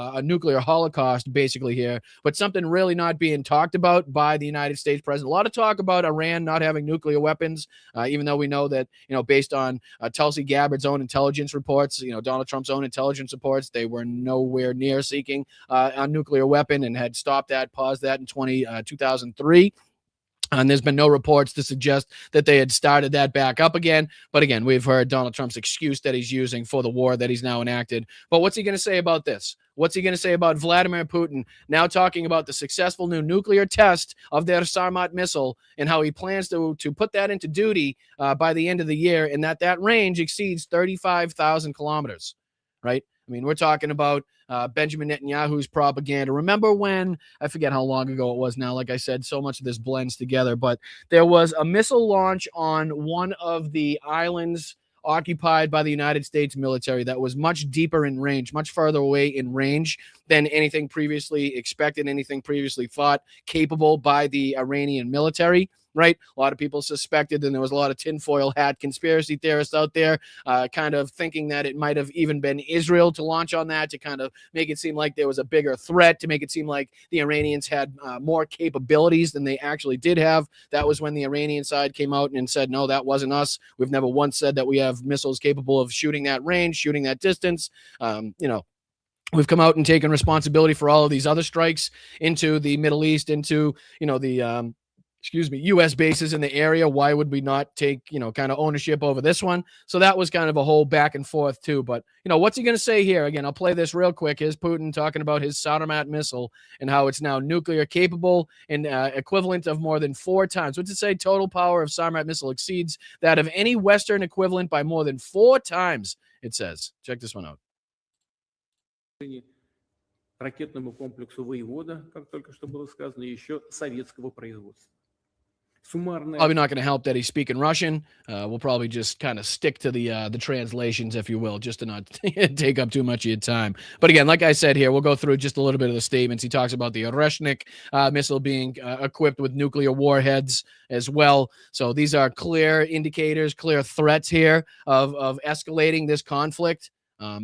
holocaust, basically here. But something really not being talked about by the United States president. A lot of talk about Iran not having nuclear weapons, even though we know that, based on Tulsi Gabbard's own intelligence reports, Donald Trump's own intelligence reports, they were nowhere near seeking a nuclear weapon and had stopped that, paused that in 2003. And there's been no reports to suggest that they had started that back up again. But again, we've heard Donald Trump's excuse that he's using for the war that he's now enacted. But what's he going to say about this? What's he going to say about Vladimir Putin now talking about the successful new nuclear test of their Sarmat missile and how he plans to put that into duty by the end of the year, and that range exceeds 35,000 kilometers, right? I mean, we're talking about Benjamin Netanyahu's propaganda. Remember when, I forget how long ago it was now, like I said, so much of this blends together, but there was a missile launch on one of the islands occupied by the United States military that was much deeper in range, much farther away in range than anything previously expected, anything previously thought capable by the Iranian military, right? A lot of people suspected, and there was a lot of tinfoil hat conspiracy theorists out there kind of thinking that it might have even been Israel to launch on that, to kind of make it seem like there was a bigger threat, to make it seem like the Iranians had more capabilities than they actually did have. That was when the Iranian side came out and said, no, that wasn't us. We've never once said that we have missiles capable of shooting that range, shooting that distance. We've come out and taken responsibility for all of these other strikes into the Middle East, into, the U.S. bases in the area. Why would we not take, kind of ownership over this one? So that was kind of a whole back and forth too. But, what's he going to say here? Again, I'll play this real quick. Here's Putin talking about his Sarmat missile and how it's now nuclear capable and equivalent of more than 4 times. What's it say? Total power of Sarmat missile exceeds that of any Western equivalent by more than 4 times, it says. Check this one out. Ракетному комплексу «Воевода», как только что было сказано, еще советского производства. Probably not going to help that he's speaking Russian. We'll probably just kind of stick to the translations, if you will, just to not take up too much of your time. But again, like I said here, we'll go through just a little bit of the statements. He talks about the Oreshnik missile being equipped with nuclear warheads as well. So these are clear indicators, clear threats here of escalating this conflict.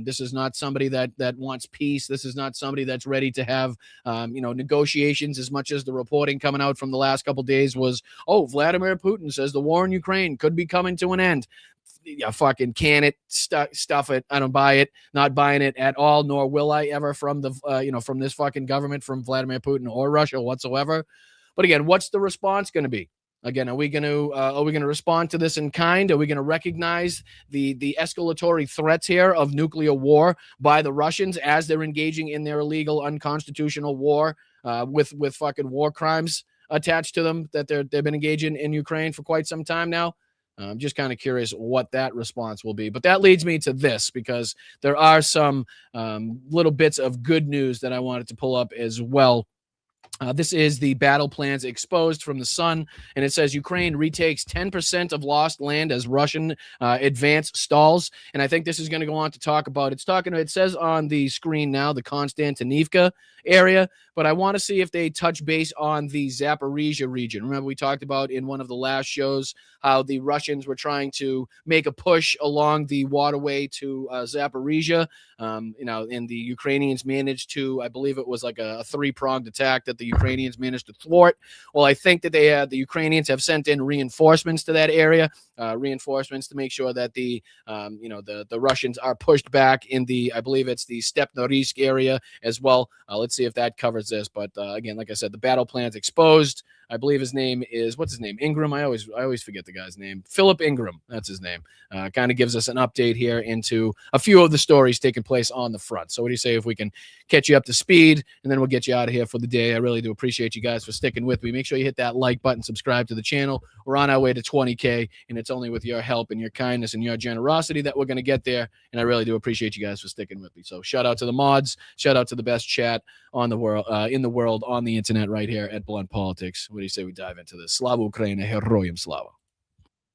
This is not somebody that wants peace. This is not somebody that's ready to have, negotiations, as much as the reporting coming out from the last couple of days was, Vladimir Putin says the war in Ukraine could be coming to an end. Yeah, fucking can it, stuff it. I don't buy it. Not buying it at all, nor will I ever from the, from this fucking government, from Vladimir Putin or Russia whatsoever. But again, what's the response going to be? Again, are we going to respond to this in kind? Are we going to recognize the escalatory threats here of nuclear war by the Russians as they're engaging in their illegal, unconstitutional war with fucking war crimes attached to them that they've been engaging in Ukraine for quite some time now? I'm just kind of curious what that response will be. But that leads me to this, because there are some little bits of good news that I wanted to pull up as well. This is the battle plans exposed from the Sun, and it says Ukraine retakes 10% of lost land as Russian advance stalls. And I think this is going to go on to talk about, it says on the screen now, the Konstantinivka area, but I want to see if they touch base on the Zaporizhia region. Remember, we talked about in one of the last shows how the Russians were trying to make a push along the waterway to Zaporizhia, and the Ukrainians managed to, I believe it was like a 3-pronged attack that the Ukrainians managed to thwart. Well, I think that the Ukrainians have sent in reinforcements to that area, reinforcements to make sure that the Russians are pushed back in the, I believe it's the Stepnorysk area as well. Let's see if that covers this. But again, like I said, the battle plan's exposed. I believe his name is, what's his name? Ingram. I always forget the guy's name. Philip Ingram. That's his name. Kind of gives us an update here into a few of the stories taking place on the front. So what do you say if we can catch you up to speed, and then we'll get you out of here for the day. I really do appreciate you guys for sticking with me. Make sure you hit that like button, subscribe to the channel. We're on our way to 20K, and it's only with your help and your kindness and your generosity that we're going to get there. And I really do appreciate you guys for sticking with me. So shout out to the mods. Shout out to the best chat on the world, in the world, on the internet, right here at Blunt Politics. What do you say we dive into this? Slava Ukraini, Heroyam Slava.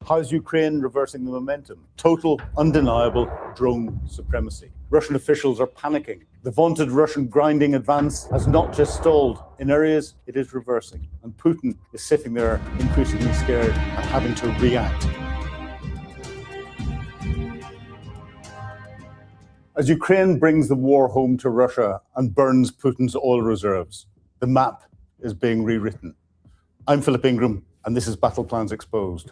How's Ukraine reversing the momentum? Total, undeniable drone supremacy. Russian officials are panicking. The vaunted Russian grinding advance has not just stalled. In areas, it is reversing. And Putin is sitting there increasingly scared and having to react. As Ukraine brings the war home to Russia and burns Putin's oil reserves, the map is being rewritten. I'm Philip Ingram, and this is Battle Plans Exposed.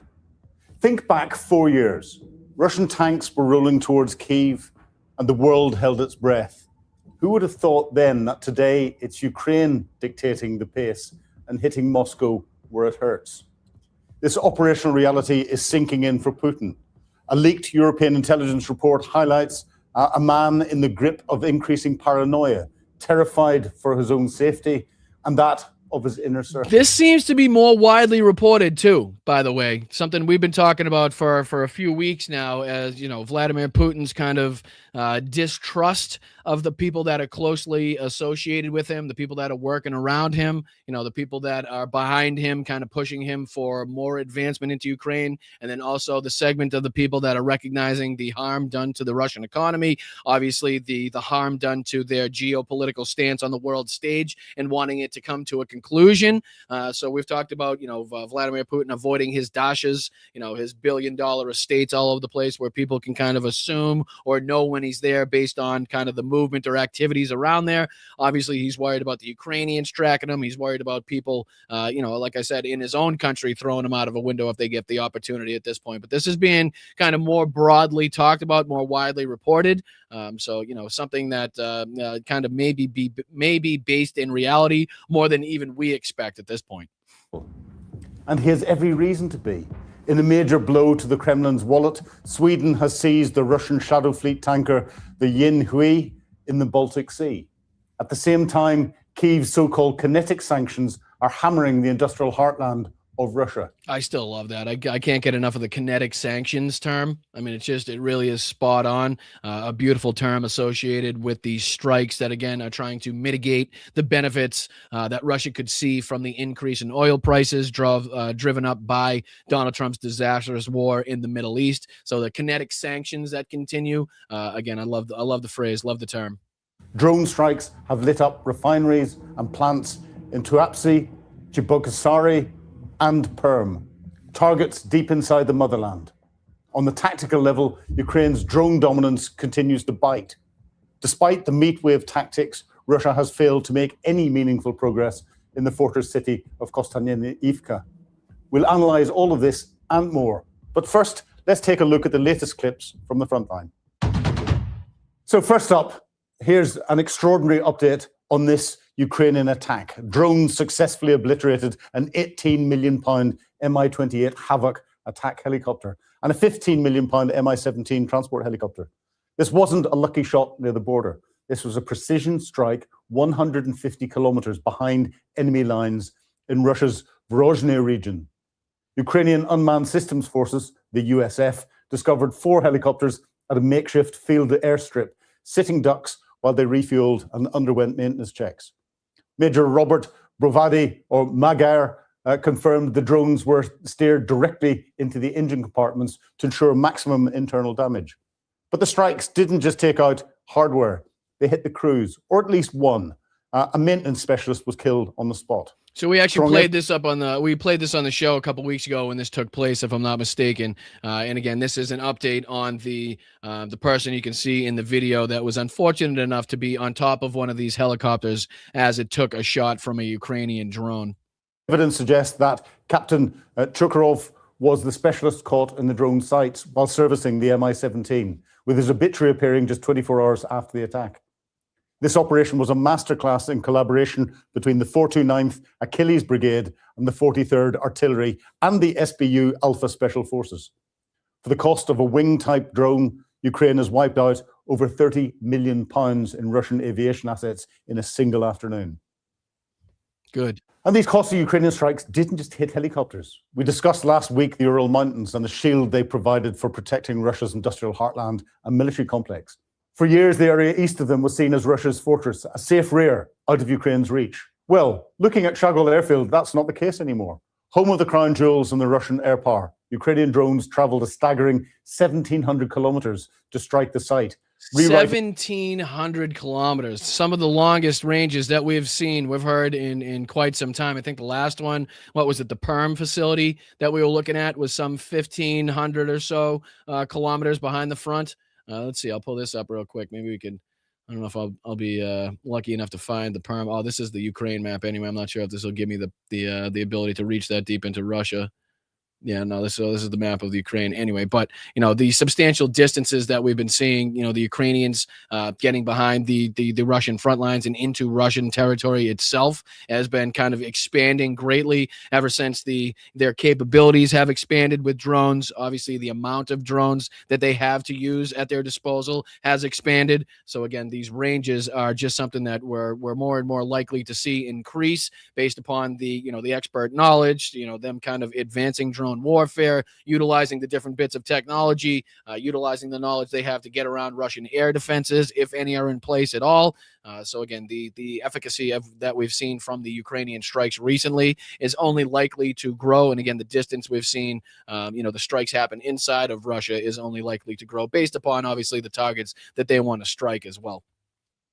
Think back 4 years. Russian tanks were rolling towards Kyiv, and the world held its breath. Who would have thought then that today it's Ukraine dictating the pace and hitting Moscow where it hurts? This operational reality is sinking in for Putin. A leaked European intelligence report highlights a man in the grip of increasing paranoia, terrified for his own safety and that of his inner circle. This seems to be more widely reported too, by the way, something we've been talking about for a few weeks now, as you know, Vladimir Putin's kind of distrust of the people that are closely associated with him, the people that are working around him, you know, the people that are behind him, kind of pushing him for more advancement into Ukraine. And then also the segment of the people that are recognizing the harm done to the Russian economy, obviously the harm done to their geopolitical stance on the world stage, and wanting it to come to a conclusion. So we've talked about, you know, Vladimir Putin avoiding his dashes, you know, his billion-dollar estates all over the place where people can kind of assume or know when he's there based on kind of the movement or activities around there. Obviously, he's worried about the Ukrainians tracking him. He's worried about people, you know, like I said, in his own country throwing him out of a window if they get the opportunity at this point. But this is being kind of more broadly talked about, more widely reported. So, you know, something that kind of maybe be based in reality more than even we expect at this point. And he has every reason to be. In a major blow to the Kremlin's wallet, Sweden has seized the Russian Shadow Fleet tanker, the Yin Hui, in the Baltic Sea. At the same time, Kyiv's so-called kinetic sanctions are hammering the industrial heartland of Russia. I still love that. I can't get enough of the kinetic sanctions term. I mean, it really is spot on. A beautiful term associated with these strikes that, again, are trying to mitigate the benefits that Russia could see from the increase in oil prices driven up by Donald Trump's disastrous war in the Middle East. So the kinetic sanctions that continue, again, I love the phrase, love the term. Drone strikes have lit up refineries and plants in Tuapse, Cheboksary, and Perm, targets deep inside the motherland. On the tactical level, Ukraine's drone dominance continues to bite. Despite the meat wave tactics, Russia has failed to make any meaningful progress in the fortress city of Kostantinivka. We'll analyze all of this and more. But first, let's take a look at the latest clips from the front line. So first up, here's an extraordinary update on this Ukrainian attack. Drones successfully obliterated an £18 million Mi-28 Havoc attack helicopter and a £15 million Mi-17 transport helicopter. This wasn't a lucky shot near the border. This was a precision strike 150 kilometers behind enemy lines in Russia's Vrozhny region. Ukrainian Unmanned Systems Forces, the USF, discovered 4 helicopters at a makeshift field airstrip, sitting ducks while they refueled and underwent maintenance checks. Major Robert Brovady, or Magar, confirmed the drones were steered directly into the engine compartments to ensure maximum internal damage. But the strikes didn't just take out hardware. They hit the crews, or at least one. A maintenance specialist was killed on the spot. So we actually played this on the show a couple weeks ago when this took place, if I'm not mistaken. And again, this is an update on the person you can see in the video that was unfortunate enough to be on top of one of these helicopters as it took a shot from a Ukrainian drone. Evidence suggests that Captain Chukharov was the specialist caught in the drone sights while servicing the Mi-17, with his obituary appearing just 24 hours after the attack. This operation was a masterclass in collaboration between the 429th Achilles Brigade and the 43rd Artillery and the SBU Alpha Special Forces. For the cost of a wing-type drone, Ukraine has wiped out over £30 million in Russian aviation assets in a single afternoon. Good. And these costly Ukrainian strikes didn't just hit helicopters. We discussed last week the Ural Mountains and the shield they provided for protecting Russia's industrial heartland and military complex. For years, the area east of them was seen as Russia's fortress, a safe rear out of Ukraine's reach. Well, looking at Chagol airfield, that's not the case anymore. Home of the crown jewels and the Russian air power, Ukrainian drones traveled a staggering 1,700 kilometers to strike the site. 1,700 kilometers, some of the longest ranges that we've seen, we've heard in quite some time. I think the last one, what was it, the Perm facility that we were looking at was some 1,500 or so kilometers behind the front. Let's see, I'll pull this up real quick. Maybe we can, I don't know if I'll be lucky enough to find the Perm. Oh, this is the Ukraine map anyway. I'm not sure if this will give me the ability to reach that deep into Russia. Yeah, no, this is the map of the Ukraine anyway. But, the substantial distances that we've been seeing, the Ukrainians getting behind the Russian front lines and into Russian territory itself has been kind of expanding greatly ever since their capabilities have expanded with drones. Obviously, the amount of drones that they have to use at their disposal has expanded. So again, these ranges are just something that we're more and more likely to see increase based upon the expert knowledge, them kind of advancing drone warfare, utilizing the different bits of technology, utilizing the knowledge they have to get around Russian air defenses, if any are in place at all. So again, the efficacy that we've seen from the Ukrainian strikes recently is only likely to grow. And again, the distance we've seen, the strikes happen inside of Russia is only likely to grow based upon obviously the targets that they want to strike as well.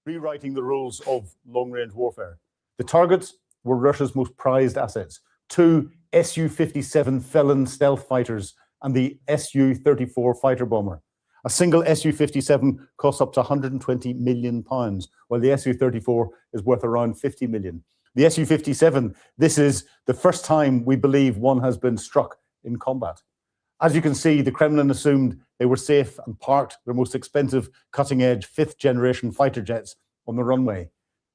Rewriting the rules of long-range warfare. The targets were Russia's most prized assets. 2 Su-57 Felon stealth fighters and the Su-34 fighter bomber. A single Su-57 costs up to £120 million, while the Su-34 is worth around 50 million. The Su-57, this is the first time we believe one has been struck in combat. As you can see, the Kremlin assumed they were safe and parked their most expensive, cutting-edge, fifth-generation fighter jets on the runway.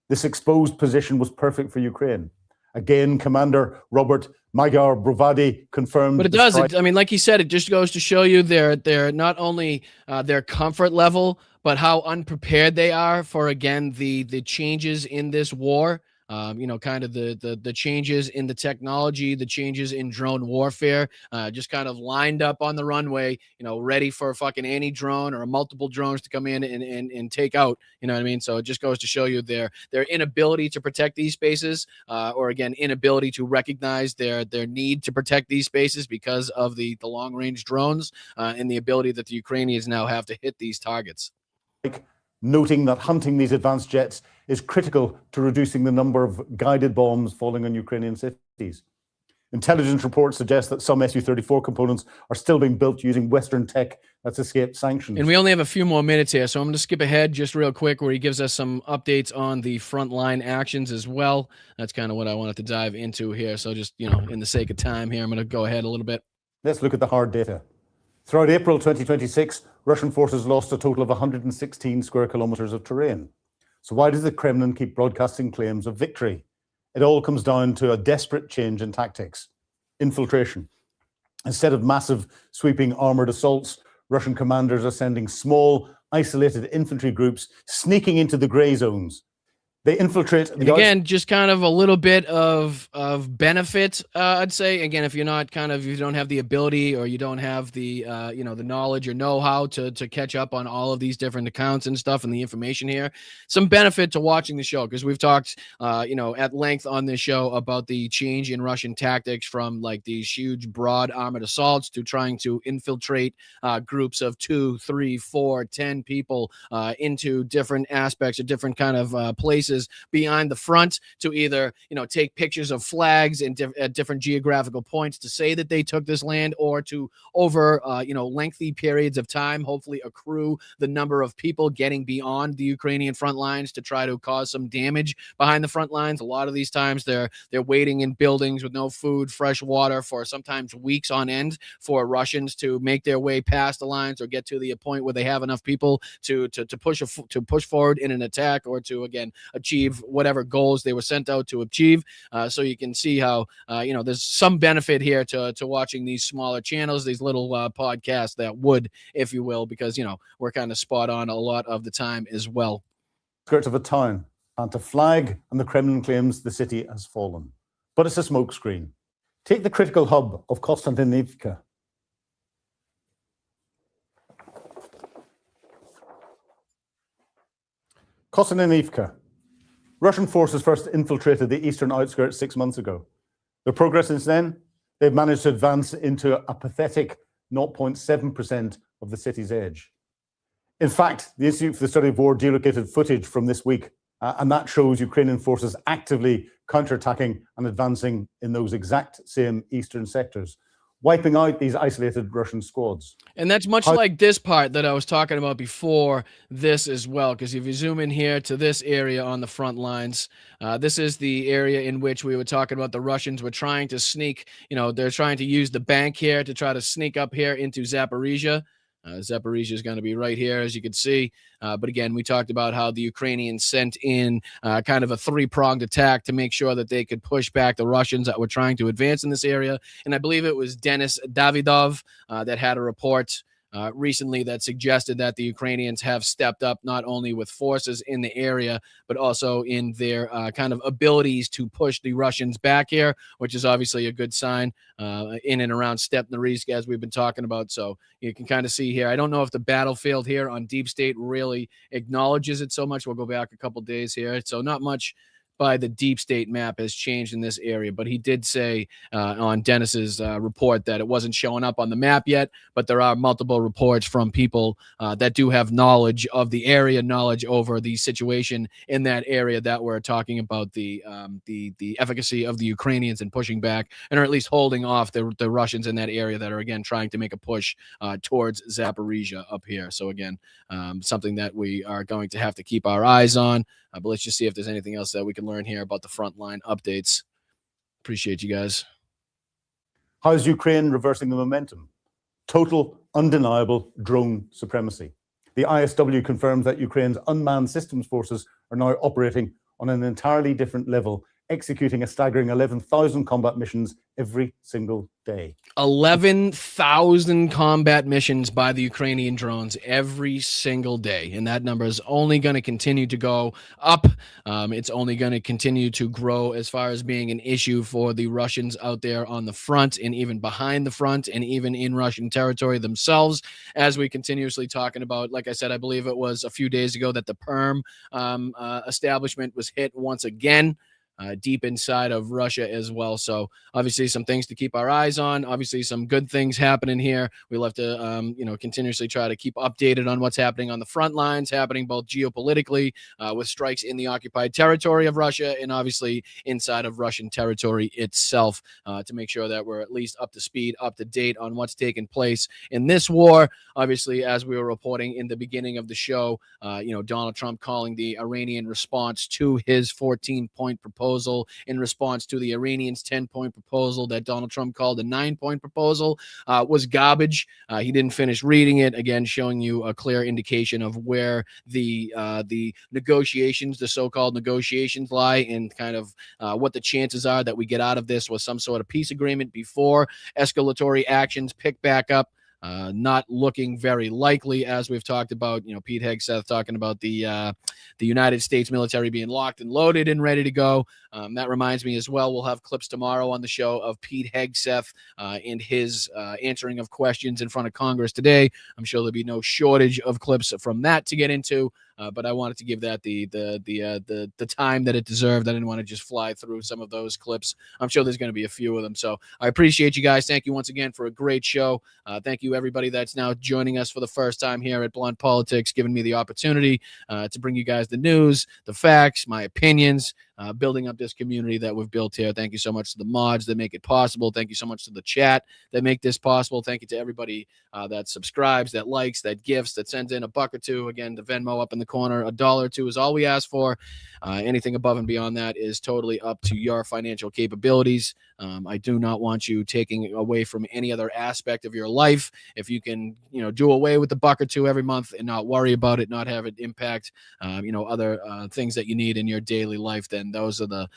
This exposed position was perfect for Ukraine. Again, Commander Robert Magyar Brovady confirmed. But it does. Like he said, it just goes to show you their not only their comfort level, but how unprepared they are for, again, the changes in this war. Kind of the changes in the technology, the changes in drone warfare, just kind of lined up on the runway, ready for fucking any drone or multiple drones to come in and take out, you know what I mean? So it just goes to show you their inability to protect these spaces, or again, inability to recognize their need to protect these spaces because of the long range drones, and the ability that the Ukrainians now have to hit these targets. Noting that hunting these advanced jets is critical to reducing the number of guided bombs falling on Ukrainian cities. Intelligence reports suggest that some Su-34 components are still being built using Western tech that's escaped sanctions. And we only have a few more minutes here, so I'm going to skip ahead just real quick where he gives us some updates on the frontline actions as well. That's kind of what I wanted to dive into here. So just, in the sake of time here, I'm going to go ahead a little bit. Let's look at the hard data. Throughout April 2026, Russian forces lost a total of 116 square kilometers of terrain. So why does the Kremlin keep broadcasting claims of victory? It all comes down to a desperate change in tactics. Infiltration. Instead of massive, sweeping armored assaults, Russian commanders are sending small, isolated infantry groups sneaking into the gray zones. They infiltrate. And again, just kind of a little bit of benefit, I'd say. Again, if you don't have the ability or you don't have the the knowledge or know-how to catch up on all of these different accounts and stuff and the information here, some benefit to watching the show, because we've talked at length on this show about the change in Russian tactics from like these huge broad armored assaults to trying to infiltrate groups of 2, 3, 4, 10 people into different aspects or different kind of places behind the front to either take pictures of flags at different geographical points to say that they took this land, or to over lengthy periods of time hopefully accrue the number of people getting beyond the Ukrainian front lines to try to cause some damage behind the front lines. A lot of these times they're waiting in buildings with no food, fresh water for sometimes weeks on end for Russians to make their way past the lines or get to the point where they have enough people to push forward in an attack, or to again achieve whatever goals they were sent out to achieve. So you can see how there's some benefit here to watching these smaller channels, these little podcasts that would, if you will, because we're kind of spot on a lot of the time as well. Skirts of a town, plant a flag, and the Kremlin claims the city has fallen. But it's a smokescreen. Take the critical hub of Konstantinivka. Konstantinivka. Russian forces first infiltrated the eastern outskirts 6 months ago. Their progress since then, they've managed to advance into a pathetic 0.7% of the city's edge. In fact, the Institute for the Study of War delocated footage from this week, and that shows Ukrainian forces actively counterattacking and advancing in those exact same eastern sectors. wiping out these isolated Russian squads. And that's much like this part that I was talking about before this as well, because if you zoom in here to this area on the front lines, this is the area in which we were talking about the Russians were trying to sneak, they're trying to use the bank here to try to sneak up here into Zaporizhia. Zaporizhia is going to be right here, as you can see. But again, we talked about how the Ukrainians sent in kind of a three-pronged attack to make sure that they could push back the Russians that were trying to advance in this area. And I believe it was Denis Davidov that had a report recently that suggested that the Ukrainians have stepped up not only with forces in the area, but also in their kind of abilities to push the Russians back here, which is obviously a good sign in and around Stepnorisk, as we've been talking about. So you can kind of see here. I don't know if the battlefield here on Deep State really acknowledges it so much. We'll go back a couple days here. So not much by the Deep State map has changed in this area, but he did say on Dennis's report that it wasn't showing up on the map yet, but there are multiple reports from people that do have knowledge of the area, knowledge over the situation in that area, that were talking about the efficacy of the Ukrainians in pushing back, and or at least holding off the Russians in that area that are again trying to make a push towards Zaporizhia up here. So again, something that we are going to have to keep our eyes on. But let's just see if there's anything else that we can learn here about the frontline updates. Appreciate you guys. How's Ukraine reversing the momentum? Total, undeniable drone supremacy. The ISW confirms that Ukraine's unmanned systems forces are now operating on an entirely different level, executing a staggering 11,000 combat missions every single day. 11,000 combat missions by the Ukrainian drones every single day. And that number is only going to continue to go up. It's only going to continue to grow as far as being an issue for the Russians out there on the front and even behind the front and even in Russian territory themselves. As we continuously talking about, like I said, I believe it was a few days ago that the Perm establishment was hit once again. Deep inside of Russia as well. So obviously some things to keep our eyes on. Obviously some good things happening here. We'll have to, continuously try to keep updated on what's happening on the front lines, happening both geopolitically with strikes in the occupied territory of Russia and obviously inside of Russian territory itself to make sure that we're at least up to speed, up to date on what's taking place in this war. Obviously, as we were reporting in the beginning of the show, Donald Trump calling the Iranian response to his 14-point proposal in response to the Iranians' 10-point proposal that Donald Trump called a 9-point proposal was garbage. He didn't finish reading it. Again, showing you a clear indication of where the negotiations, the so-called negotiations, lie, and kind of what the chances are that we get out of this with some sort of peace agreement before escalatory actions pick back up. Not looking very likely, as we've talked about. Pete Hegseth talking about the United States military being locked and loaded and ready to go. That reminds me as well, we'll have clips tomorrow on the show of Pete Hegseth and his answering of questions in front of Congress today. I'm sure there'll be no shortage of clips from that to get into. But I wanted to give that the time that it deserved. I didn't want to just fly through some of those clips. I'm sure there's going to be a few of them. So I appreciate you guys. Thank you once again for a great show. Thank you, everybody that's now joining us for the first time here at Blunt Politics, giving me the opportunity to bring you guys the news, the facts, my opinions, building up this community that we've built here. Thank you so much to the mods that make it possible. Thank you so much to the chat that make this possible. Thank you to everybody that subscribes, that likes, that gifts, that sends in a buck or two. Again, the Venmo up in the corner, $1 or $2 is all we ask for. Anything above and beyond that is totally up to your financial capabilities. I do not want you taking away from any other aspect of your life. If you can, do away with the buck or two every month and not worry about it, not have it impact, other things that you need in your daily life, then those are the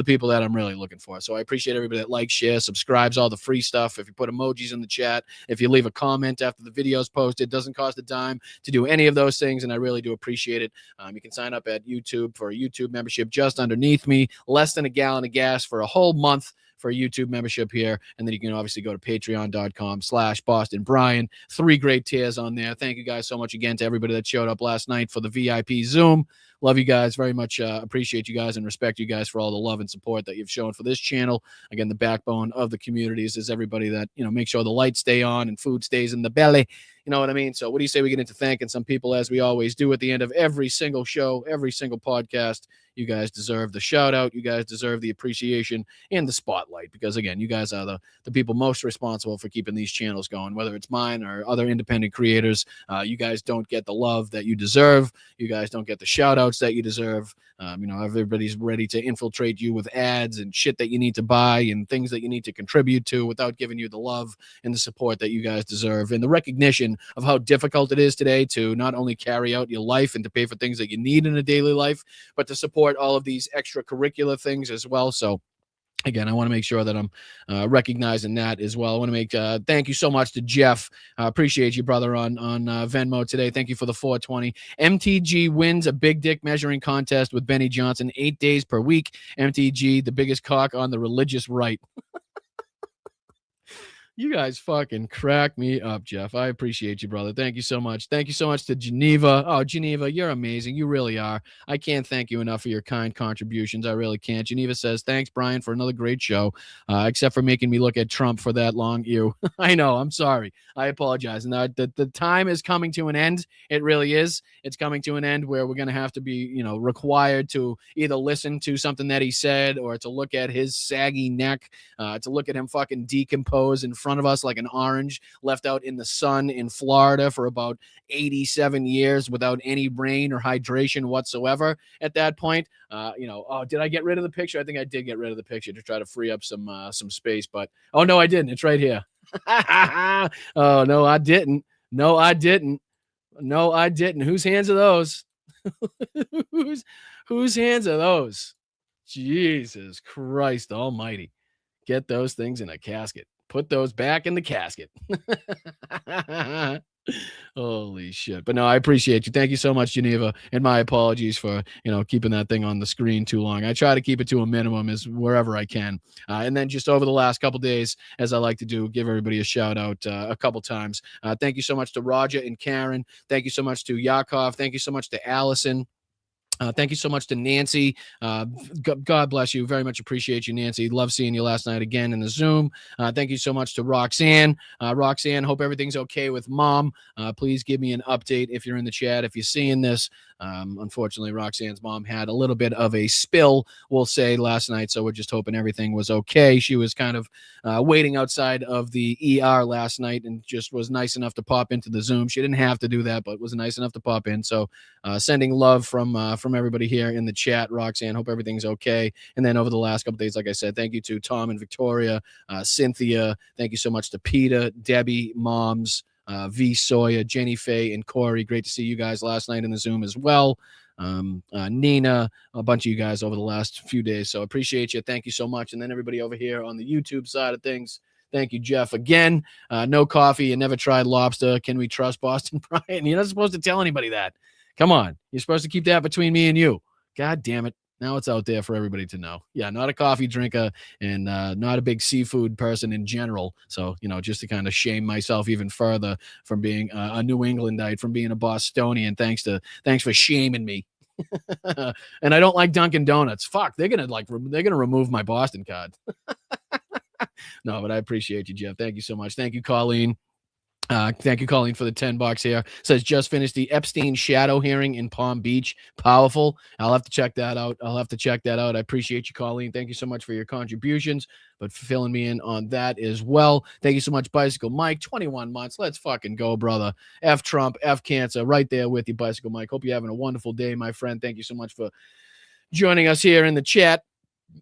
people that I'm really looking for. So I appreciate everybody that likes, shares, subscribes, all the free stuff. If you put emojis in the chat, if you leave a comment after the video's posted, it doesn't cost a dime to do any of those things, and I really do appreciate it. You can sign up at YouTube for a YouTube membership just underneath me, less than a gallon of gas for a whole month for a YouTube membership here. And then you can obviously go to patreon.com/BostonBrian. 3 great tiers on there. Thank you guys so much again to everybody that showed up last night for the VIP Zoom. Love you guys very much. Appreciate you guys and respect you guys for all the love and support that you've shown for this channel. Again, the backbone of the communities is everybody that, make sure the lights stay on and food stays in the belly. You know what I mean? So what do you say we get into thanking some people, as we always do at the end of every single show, every single podcast? You guys deserve the shout out. You guys deserve the appreciation and the spotlight because, again, you guys are the people most responsible for keeping these channels going, whether it's mine or other independent creators. You guys don't get the love that you deserve. You guys don't get the shout outs that you deserve. Everybody's ready to infiltrate you with ads and shit that you need to buy and things that you need to contribute to without giving you the love and the support that you guys deserve and the recognition of how difficult it is today to not only carry out your life and to pay for things that you need in a daily life, but to support all of these extracurricular things as well. So again, I want to make sure that I'm recognizing that as well. I want to make thank you so much to Jeff. Appreciate you, brother, on Venmo today. Thank you for the 420. MTG wins a big dick measuring contest with Benny Johnson 8 days per week. MTG, the biggest cock on the religious right. You guys fucking crack me up, Jeff. I appreciate you, brother. Thank you so much. Thank you so much to Geneva. Oh, Geneva, you're amazing. You really are. I can't thank you enough for your kind contributions. I really can't. Geneva says, thanks, Brian, for another great show, except for making me look at Trump for that long. I know. I'm sorry. I apologize. And the time is coming to an end. It really is. It's coming to an end where we're going to have to be, required to either listen to something that he said or to look at his saggy neck, to look at him fucking decompose in front of us like an orange left out in the sun in Florida for about 87 years without any rain or hydration whatsoever. At that point, did I get rid of the picture? I think I did get rid of the picture to try to free up some space, but oh no, I didn't. It's right here. Oh no, I didn't. No, I didn't. No, I didn't. Whose hands are those? Whose hands are those? Jesus Christ Almighty. Get those things in a casket. Put those back in the casket. Holy shit. But no, I appreciate you. Thank you so much, Geneva. And my apologies for, keeping that thing on the screen too long. I try to keep it to a minimum as wherever I can. And then just over the last couple days, as I like to do, give everybody a shout out a couple times. Thank you so much to Roger and Karen. Thank you so much to Yakov. Thank you so much to Allison. Thank you so much to Nancy. God bless you. Very much appreciate you, Nancy. Love seeing you last night again in the Zoom. Thank you so much to Roxanne. Roxanne, hope everything's okay with mom. Please give me an update if you're in the chat, if you're seeing this. Unfortunately, Roxanne's mom had a little bit of a spill, we'll say, last night. So we're just hoping everything was okay. She was kind of waiting outside of the ER last night and just was nice enough to pop into the Zoom. She didn't have to do that, but was nice enough to pop in. So sending love from everybody here in the chat. Roxanne, hope everything's okay. And then over the last couple days, like I said, thank you to Tom and Victoria, Cynthia. Thank you so much to Peter, Debbie, Moms, V. Sawyer, Jenny Faye, and Corey. Great to see you guys last night in the Zoom as well. Nina, a bunch of you guys over the last few days. So appreciate you. Thank you so much. And then everybody over here on the YouTube side of things. Thank you, Jeff. Again, no coffee and never tried lobster. Can we trust Boston Brian? You're not supposed to tell anybody that. Come on. You're supposed to keep that between me and you. God damn it. Now it's out there for everybody to know. Yeah, not a coffee drinker and not a big seafood person in general. So, just to kind of shame myself even further from being a New Englandite, from being a Bostonian. Thanks for shaming me. And I don't like Dunkin' Donuts. Fuck, they're gonna remove my Boston card. No, but I appreciate you, Jeff. Thank you so much. Thank you, Colleen. Thank you, Colleen, for the $10 here. Says just finished the Epstein shadow hearing in Palm Beach. Powerful. I'll have to check that out. I appreciate you, Colleen. Thank you so much for your contributions, but for filling me in on that as well. Thank you so much, Bicycle Mike. 21 months. Let's fucking go, brother. F Trump, F cancer. Right there with you, Bicycle Mike. Hope you're having a wonderful day, my friend. Thank you so much for joining us here in the chat.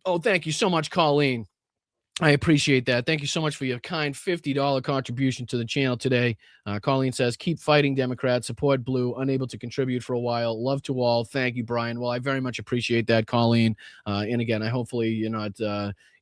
Oh, thank you so much, Colleen. I appreciate that. Thank you so much for your kind $50 contribution to the channel today. Colleen says, keep fighting, Democrats. Support Blue. Unable to contribute for a while. Love to all. Thank you, Brian. Well, I very much appreciate that, Colleen. And again, hopefully you're not,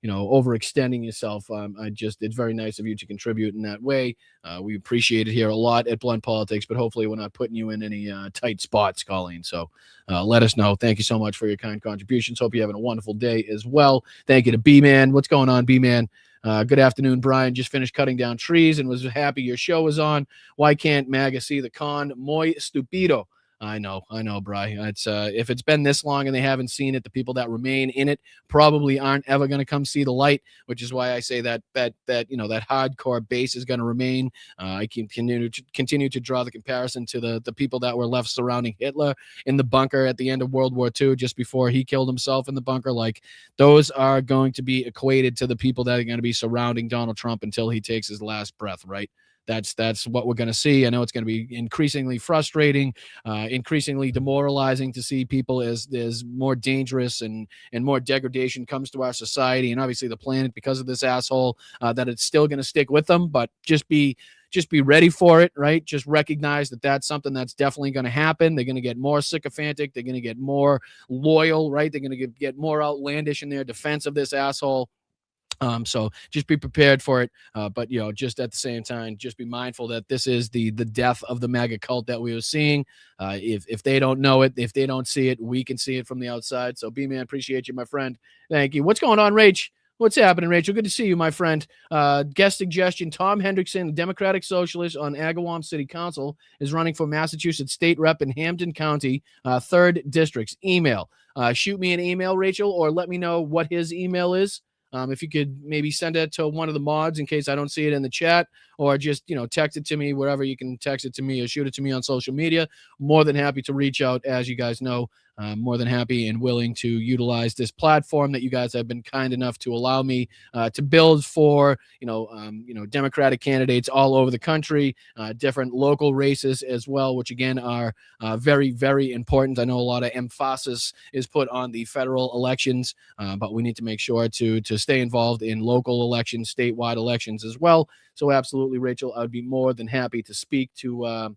overextending yourself. It's very nice of you to contribute in that way. We appreciate it here a lot at Blunt Politics, but hopefully we're not putting you in any tight spots, Colleen. So let us know. Thank you so much for your kind contributions. Hope you're having a wonderful day as well. Thank you to B-Man. What's going on, B-Man? Good afternoon, Brian. Just finished cutting down trees and was happy your show was on. Why can't MAGA see the con? Muy stupido. I know, Bri. It's if it's been this long and they haven't seen it, the people that remain in it probably aren't ever going to come see the light, which is why I say that that hardcore base is going to remain. I can continue to draw the comparison to the people that were left surrounding Hitler in the bunker at the end of World War II, just before he killed himself in the bunker. Like, those are going to be equated to the people that are going to be surrounding Donald Trump until he takes his last breath, right? That's what we're going to see. I know it's going to be increasingly frustrating, increasingly demoralizing to see people as there's more dangerous and more degradation comes to our society and obviously the planet because of this asshole, that it's still going to stick with them. But just be ready for it, right? Just recognize that that's something that's definitely going to happen. They're going to get more sycophantic. They're going to get more loyal, right? They're going to get more outlandish in their defense of this asshole. So just be prepared for it. But, just at the same time, just be mindful that this is the death of the MAGA cult that we were seeing. If they don't know it, if they don't see it, we can see it from the outside. So B-Man, appreciate you, my friend. Thank you. What's going on, Rach? What's happening, Rachel? Good to see you, my friend. Guest suggestion, Tom Hendrickson, Democratic Socialist on Agawam City Council, is running for Massachusetts State Rep in Hampden County, 3rd Districts. Email. Shoot me an email, Rachel, or let me know what his email is. If you could maybe send it to one of the mods in case I don't see it in the chat, or just, text it to me wherever you can text it to me or shoot it to me on social media. More than happy to reach out. As you guys know, more than happy and willing to utilize this platform that you guys have been kind enough to allow me to build for, Democratic candidates all over the country, different local races as well, which again are very, very important. I know a lot of emphasis is put on the federal elections, but we need to make sure to stay involved in local elections, statewide elections as well. So absolutely, Rachel, I would be more than happy to speak to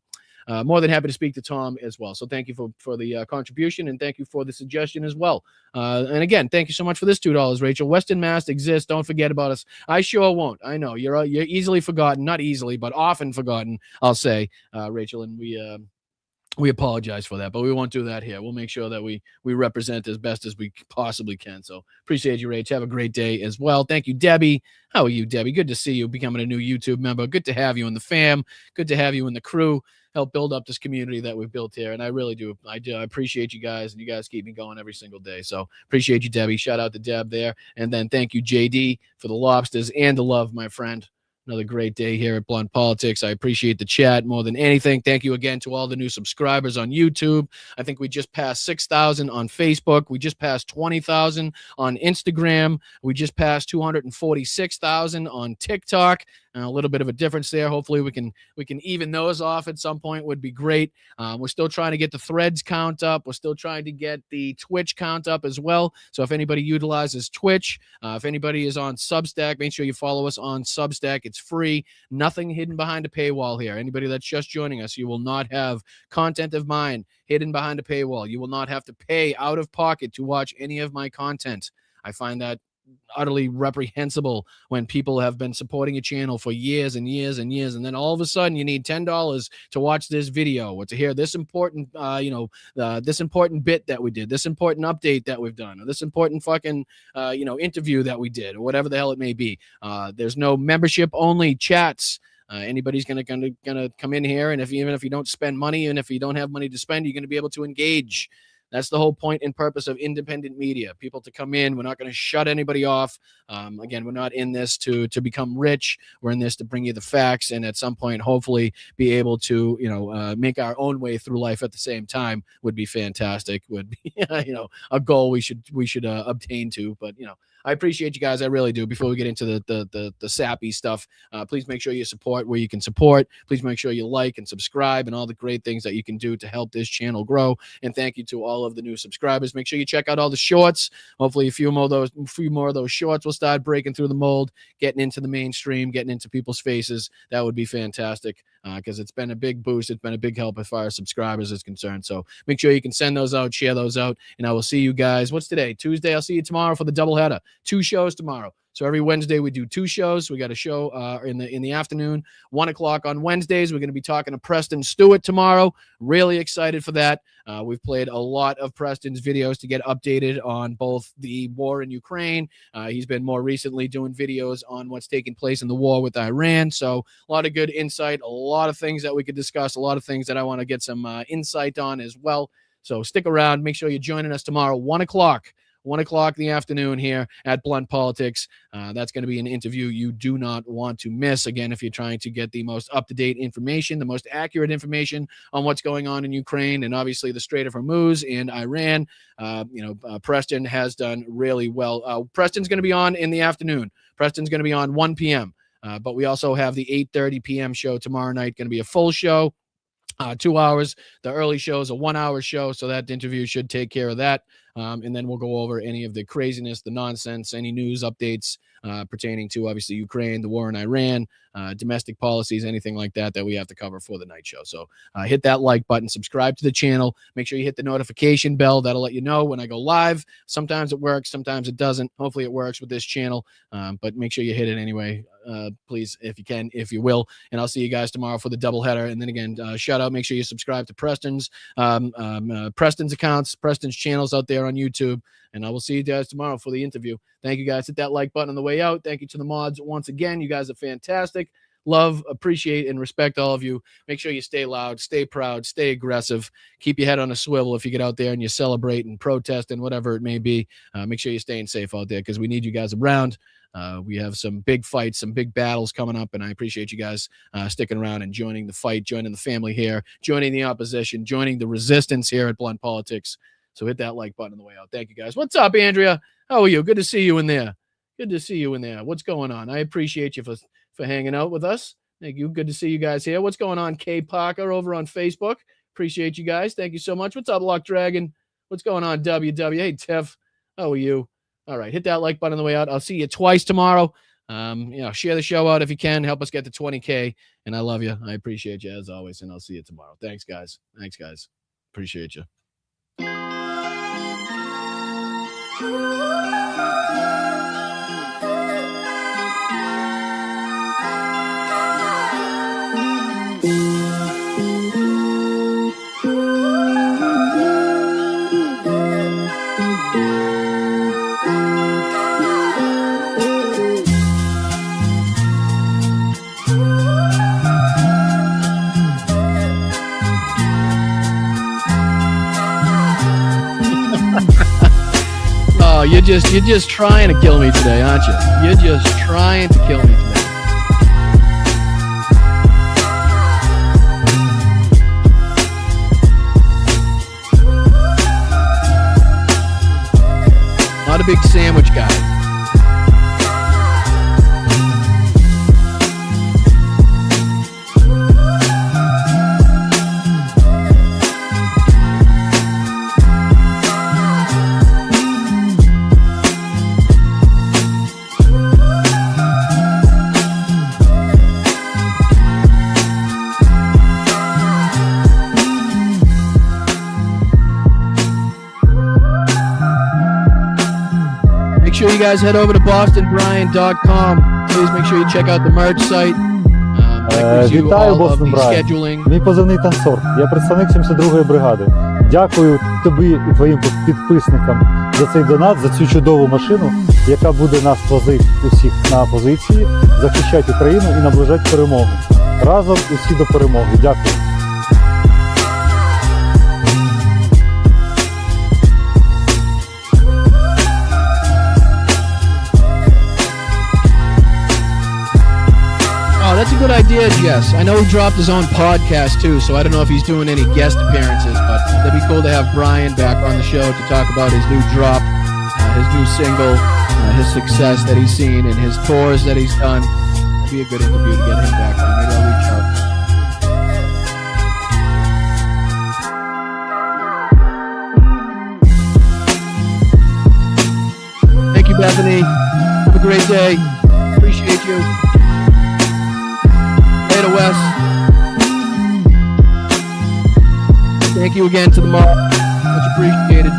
Tom as well. So thank you for the contribution, and thank you for the suggestion as well. And again, thank you so much for this $2, Rachel. Western Mass exists. Don't forget about us. I sure won't. I know you're easily forgotten, not easily, but often forgotten, I'll say, Rachel, and we apologize for that, but we won't do that here. We'll make sure that we represent as best as we possibly can. So appreciate you, Rach. Have a great day as well. Thank you, Debbie. How are you, Debbie? Good to see you becoming a new YouTube member. Good to have you in the fam. Good to have you in the crew. Help build up this community that we've built here. And I really do. I appreciate you guys, and you guys keep me going every single day. So appreciate you, Debbie. Shout out to Deb there. And then thank you, JD, for the lobsters and the love, my friend. Another great day here at Blunt Politics. I appreciate the chat more than anything. Thank you again to all the new subscribers on YouTube. I think we just passed 6,000 on Facebook. We just passed 20,000 on Instagram. We just passed 246,000 on TikTok. A little bit of a difference there. Hopefully we can even those off at some point. Would be great. We're still trying to get the Threads count up. We're still trying to get the Twitch count up as well. So if anybody utilizes Twitch, if anybody is on Substack, make sure you follow us on Substack. It's free. Nothing hidden behind a paywall here. Anybody that's just joining us, you will not have content of mine hidden behind a paywall. You will not have to pay out of pocket to watch any of my content. I find that utterly reprehensible when people have been supporting a channel for years and years and years, and then all of a sudden you need $10 to watch this video or to hear this important this important bit that we did, this important update that we've done, or this important fucking interview that we did, or whatever the hell it may be. There's no membership only chats. Anybody's gonna come in here, and even if you don't spend money, and if you don't have money to spend, you're gonna be able to engage. That's the whole point and purpose of independent media. People to come in. We're not going to shut anybody off. Again, we're not in this to become rich. We're in this to bring you the facts, and at some point, hopefully, be able to make our own way through life at the same time. Would be fantastic. Would be a goal we should obtain to. But I appreciate you guys. I really do. Before we get into the sappy stuff, please make sure you support where you can support. Please make sure you like and subscribe and all the great things that you can do to help this channel grow. And thank you to all of the new subscribers. Make sure you check out all the shorts. Hopefully a few more of those shorts will start breaking through the mold, getting into the mainstream, getting into people's faces. That would be fantastic because it's been a big boost. It's been a big help as far as subscribers is concerned. So make sure you can send those out, share those out, and I will see you guys. What's today? Tuesday. I'll see you tomorrow for the doubleheader. 2 shows tomorrow. So every Wednesday we do 2 shows. We got a show in the afternoon, 1 o'clock on Wednesdays. We're going to be talking to Preston Stewart tomorrow. Really excited for that. We've played a lot of Preston's videos to get updated on both the war in Ukraine. He's been more recently doing videos on what's taking place in the war with Iran. So a lot of good insight, a lot of things that we could discuss, a lot of things that I want to get some insight on as well. So stick around. Make sure you're joining us tomorrow, 1 o'clock. 1 o'clock in the afternoon here at Blunt Politics. That's going to be an interview you do not want to miss. Again, if you're trying to get the most up-to-date information, the most accurate information on what's going on in Ukraine and obviously the Strait of Hormuz and Iran, Preston has done really well. Preston's going to be on in the afternoon. Preston's going to be on 1 p.m. But we also have the 8:30 p.m. show tomorrow night, going to be a full show. 2 hours. The early show is a 1-hour show, so that interview should take care of that. And then we'll go over any of the craziness, the nonsense, any news updates pertaining to, obviously, Ukraine, the war in Iran, domestic policies, anything like that we have to cover for the night show. So hit that like button, subscribe to the channel. Make sure you hit the notification bell. That'll let you know when I go live. Sometimes it works, sometimes it doesn't. Hopefully it works with this channel, but make sure you hit it anyway. Please, if you can, if you will. And I'll see you guys tomorrow for the doubleheader. And then again, shout out, make sure you subscribe to Preston's accounts, Preston's channels out there on YouTube. And I will see you guys tomorrow for the interview. Thank you guys. Hit that like button on the way out. Thank you to the mods once again. You guys are fantastic. Love, appreciate, and respect all of you. Make sure you stay loud, stay proud, stay aggressive. Keep your head on a swivel if you get out there and you celebrate and protest and whatever it may be. Make sure you're staying safe out there because we need you guys around. We have some big fights, some big battles coming up, and I appreciate you guys sticking around and joining the fight, joining the family here, joining the opposition, joining the resistance here at Blunt Politics. So hit that like button on the way out. Thank you, guys. What's up, Andrea? How are you? Good to see you in there. Good to see you in there. What's going on? I appreciate you for hanging out with us. Thank you. Good to see you guys here. What's going on, Kay Parker over on Facebook? Appreciate you guys. Thank you so much. What's up, Luck Dragon? What's going on, WW? Hey, Tiff. How are you? All right. Hit that like button on the way out. I'll see you twice tomorrow. Share the show out if you can. Help us get to 20K. And I love you. I appreciate you as always. And I'll see you tomorrow. Thanks, guys. Thanks, guys. Appreciate you. Oh, you're just trying to kill me today, aren't you? You're just trying to kill me today. Not a big sandwich guy. Make sure you guys head over to bostonbrian.com. Please make sure you check out the merch site. Вітаю, Бостон Брайан. Мій позивний танцор. Я представник 72-ї бригади. Дякую тобі і твоїм підписникам за цей донат, за цю чудову машину, яка буде нас возити усіх на позиції, захищати Україну і наближати перемогу. Разом усі до перемоги. Дякую. Oh, that's a good idea, Jess. I know he dropped his own podcast, too, so I don't know if he's doing any guest appearances, but that'd be cool to have Brian back on the show to talk about his new drop, his new single, his success that he's seen, and his tours that he's done. That'd be a good interview to get him back on. Maybe I'll reach out. Thank you, Bethany. Have a great day. Appreciate you. Later, Wes. Thank you again to the mob. Much appreciated.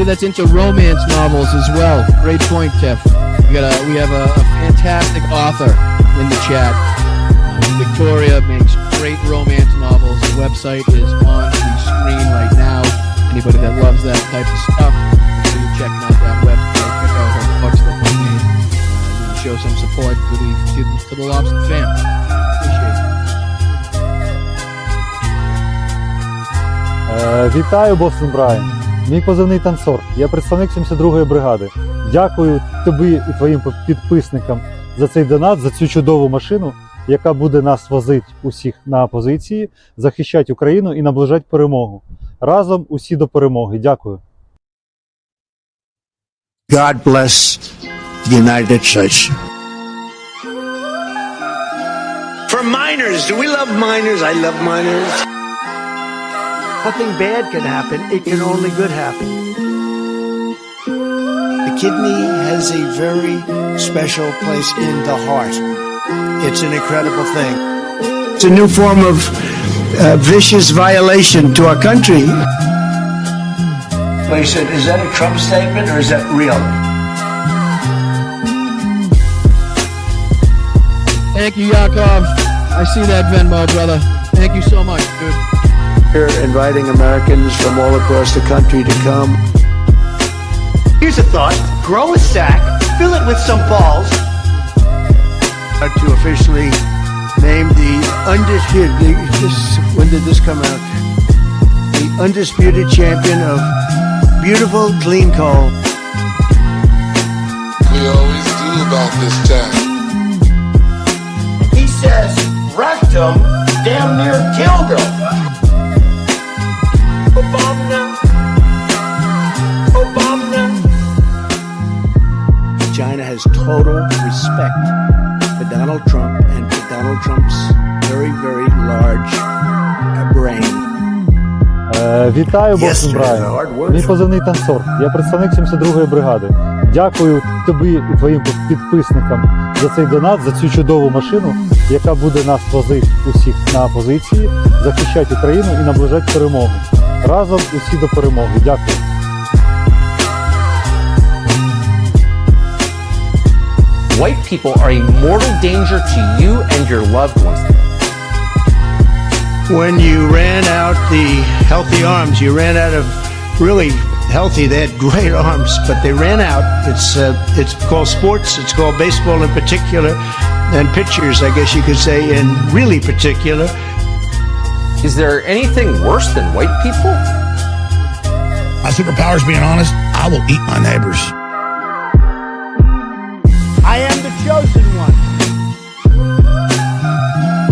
that's into romance novels as well. Great point, Tiff. We have a fantastic author in the chat. Victoria makes great romance novels. The website is on the screen right now. Anybody that loves that type of stuff, make sure you're checking out that website. Check out her books that she made. Show some support to the Lobster fam. Appreciate it. Вітаю, Бостон Брайан. Мій позивний танцор. Я представник 72-ї бригади. Дякую тобі і твоїм підписникам за цей донат, за цю чудову машину, яка буде нас возити усіх на позиції, захищати Україну і наближати перемогу. Разом усі до перемоги. Дякую. God bless the United States. For miners, do we love miners? I love miners. Nothing bad can happen. It can only good happen. The kidney has a very special place in the heart. It's an incredible thing. It's a new form of vicious violation to our country. But he said, is that a Trump statement or is that real? Thank you, Yakov. I see that Venmo, brother. Thank you so much, dude. We're inviting Americans from all across the country to come. Here's a thought. Grow a sack, fill it with some balls. To officially name the undisputed, when did this come out? The undisputed champion of beautiful clean coal. We always do about this time. He says rectum damn near killed him. Obama. China has total respect for Donald Trump and for Donald Trump's very, very large brain. Вітаю, Бостон Брайан. Мій позивний танцор. Я представник 72-ї бригади. Дякую тобі і твоїм підписникам за цей донат, за цю чудову машину, яка буде нас возити усіх на позиції, захищати Україну і наближати перемогу. Разом усі до перемоги. Дякую. White people are a mortal danger to you and your loved ones. When you ran out the healthy arms, you ran out of really healthy, they had great arms, but they ran out. It's called sports, it's called baseball in particular, and pitchers, I guess you could say, in really particular. Is there anything worse than white people? My superpower is being honest. I will eat my neighbors. I am the chosen one.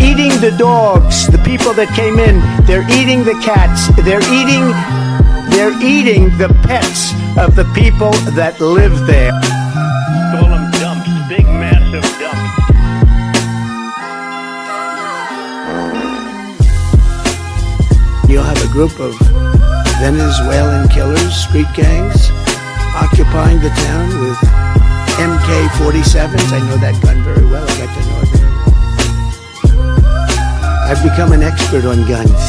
Eating the dogs, the people that came in, they're eating the cats, they're eating the pets of the people that live there. Call them dumps, big massive dumps. You'll have a group of Venezuelan killers, street gangs, occupying the town with MK-47s. I know that gun very well. I got to know it very well. I've become an expert on guns.